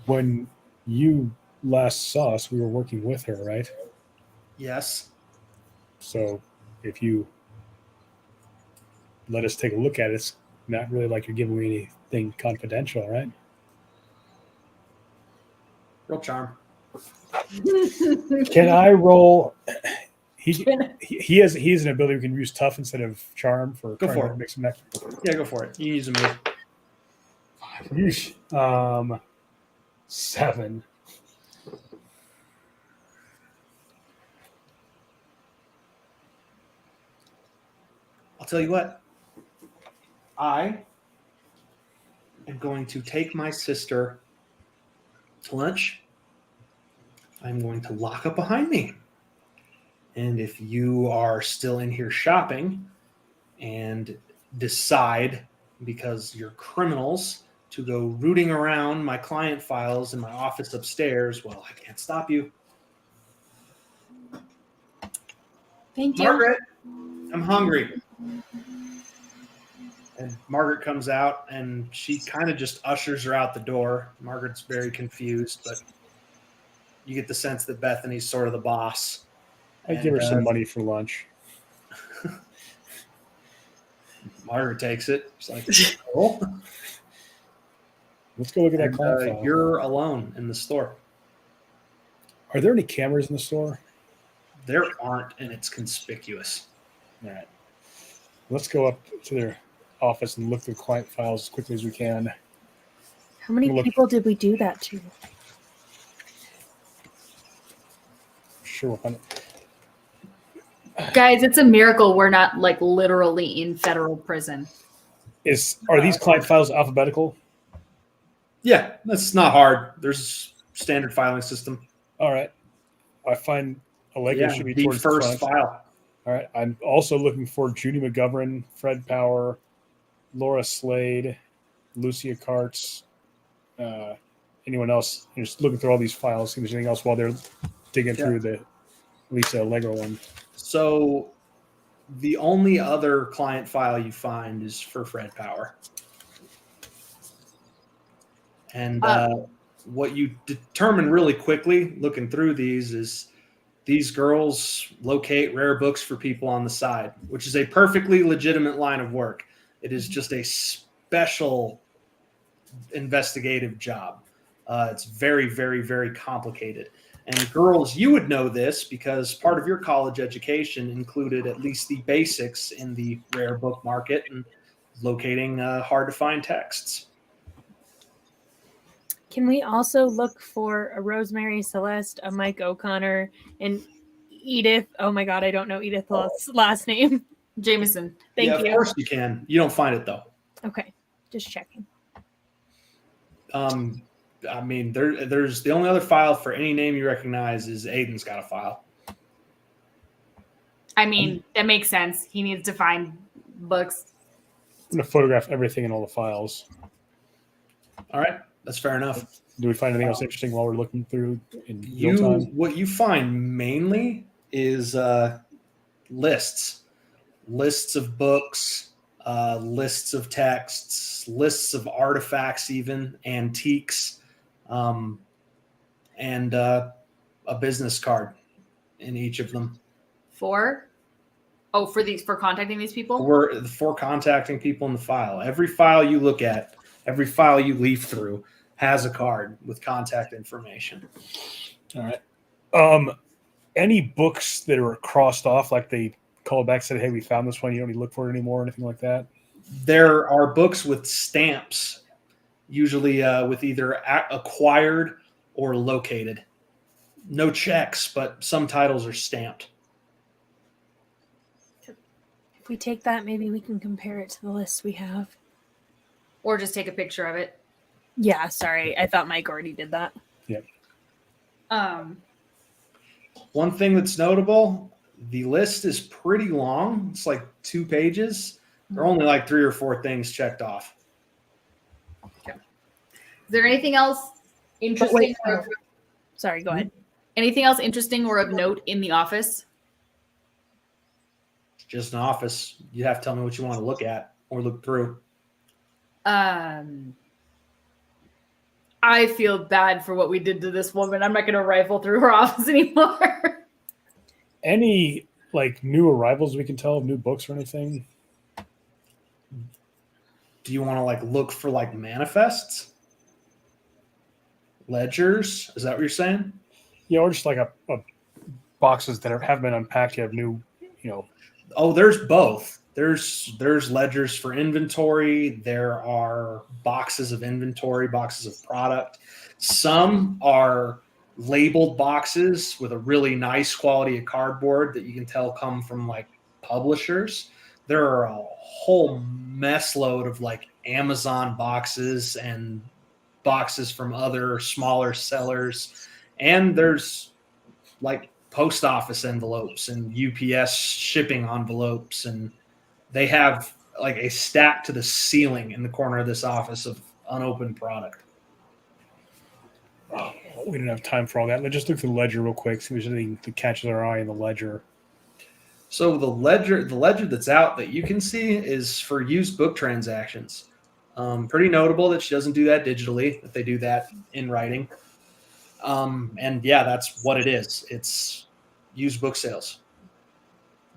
When you last saw us, we were working with her, right? Yes. So if you let us take a look at it, it's not really like you're giving me anything confidential, right? Real charm. Can I roll? He has an ability we can use tough instead of charm for Go trying for to it. mix them up. Yeah, go for it. You can use a move. Yeesh. 7. I'll tell you what. I am going to take my sister to lunch. I'm going to lock up behind me. And if you are still in here shopping and decide, because you're criminals, to go rooting around my client files in my office upstairs, well, I can't stop you. Thank you. Margaret, I'm hungry. And Margaret comes out and she kind of just ushers her out the door. Margaret's very confused, but you get the sense that Bethany's sort of the boss. I give her some money for lunch. Margaret takes it. She's like, cool. Let's go look at that And, client file. you're alone in the store. Are there any cameras in the store? There aren't, and it's conspicuous. All right. Let's go up to their office and look through client files as quickly as we can. How many Look. people did we do that to? Sure. Guys, it's a miracle we're not like literally in federal prison. Are these client files alphabetical? Yeah, that's not hard. There's a standard filing system. All right. I find Allegra should be the towards the first front. file. All right. I'm also looking for Judy McGovern, Fred Power, Laura Slade, Lucia Karts, anyone else. I'm just looking through all these files, see if there's anything else while they're digging through the Lisa Allegra one. So the only other client file you find is for Fred Power. And what you determine really quickly looking through these is these girls locate rare books for people on the side, which is a perfectly legitimate line of work. It is just a special investigative job. It's very, very, very complicated. And girls, you would know this because part of your college education included at least the basics in the rare book market and locating hard to find texts. Can we also look for a Rosemary Celeste, a Mike O'Connor, and Edith? Oh my God, I don't know Edith's last name. Jameson. Thank you. Of course you can. You don't find it though. Okay, just checking. I mean, there's the only other file for any name you recognize is Aiden's got a file. I mean, that makes sense. He needs to find books. I'm going to photograph everything in all the files. All right. That's fair enough. Do we find anything else interesting while we're looking through in real time? What you find mainly is lists of books, lists of texts, lists of artifacts, even antiques, and a business card in each of them. For contacting these people? For contacting people in the file. Every file you look at, every file you leaf through has a card with contact information. All right. Any books that are crossed off, like they called back and said, hey, we found this one, you don't need to look for it anymore, or anything like that? There are books with stamps, usually with either acquired or located. No checks, but some titles are stamped. If we take that, maybe we can compare it to the list we have. Or just take a picture of it. Yeah, sorry. I thought Mike already did that. Yep. One thing that's notable, the list is pretty long. It's like 2 pages. There are only like 3 or 4 things checked off. Okay. Is there anything else interesting? Sorry, go ahead. Anything else interesting or of note in the office? It's just an office. You have to tell me what you want to look at or look through. I feel bad for what we did to this woman. I'm not going to rifle through her office anymore. Any like new arrivals we can tell, new books or anything? Do you want to like look for like manifests? Ledgers? Is that what you're saying? Yeah, or just like a boxes that have been unpacked. You have new, Oh, there's both. There's ledgers for inventory. There are boxes of inventory, boxes of product. Some are labeled boxes with a really nice quality of cardboard that you can tell come from like publishers. There are a whole mess load of like Amazon boxes and boxes from other smaller sellers. And there's like post office envelopes and UPS shipping envelopes, and they have like a stack to the ceiling in the corner of this office of unopened product. We didn't have time for all that. Let's just look through the ledger real quick, see if there's anything that catches our eye in the ledger. So the ledger that's out that you can see is for used book transactions. Pretty notable that she doesn't do that digitally, that they do that in writing. And yeah, that's what it is. It's used book sales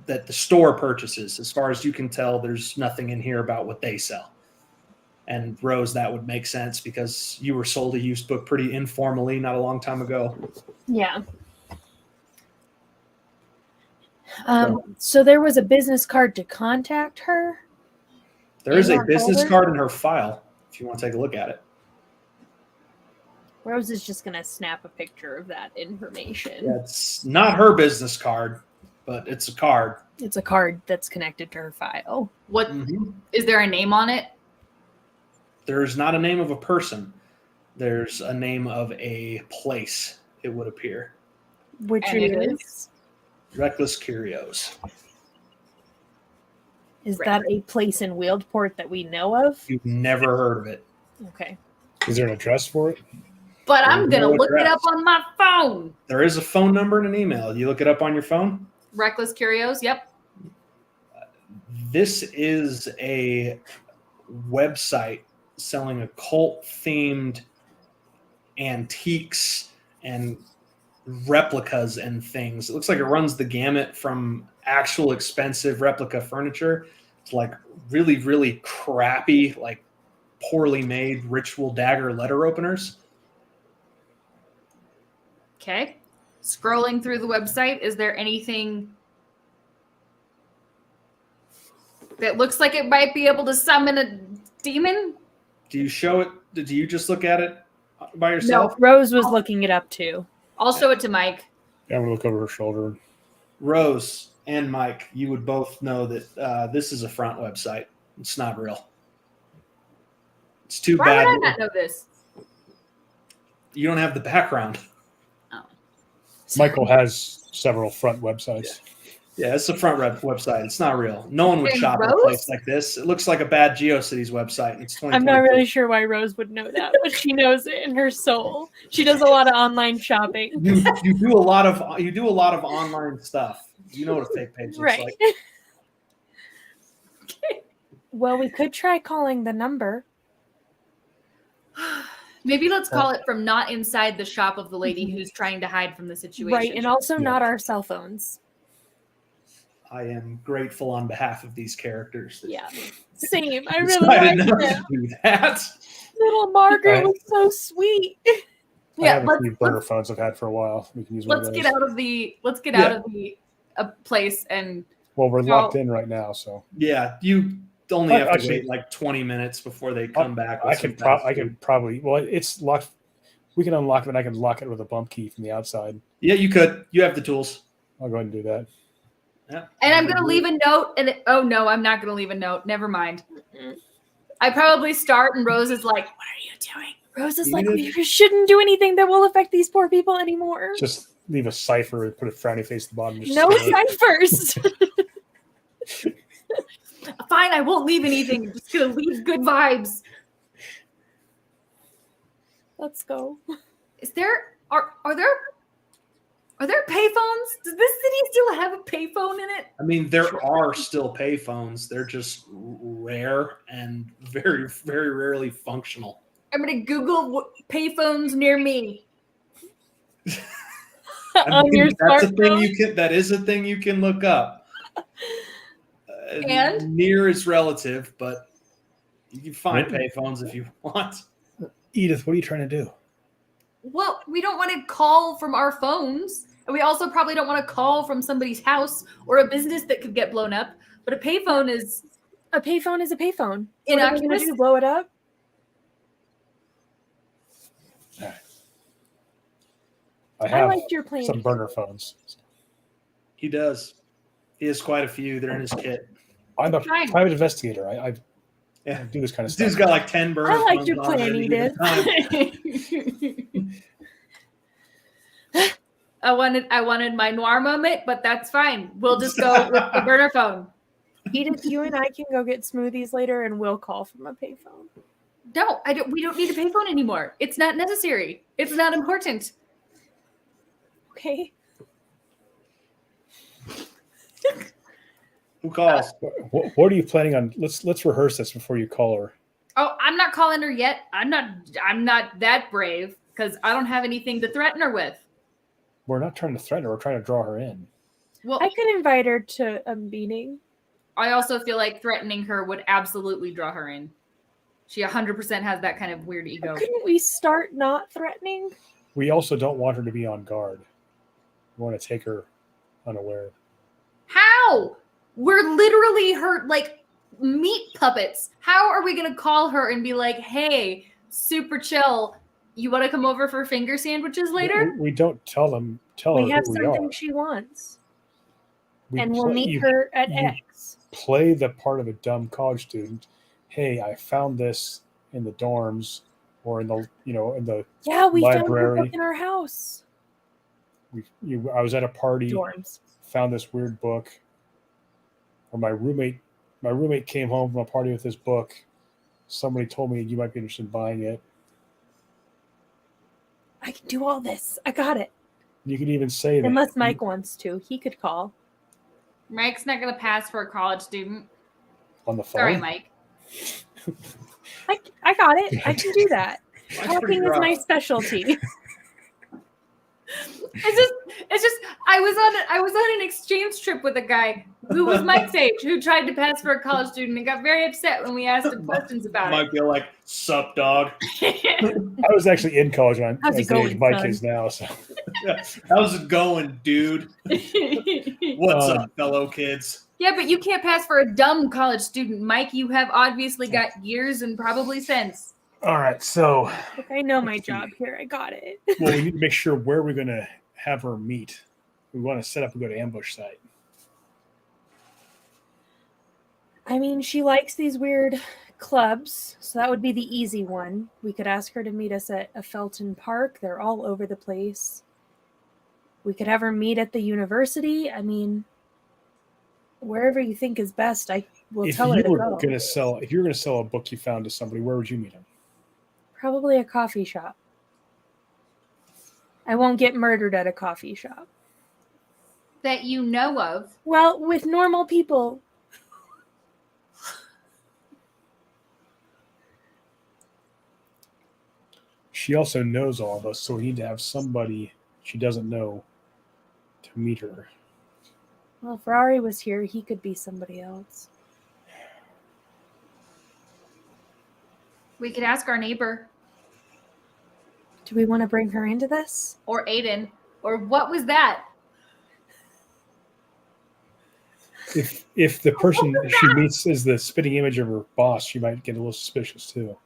that the store purchases. As far as you can tell, there's nothing in here about what they sell. And Rose, that would make sense because you were sold a used book pretty informally not a long time ago. Yeah. So there was a business card to contact her. There is In a that business folder? card in her file if you want to take a look at it. Rose is just going to snap a picture of that information. Yeah, it's not her business card. but it's a card. It's a card that's connected to her file. What is there a name on it? There's not a name of a person. There's a name of a place, it would appear. Which And it is? Reckless Curios. Is that a place in Wieldport that we know of? You've never heard of it. Okay. Is there an address for it? But I'm There's gonna no look it address. up on my phone. There is a phone number and an email. You look it up on your phone? Reckless Curios. Yep. This is a website selling occult-themed antiques and replicas and things. It looks like it runs the gamut from actual expensive replica furniture to like really, really crappy, like poorly made ritual dagger letter openers. Okay. Scrolling through the website, is there anything that looks like it might be able to summon a demon? Do you show it? Did you just look at it by yourself? No, Rose was looking it up too. I'll show it to Mike. Yeah, I'm gonna look over her shoulder. Rose and Mike, you would both know that this is a front website. It's not real. It's too Why bad. would I not know this? You don't have the background. Michael has several front websites. Yeah, it's a front website. It's not real. No one would And shop at a Rose? place like this. It looks like a bad GeoCities website. It's 2022. I'm not really sure why Rose would know that, but she knows it in her soul. She does a lot of online shopping. You do a lot of online stuff. You know what a fake page looks Right. like. Well, we could try calling the number. Maybe let's call it from not inside the shop of the lady who's trying to hide from the situation. Right, and also not our cell phones. I am grateful on behalf of these characters. That Yeah. Same. I really decided like not them. to do that. Little Margaret Right. was so sweet. I Yeah, have a few burner phones I've had for a while. We can use one let's of get those. out of the out of the place and Well, we're locked in right now, so Yeah, you only have to Actually- wait like 20 minutes before they come back. with I some could fast I food. could probably. Well, it's locked. We can unlock it, and I can lock it with a bump key from the outside. Yeah, you could. You have the tools. I'll go ahead and do that. Yeah. and I'm gonna leave a note oh no, I'm not gonna leave a note. Never mind. I probably start and Rose is like, what are you doing? Rose is You like, did- we shouldn't do anything that will affect these poor people anymore. Just leave a cipher and put a frowny face at the bottom. Just No say it. ciphers. Fine, I won't leave anything. I'm just gonna leave good vibes. Let's go. Is there are there payphones? Does this city still have a payphone in it? I mean, there are still payphones. They're just rare and very, very rarely functional. I'm gonna Google payphones near me. On your that's a thing smartphone. you can. That is a thing you can look up. And? Near is relative, but you can find Really? payphones if you want. Edith, what are you trying to do? Well, we don't want to call from our phones. And we also probably don't want to call from somebody's house or a business that could get blown up. But a payphone is A payphone is a payphone. What are we gonna innocuous. do? Blow it up? I I have liked your plan. some burner phones. He does. He has quite a few. They're in his kit. I'm a Fine. private investigator. I Yeah. do this kind of This stuff. dude's got like 10 burner I liked phones your on plan, at any given Edith. time. I wanted my noir moment, but that's fine. We'll just go with the burner phone. Edith, you and I can go get smoothies later, and we'll call from a payphone. No, I don't. We don't need a payphone anymore. It's not necessary. It's not important. Okay. Who calls? What are you planning on? Let's rehearse this before you call her. Oh, I'm not calling her yet. I'm not that brave because I don't have anything to threaten her with. We're not trying to threaten her. We're trying to draw her in. Well, I could invite her to a meeting. I also feel like threatening her would absolutely draw her in. She 100% has that kind of weird ego. Couldn't we start not threatening? We also don't want her to be on guard. We want to take her unaware. How? We're literally her like meat puppets. How are we gonna call her and be like, "Hey, super chill. You want to come over for finger sandwiches later?" We don't tell We her have who we something are. she wants. we'll meet her at X. Play the part of a dumb college student. Hey, I found this in the dorms or in the we library. Found her book in our house. I was at a party. Dorms. Found this weird book. Or my roommate came home from a party with this book. Somebody told me you might be interested in buying it. I can do all this. I got it. You could even say that. Unless Mike wants to. He could call. Mike's not going to pass for a college student. On the phone? Sorry, Mike. I got it. I can do that. Talking is my specialty. It's just I was on an exchange trip with a guy who was Mike's age who tried to pass for a college student and got very upset when we asked him questions about Might be like, sup, dog. I was actually in college when Mike is now. So. How's it going, dude? What's up, fellow kids? Yeah, but you can't pass for a dumb college student, Mike. You have obviously got years and probably sense. All right, so look, I know my job here. I got it. Well, we need to make sure where we're going to have her meet. We want to set up and go to ambush site. I mean, she likes these weird clubs, so that would be the easy one. We could ask her to meet us at a Felton Park. They're all over the place. We could have her meet at the university. I mean, wherever you think is best, I will tell her to go. If you were going to sell a book you found to somebody, where would you meet them? Probably a coffee shop. I won't get murdered at a coffee shop. That you know of? Well, with normal people. She also knows all of us, so we need to have somebody she doesn't know to meet her. Well, if Rory was here, he could be somebody else. We could ask our neighbor. Do we want to bring her into this? Or Aiden. Or what was that? If the person she meets is the spitting image of her boss, she might get a little suspicious too.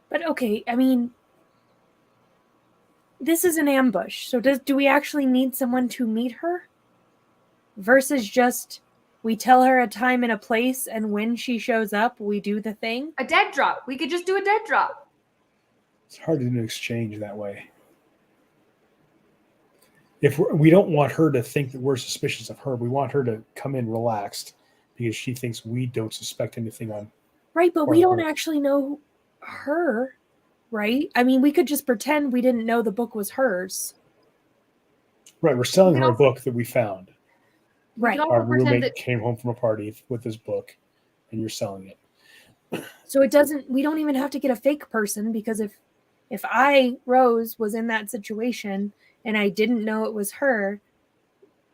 But okay, I mean, this is an ambush. So do we actually need someone to meet her? Versus just we tell her a time and a place, and when she shows up, we do the thing? A dead drop. We could just do a dead drop. It's hard to do an exchange that way. If we don't want her to think that we're suspicious of her, we want her to come in relaxed because she thinks we don't suspect anything on. Right, but we don't actually know her, right? I mean, we could just pretend we didn't know the book was hers. Right, we're selling her a book that we found. Right. Our roommate came home from a party with this book, and you're selling it. So we don't even have to get a fake person, because if I, Rose, was in that situation and I didn't know it was her,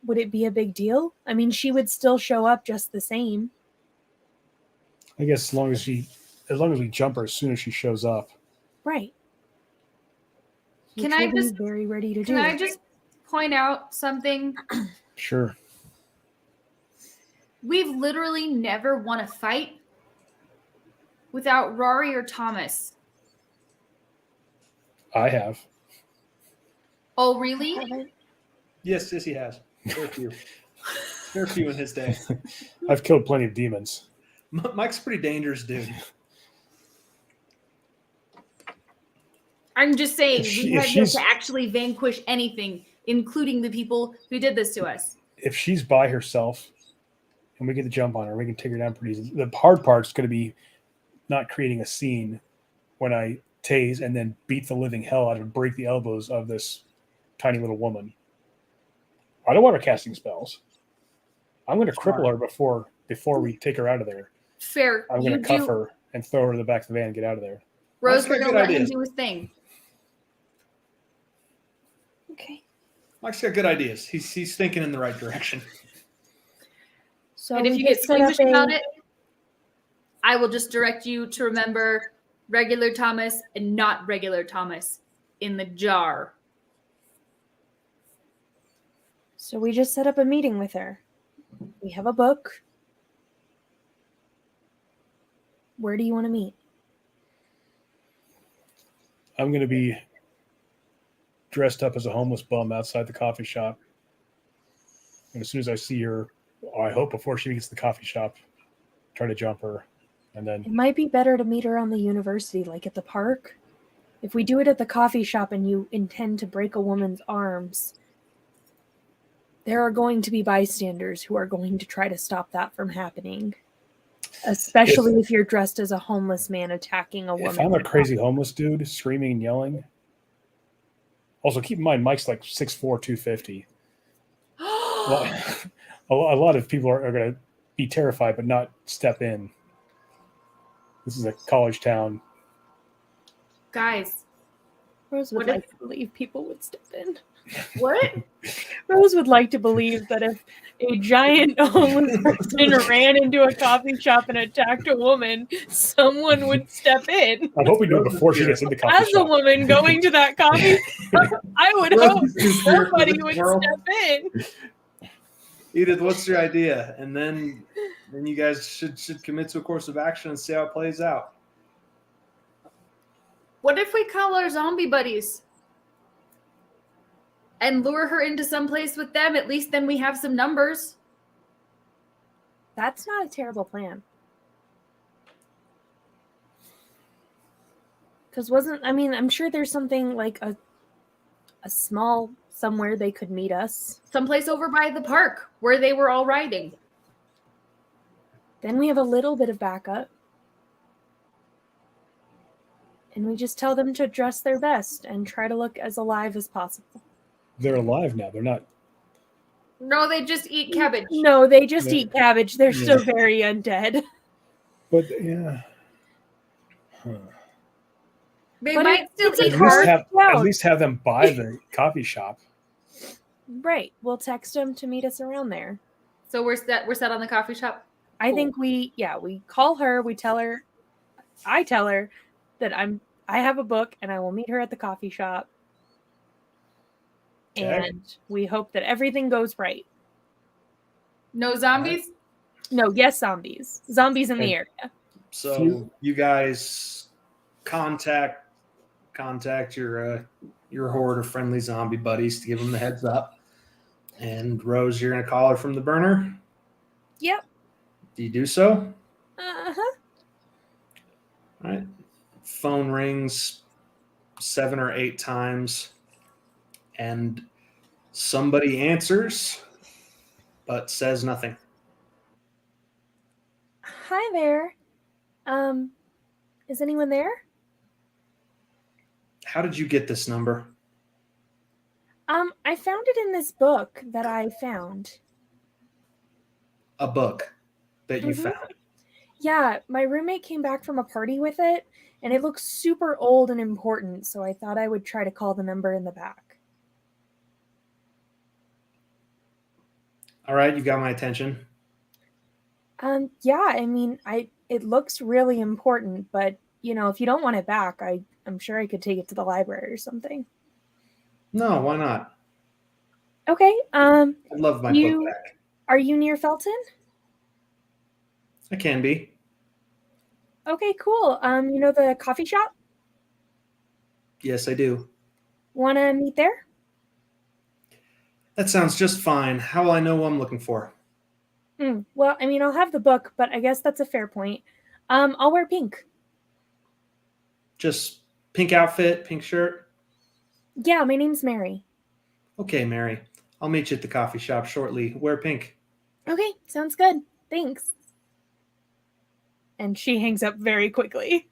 would it be a big deal? I mean, she would still show up just the same. I guess as long as we jump her as soon as she shows up. Right. Can I just be very ready to do Can it. I just point out something? Sure. We've literally never won a fight without Rory or Thomas. I have. Oh, really? Yes, he has. Very few. Very few in his day. I've killed plenty of demons. Mike's a pretty dangerous dude. I'm just saying, we had yet to actually vanquish anything, including the people who did this to us. If she's by herself and we get the jump on her, we can take her down pretty easy. The hard part's going to be not creating a scene when I tase and then beat the living hell out of and break the elbows of this tiny little woman. I don't want her casting spells. I'm going to cripple her before we take her out of there. Fair. I'm going to cuff her and throw her in the back of the van and get out of there. Rose, we're going to let him do his thing. Okay. Mike's got good ideas. He's thinking in the right direction. So and if you get squeamish about it, I will just direct you to remember regular Thomas and not regular Thomas in the jar. So we just set up a meeting with her. We have a book. Where do you want to meet? I'm going to be dressed up as a homeless bum outside the coffee shop. And as soon as I see her, I hope before she gets to the coffee shop, try to jump her. And then It might be better to meet her on the university, like at the park. If we do it at the coffee shop and you intend to break a woman's arms, there are going to be bystanders who are going to try to stop that from happening. Especially if you're dressed as a homeless man attacking a woman. If I'm a crazy homeless dude screaming and yelling. Also, keep in mind, Mike's like 6'4", 250. A lot of people are going to be terrified, but not step in. This is a college town. Guys, Rose would like to believe people would step in. What? Rose would like to believe that if a giant homeless person ran into a coffee shop and attacked a woman, someone would step in. I'm hoping to before she gets in the coffee As shop. a woman going to that coffee shop, I would hope somebody would step in. Edith, what's your idea? And then you guys should commit to a course of action and see how it plays out. What if we call our zombie buddies and lure her into someplace with them? At least then we have some numbers. That's not a terrible plan. Because I'm sure there's something like a small somewhere they could meet us. Someplace over by the park where they were all riding. Then we have a little bit of backup. And we just tell them to dress their best and try to look as alive as possible. They're alive now. They're not. No, they just eat cabbage. No, they just eat cabbage. They're still very undead. But yeah. Huh. They But might still it's a eat hard- hard. At least have them buy the coffee shop. Right. We'll text them to meet us around there. So we're set on the coffee shop. I think we call her, I tell her that I have a book and I will meet her at the coffee shop. Okay. And we hope that everything goes right. No zombies? No, yes, zombies. Zombies in the area. So you guys contact your horde of friendly zombie buddies to give them the heads up. And Rose, you're gonna call her from the burner. Yep. Do you do so? Uh-huh. All right. Phone rings 7 or 8 times, and somebody answers, but says nothing. Hi there. Is anyone there? How did you get this number? I found it in this book that I found. A book that you Mhm. found. Yeah, my roommate came back from a party with it, and it looks super old and important, so I thought I would try to call the number in the back. All right, you got my attention. Yeah, it looks really important, but if you don't want it back, I'm sure I could take it to the library or something. No, why not? Okay, I love my book back. Are you near Felton? I can be. Okay, cool. You know the coffee shop? Yes, I do. Want to meet there? That sounds just fine. How will I know who I'm looking for? Well, I'll have the book, but I guess that's a fair point. I'll wear pink. Just pink outfit, pink shirt? Yeah, my name's Mary. Okay, Mary. I'll meet you at the coffee shop shortly. Wear pink. Okay, sounds good. Thanks. And she hangs up very quickly.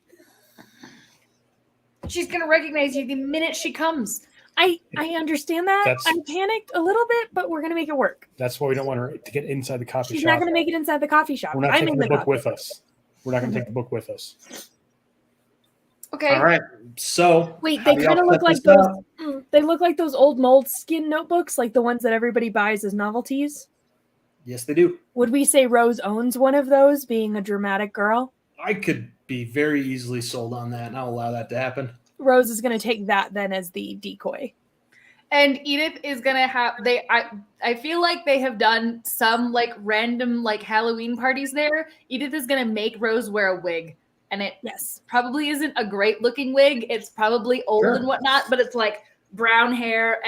She's going to recognize you the minute she comes. I understand that. That's- I panicked a little bit, but we're going to make it work. That's why we don't want her to get inside the coffee She's shop. not going to make it inside the coffee shop. We're not I'm taking in the book coffee with shop. us. We're not going to take the book with us. Okay. All right. So Wait, how they do y'all kind of look set like this those. up? They look like those old moleskin notebooks, like the ones that everybody buys as novelties. Yes, they do. Would we say Rose owns one of those, being a dramatic girl? I could be very easily sold on that, and I'll allow that to happen. Rose is going to take that then as the decoy. And Edith is going to have I feel like they have done some like random like Halloween parties there. Edith is going to make Rose wear a wig. And it Yes. probably isn't a great looking wig. It's probably old Sure. and whatnot, but it's like brown hair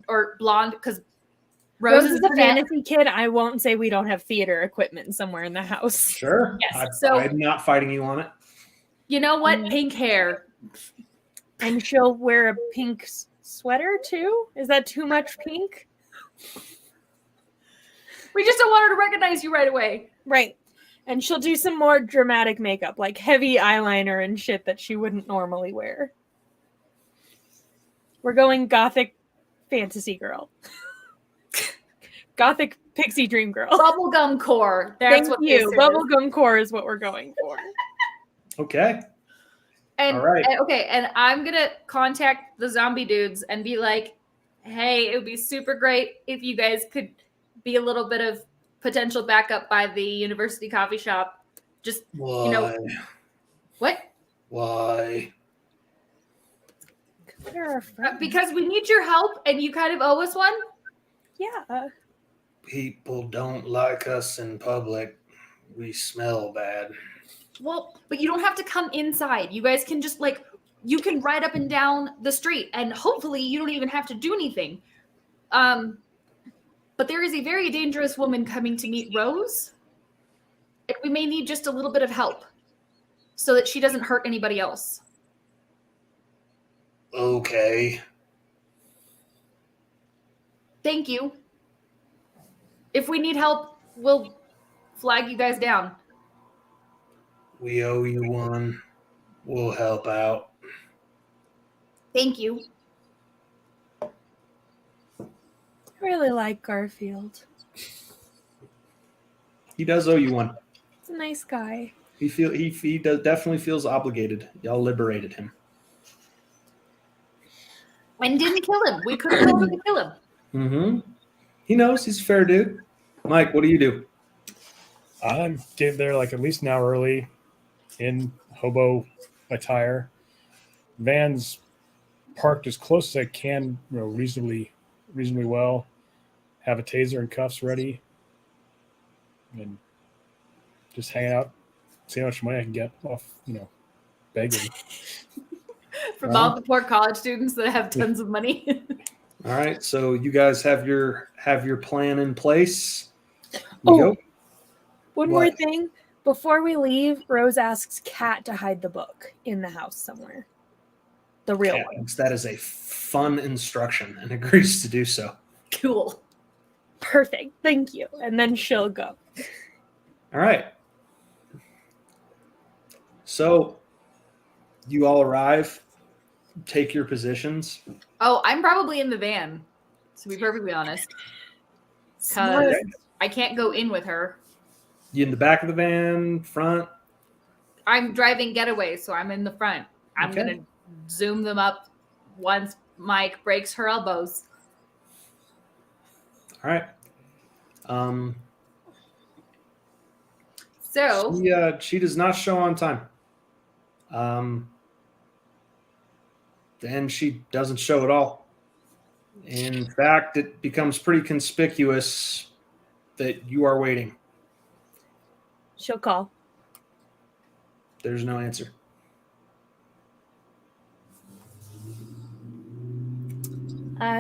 or blonde, because Rose is a fantasy kid. I won't say we don't have theater equipment somewhere in the house. Sure. Yes. I'm not fighting you on it. You know what? Pink hair. And she'll wear a pink sweater too? Is that too much pink? We just don't want her to recognize you right away. Right. And she'll do some more dramatic makeup, like heavy eyeliner and shit that she wouldn't normally wear. We're going gothic fantasy girl. Gothic pixie dream girl. Bubblegum core. That's Thank what you. this is. Bubblegum core is what we're going for. Okay. And, all right. And I'm going to contact the zombie dudes and be like, hey, it would be super great if you guys could be a little bit of potential backup by the university coffee shop. Just, Why? What? Why? They're our friends. Because we need your help and you kind of owe us one? Yeah. People don't like us in public. We smell bad. Well, but you don't have to come inside. You guys can just you can ride up and down the street and hopefully you don't even have to do anything. But there is a very dangerous woman coming to meet Rose. And we may need just a little bit of help so that she doesn't hurt anybody else. Okay. Thank you. If we need help, we'll flag you guys down. We owe you one. We'll help out. Thank you. I really like Garfield. He does owe you one. He's a nice guy. He definitely feels obligated. Y'all liberated him. And didn't kill him. We couldn't go to kill him. Mm-hmm. He knows he's a fair dude. Mike, what do you do? I'm getting there like at least an hour early in hobo attire. Van's parked as close as I can, reasonably well. Have a taser and cuffs ready. And just hang out, see how much money I can get off, begging. From all the poor college students that have tons of money. All right, so you guys have your plan in place. One more thing. Before we leave, Rose asks Kat to hide the book in the house somewhere. The real Kat one. thinks that is a fun instruction and agrees to do so. Cool. Perfect. Thank you. And then she'll go. All right. So you all arrive, take your positions. Oh, I'm probably in the van, to be perfectly honest. Because I can't go in with her. You in the back of the van, front? I'm driving getaway, so I'm in the front. I'm Okay. going to zoom them up once Mike breaks her elbows. All right. So She does not show on time. And she doesn't show at all. In fact, it becomes pretty conspicuous that you are waiting. She'll call. There's no answer.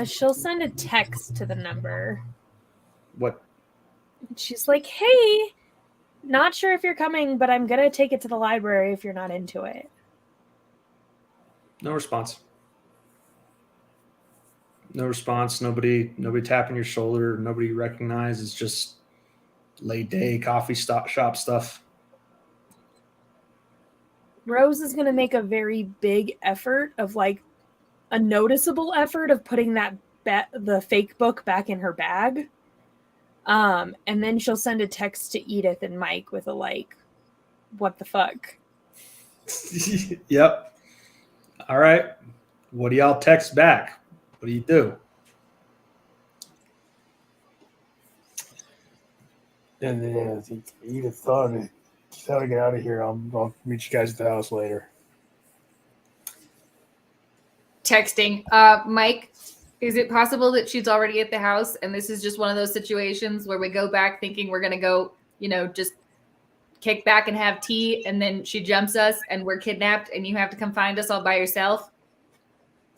She'll send a text to the number. What? She's like, hey, not sure if you're coming, but I'm going to take it to the library if you're not into it. No response. No response. Nobody tapping your shoulder. Nobody recognizes. Just late day coffee shop stuff. Rose is going to make a very big effort of a noticeable effort of putting the fake book back in her bag. And then she'll send a text to Edith and Mike with what the fuck? Yep. All right. What do y'all text back? What do you do? And then Edith thought of it. Just how to get out of here. I'll meet you guys at the house later. texting, Mike, is it possible that she's already at the house and this is just one of those situations where we go back thinking we're going to go, just kick back and have tea, and then she jumps us and we're kidnapped and you have to come find us all by yourself?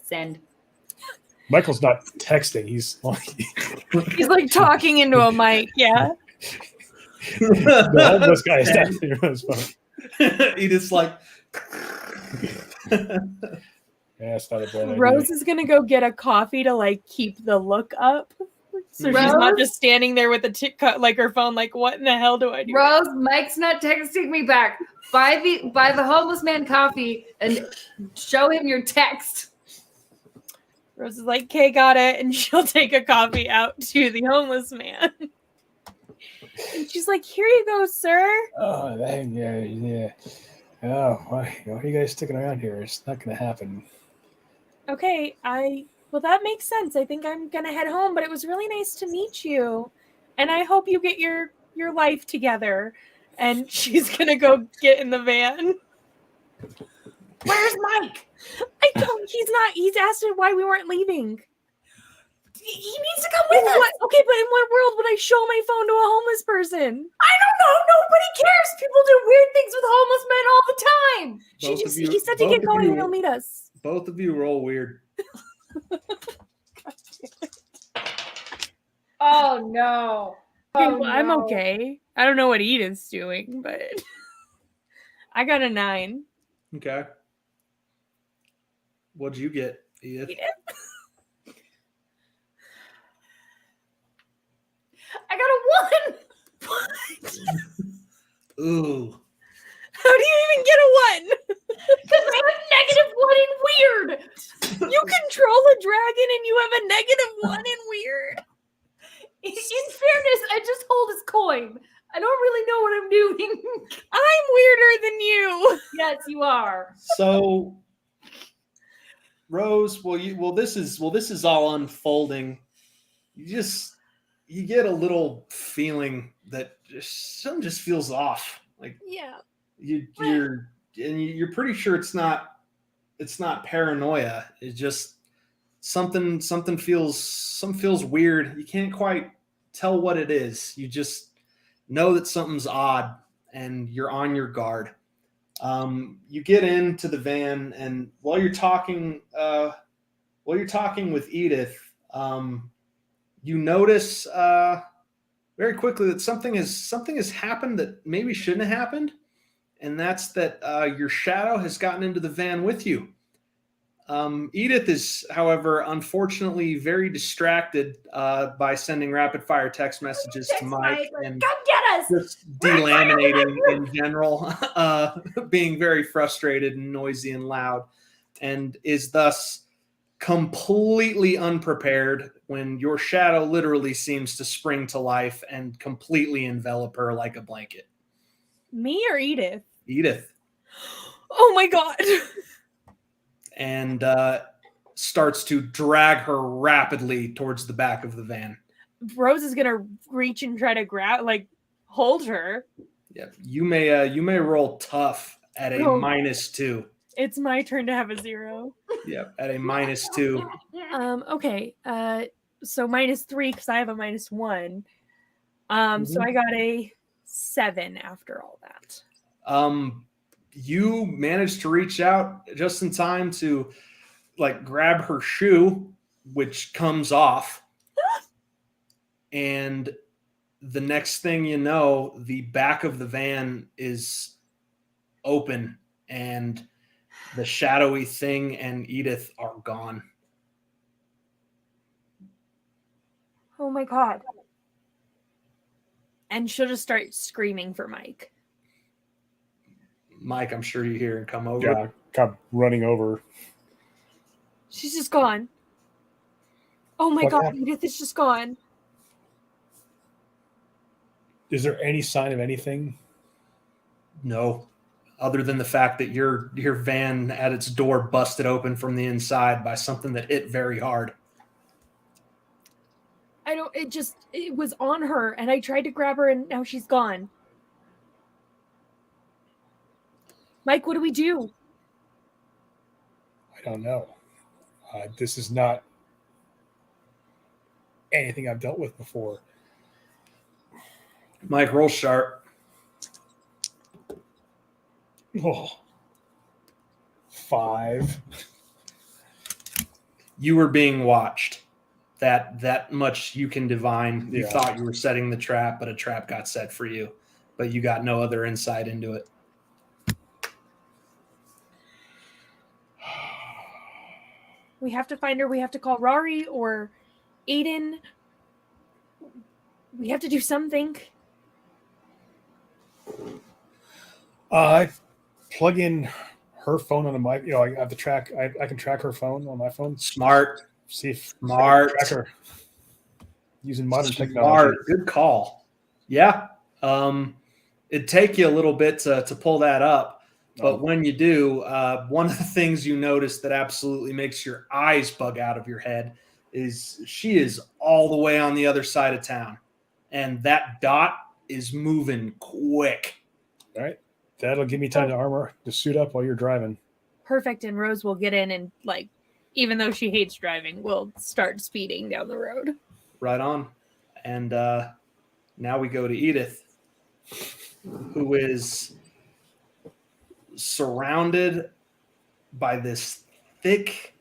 Send. Michael's not texting. He's like talking into a mic. Yeah. The homeless guy is texting on his phone. Edith's like, Yeah, it's not a bad idea. Rose is gonna go get a coffee to like keep the look up, so she's Rose? not just standing there with a like her phone. Like, what in the hell do I do? Rose, Mike's not texting me back. Buy the homeless man coffee and show him your text. Rose is like, "Okay, got it," and she'll take a coffee out to the homeless man. And she's like, "Here you go, sir." Oh, yeah. Oh, why are you guys sticking around here? It's not going to happen. Okay, well, that makes sense. I think I'm gonna head home, but it was really nice to meet you, and I hope you get your life together. And she's gonna go get in the van. Where's Mike? He's asked why we weren't leaving. He needs to come with us. Okay, but in what world would I show my phone to a homeless person? I don't know. Nobody cares. People do weird things with homeless men all the time. He said to get going and he'll meet us. Both of you roll weird. Oh no. Okay, Oh, well, I'm no. okay. I don't know what Edith's doing, but I got a 9. Okay. What'd you get, Edith? I got a 1. What? Ooh. How do you even get a 1? Because I have -1 in weird. You control a dragon and you have a -1 in weird. In fairness, I just hold his coin. I don't really know what I'm doing. I'm weirder than you. Yes, you are. So, Rose, this is all unfolding. You get a little feeling that something just feels off. Like Yeah. you're pretty sure it's not paranoia. It's just something feels weird. You can't quite tell what it is. You just know that something's odd and you're on your guard. You get into the van, and while you're talking with Edith, you notice very quickly that something has happened that maybe shouldn't have happened, and that's that your shadow has gotten into the van with you. Edith is, however, unfortunately very distracted by sending rapid fire text messages to Mike and come get us. just delaminating in general, being very frustrated and noisy and loud, and is thus completely unprepared when your shadow literally seems to spring to life and completely envelop her like a blanket. Me or Edith? Edith. Oh my god. And starts to drag her rapidly towards the back of the van. Rose is gonna reach and try to hold her. Yep. You may roll tough at a -2. It's my turn to have a 0. Yep, at a -2. Okay. So -3 because I have a -1. So I got a 7 after all that. You managed to reach out just in time to grab her shoe, which comes off. And the next thing you know, the back of the van is open and the shadowy thing and Edith are gone. Oh my god. And she'll just start screaming for Mike. Mike, I'm sure you hear and come over. Yeah, come running over. She's just gone. Oh my What god, happened? Edith is just gone. Is there any sign of anything? No, other than the fact that your van had its door busted open from the inside by something that hit very hard. It was on her and I tried to grab her and now she's gone. Mike, what do we do? I don't know. This is not anything I've dealt with before. Mike, roll sharp. Oh. 5. You were being watched. That much you can divine. You Yeah. thought you were setting the trap, but a trap got set for you. But you got no other insight into it. We have to find her. We have to call Rari or Aiden. We have to do something. I plug in her phone on the mic. You know, I have to track. I can track her phone on my phone. Smart. See if Smart. track her using modern Smart. technology. Good call. Yeah. It'd take you a little bit to pull that up, but when you do, one of the things you notice that absolutely makes your eyes bug out of your head is she is all the way on the other side of town, and that dot is moving quick. All right, that'll give me time to suit up while you're driving. Perfect. And Rose will get in and, like, even though she hates driving, we'll start speeding down the road. Right on. And now we go to Edith, who is surrounded by this thick,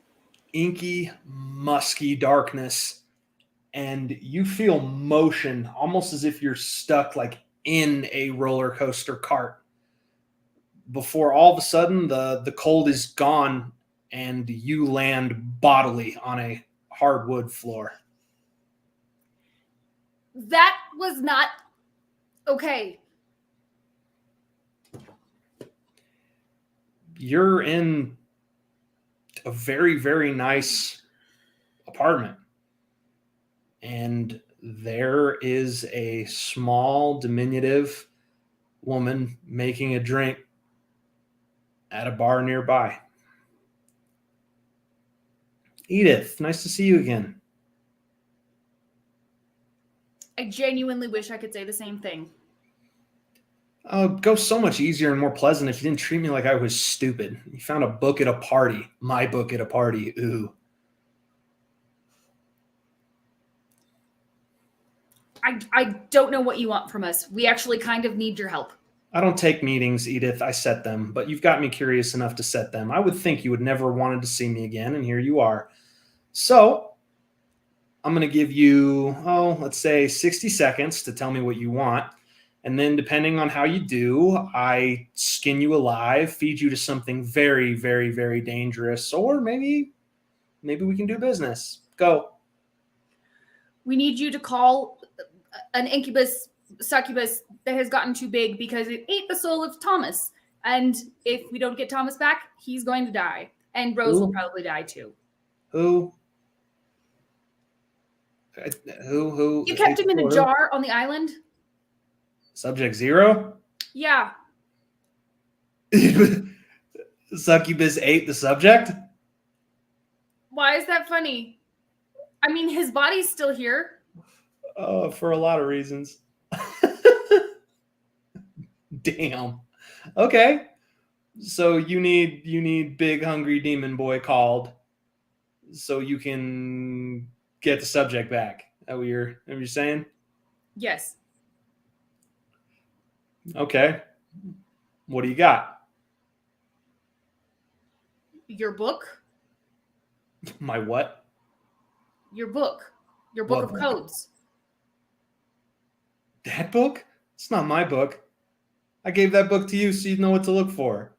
inky, musky darkness, and you feel motion almost as if you're stuck like in a roller coaster cart before all of a sudden the cold is gone and you land bodily on a hardwood floor. That was not okay. You're in a very, very nice apartment. And there is a small, diminutive woman making a drink at a bar nearby. Edith, nice to see you again. I genuinely wish I could say the same thing. Go so much easier and more pleasant if you didn't treat me like I was stupid. You found a book at a party. My book at a party. Ooh. I don't know what you want from us. We actually kind of need your help. I don't take meetings, Edith. I set them, but you've got me curious enough to set them. I would think you would never wanted to see me again, and here you are. So I'm going to give you, let's say 60 seconds to tell me what you want. And then depending on how you do, I skin you alive, feed you to something very, very, very dangerous, or maybe we can do business. Go. We need you to call an incubus succubus that has gotten too big because it ate the soul of Thomas. And if we don't get Thomas back, he's going to die. And Rose will probably die too. Who? You kept him in a jar on the island? Subject 0? Yeah. Succubus ate the subject? Why is that funny? I mean, his body's still here. For a lot of reasons. Damn. Okay. So you need big hungry demon boy called so you can get the subject back. Is that what you're saying? Yes. Okay. What do you got? Your book? My what? Your book. Your book of What? codes. That book? It's not my book. I gave that book to you so you'd know what to look for.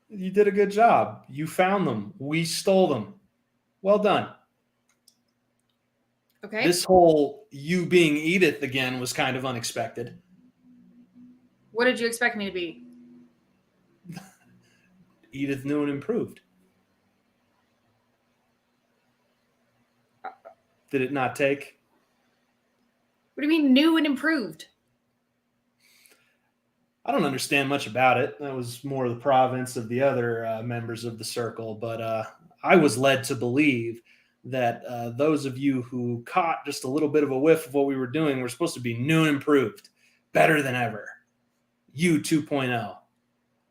You did a good job. You found them. We stole them. Well done. Okay. This whole you being Edith again was kind of unexpected. What did you expect me to be? Edith new and improved. Did it not take? What do you mean new and improved? I don't understand much about it. That was more the province of the other members of the circle. But I was led to believe that those of you who caught just a little bit of a whiff of what we were doing were supposed to be new and improved, better than ever. You 2.0.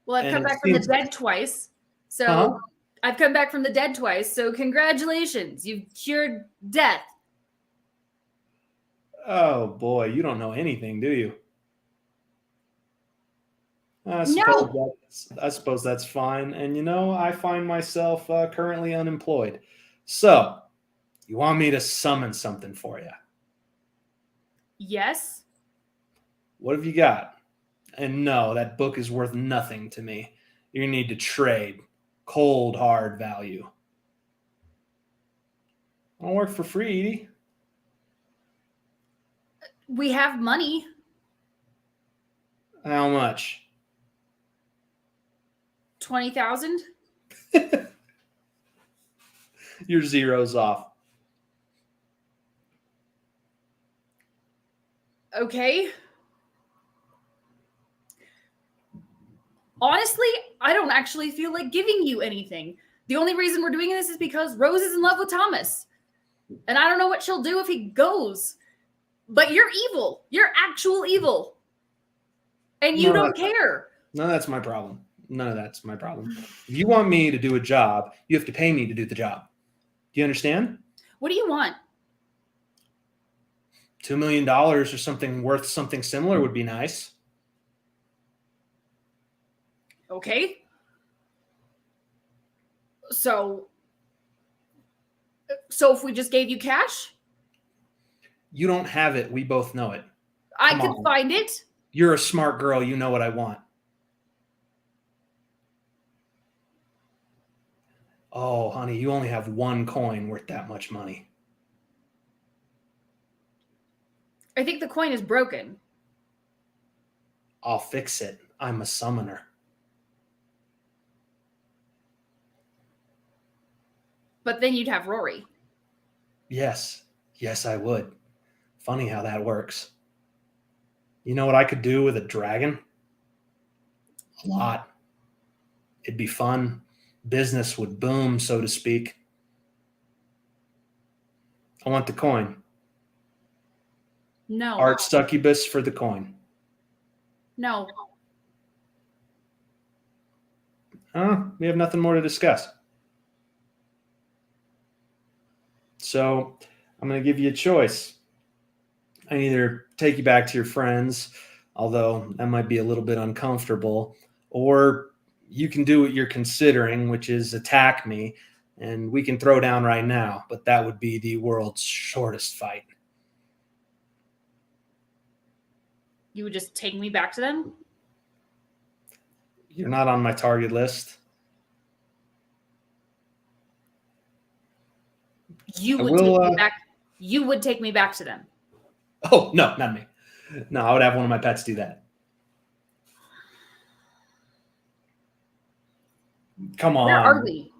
Well, I've come back from the dead twice. So I've come back from the dead twice. So congratulations. You've cured death. Oh, boy. You don't know anything, do you? I suppose that's fine. And I find myself currently unemployed. So, you want me to summon something for you? Yes. What have you got? And no, that book is worth nothing to me. You need to trade. Cold, hard value. I don't work for free, Edie. We have money. How much? 20,000. Your zero's off. Okay. Honestly, I don't actually feel like giving you anything. The only reason we're doing this is because Rose is in love with Thomas. And I don't know what she'll do if he goes. But you're evil. You're actual evil. And you don't care. None of that's my problem. None of that's my problem. If you want me to do a job, you have to pay me to do the job. Do you understand? What do you want? $2 million or something worth something similar would be nice. Okay. So if we just gave you cash? You don't have it. We both know it. I could find it. You're a smart girl. You know what I want. Oh, honey, you only have one coin worth that much money. I think the coin is broken. I'll fix it. I'm a summoner. But then you'd have Rory. Yes. Yes, I would. Funny how that works. You know what I could do with a dragon? A lot. It'd be fun. Business would boom, so to speak. I want the coin. No. Art succubus for the coin. No. We have nothing more to discuss. So I'm going to give you a choice. I can either take you back to your friends, although that might be a little bit uncomfortable, or you can do what you're considering, which is attack me, and we can throw down right now, but that would be the world's shortest fight. You would just take me back to them? You're not on my target list. You would take me back. You would take me back to them. Oh, no, not me. No, I would have one of my pets do that. Come on. Where are we?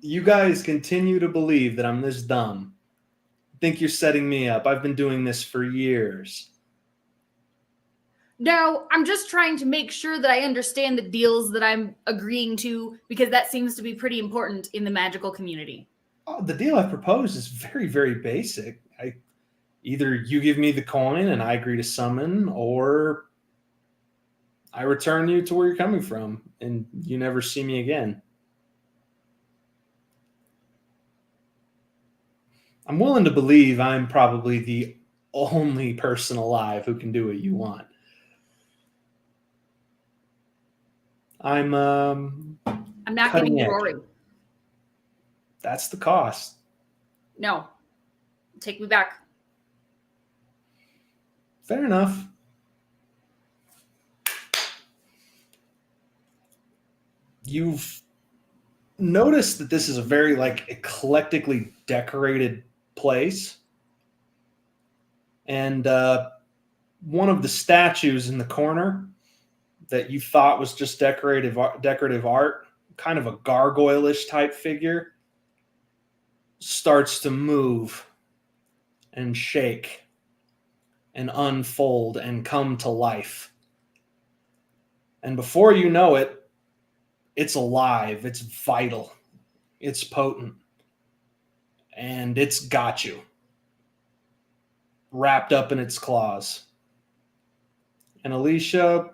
You guys continue to believe that I'm this dumb. Think you're setting me up. I've been doing this for years. No, I'm just trying to make sure that I understand the deals that I'm agreeing to, because that seems to be pretty important in the magical community. Oh, the deal I've proposed is very, very basic. Either you give me the coin and I agree to summon, or I return you to where you're coming from and you never see me again. I'm willing to believe I'm probably the only person alive who can do what you want. I'm not giving you Rory. That's the cost. No. Take me back. Fair enough. You've noticed that this is a very eclectically decorated place. And one of the statues in the corner that you thought was just decorative art, kind of a gargoyle-ish type figure, starts to move and shake and unfold and come to life. And before you know it, it's alive, it's vital, it's potent, and it's got you, wrapped up in its claws. And Alicia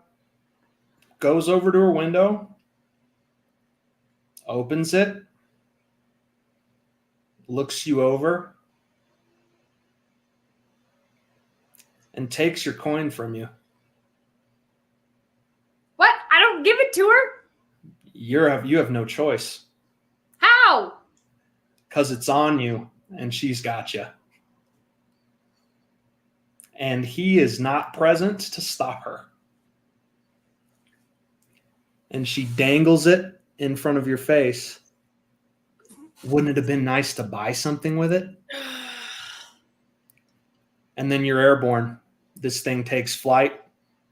goes over to her window, opens it, looks you over, and takes your coin from you. What? to her? You have no choice. How? Because it's on you, and she's got you. And he is not present to stop her. And she dangles it in front of your face. Wouldn't it have been nice to buy something with it? And then you're airborne. This thing takes flight,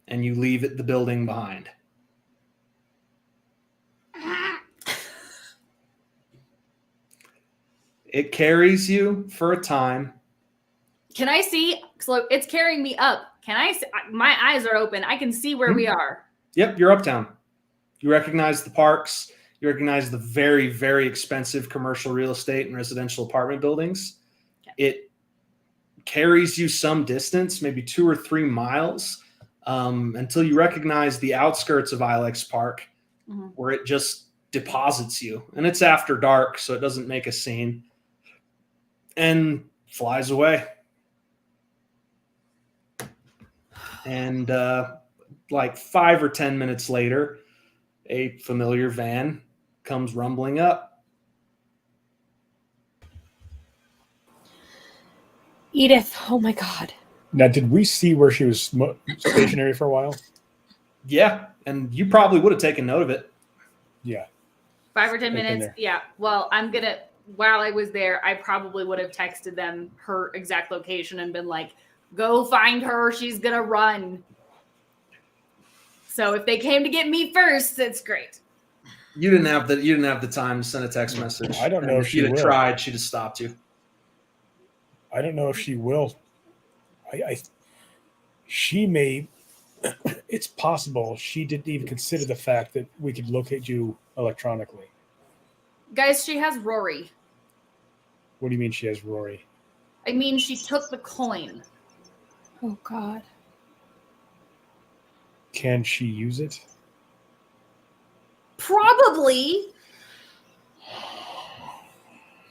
and you leave the building behind. It carries you for a time. Can I see? So it's carrying me up. Can I see? My eyes are open. I can see where we are. Yep, you're uptown. You recognize the parks. You recognize the very, very expensive commercial real estate and residential apartment buildings. Okay. It carries you some distance, maybe 2 or 3 miles, until you recognize the outskirts of Ilex Park, where it just deposits you. And it's after dark, so it doesn't make a scene. And flies away. And like 5 or 10 minutes later, a familiar van comes rumbling up. Edith, oh my God. Now, did we see where she was stationary for a while? Yeah, and you probably would have taken note of it. Yeah. 5 or 10 minutes. Yeah. Well, while I was there, I probably would have texted them her exact location and been like, go find her. She's going to run. So if they came to get me first, that's great. You didn't have the time to send a text message. I don't know if you'd have tried, she'd have stopped you. I don't know if she will. She may. It's possible she didn't even consider the fact that we could locate you electronically. Guys, she has Rory. What do you mean she has Rory? I mean, she took the coin. Oh, God. Can she use it? Probably.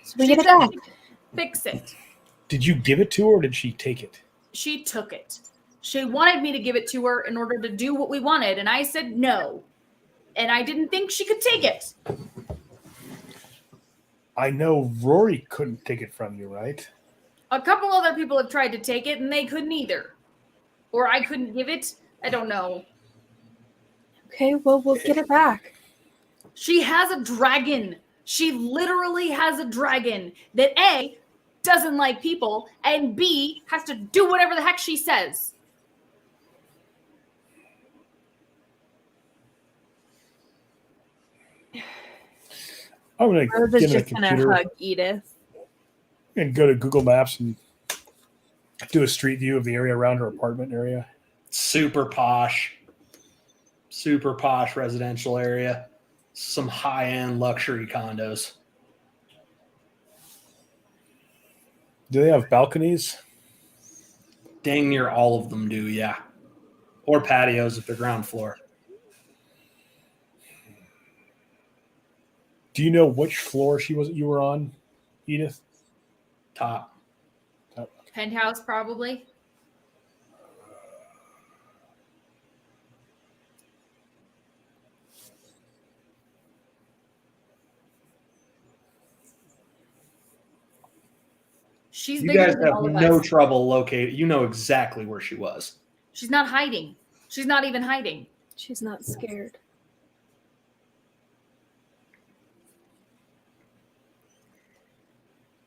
So we get it back. Fix it. Did you give it to her or did she take it? She took it. She wanted me to give it to her in order to do what we wanted, and I said no. And I didn't think she could take it. I know Rory couldn't take it from you, right? A couple other people have tried to take it, and they couldn't either. Or I couldn't give it. I don't know. Okay, well, we'll get it back. She has a dragon. She literally has a dragon that A, doesn't like people, and B, has to do whatever the heck she says. I'm going to get on the computer hug Edith and go to Google Maps and do a street view of the area around her apartment area. Super posh residential area. Some high-end luxury condos. Do they have balconies? Dang near all of them do, yeah. Or patios if they're ground floor. Do you know which floor you were on, Edith? Top. Penthouse, probably. She's you bigger guys than have all of no us. trouble locating. You know exactly where she was. She's not hiding. She's not even hiding. She's not scared.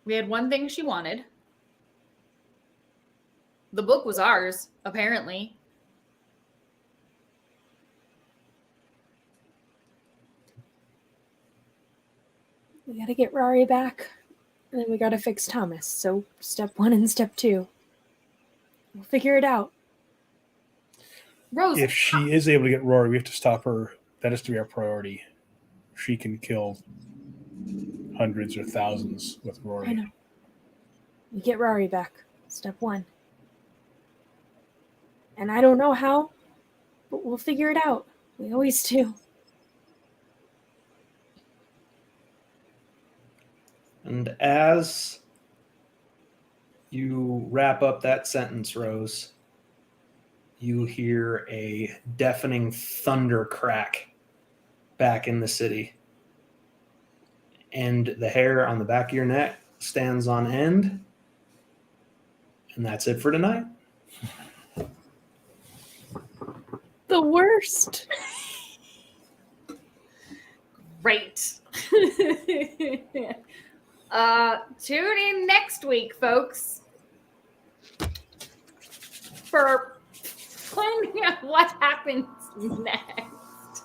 We had one thing she wanted. The book was ours, apparently. We gotta get Rory back. And then we gotta fix Thomas. So step 1 and step 2. We'll figure it out. Rose. If she is able to get Rory, we have to stop her. That is to be our priority. She can kill hundreds or thousands with Rory. I know. We get Rory back. Step 1. And I don't know how, but we'll figure it out. We always do. And as you wrap up that sentence, Rose, you hear a deafening thunder crack back in the city. And the hair on the back of your neck stands on end. And that's it for tonight. The worst. Great. Tune in next week, folks, for finding out what happens next.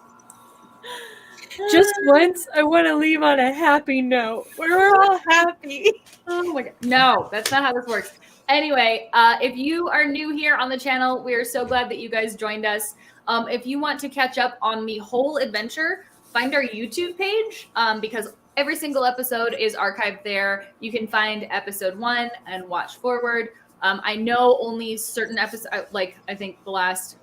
Just once, I want to leave on a happy note where we're all happy. Oh my god. No, that's not how this works. Anyway, if you are new here on the channel, we are so glad that you guys joined us. If you want to catch up on the whole adventure, find our YouTube page because every single episode is archived there. You can find episode 1 and watch forward. I know only certain episodes, like I think the last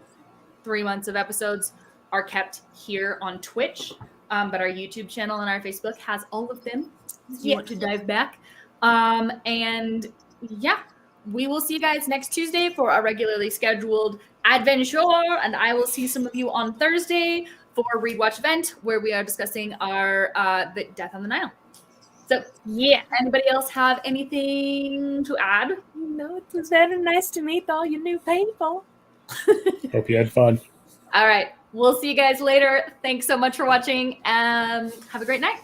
3 months of episodes are kept here on Twitch, but our YouTube channel and our Facebook has all of them if you want to dive back. And yeah, we will see you guys next Tuesday for our regularly scheduled adventure, and I will see some of you on Thursday for Read Watch event where we are discussing our the Death on the Nile. So yeah, anybody else have anything to add? No, it was very nice to meet all you new people. Hope you had fun. All right, we'll see you guys later. Thanks so much for watching, and have a great night.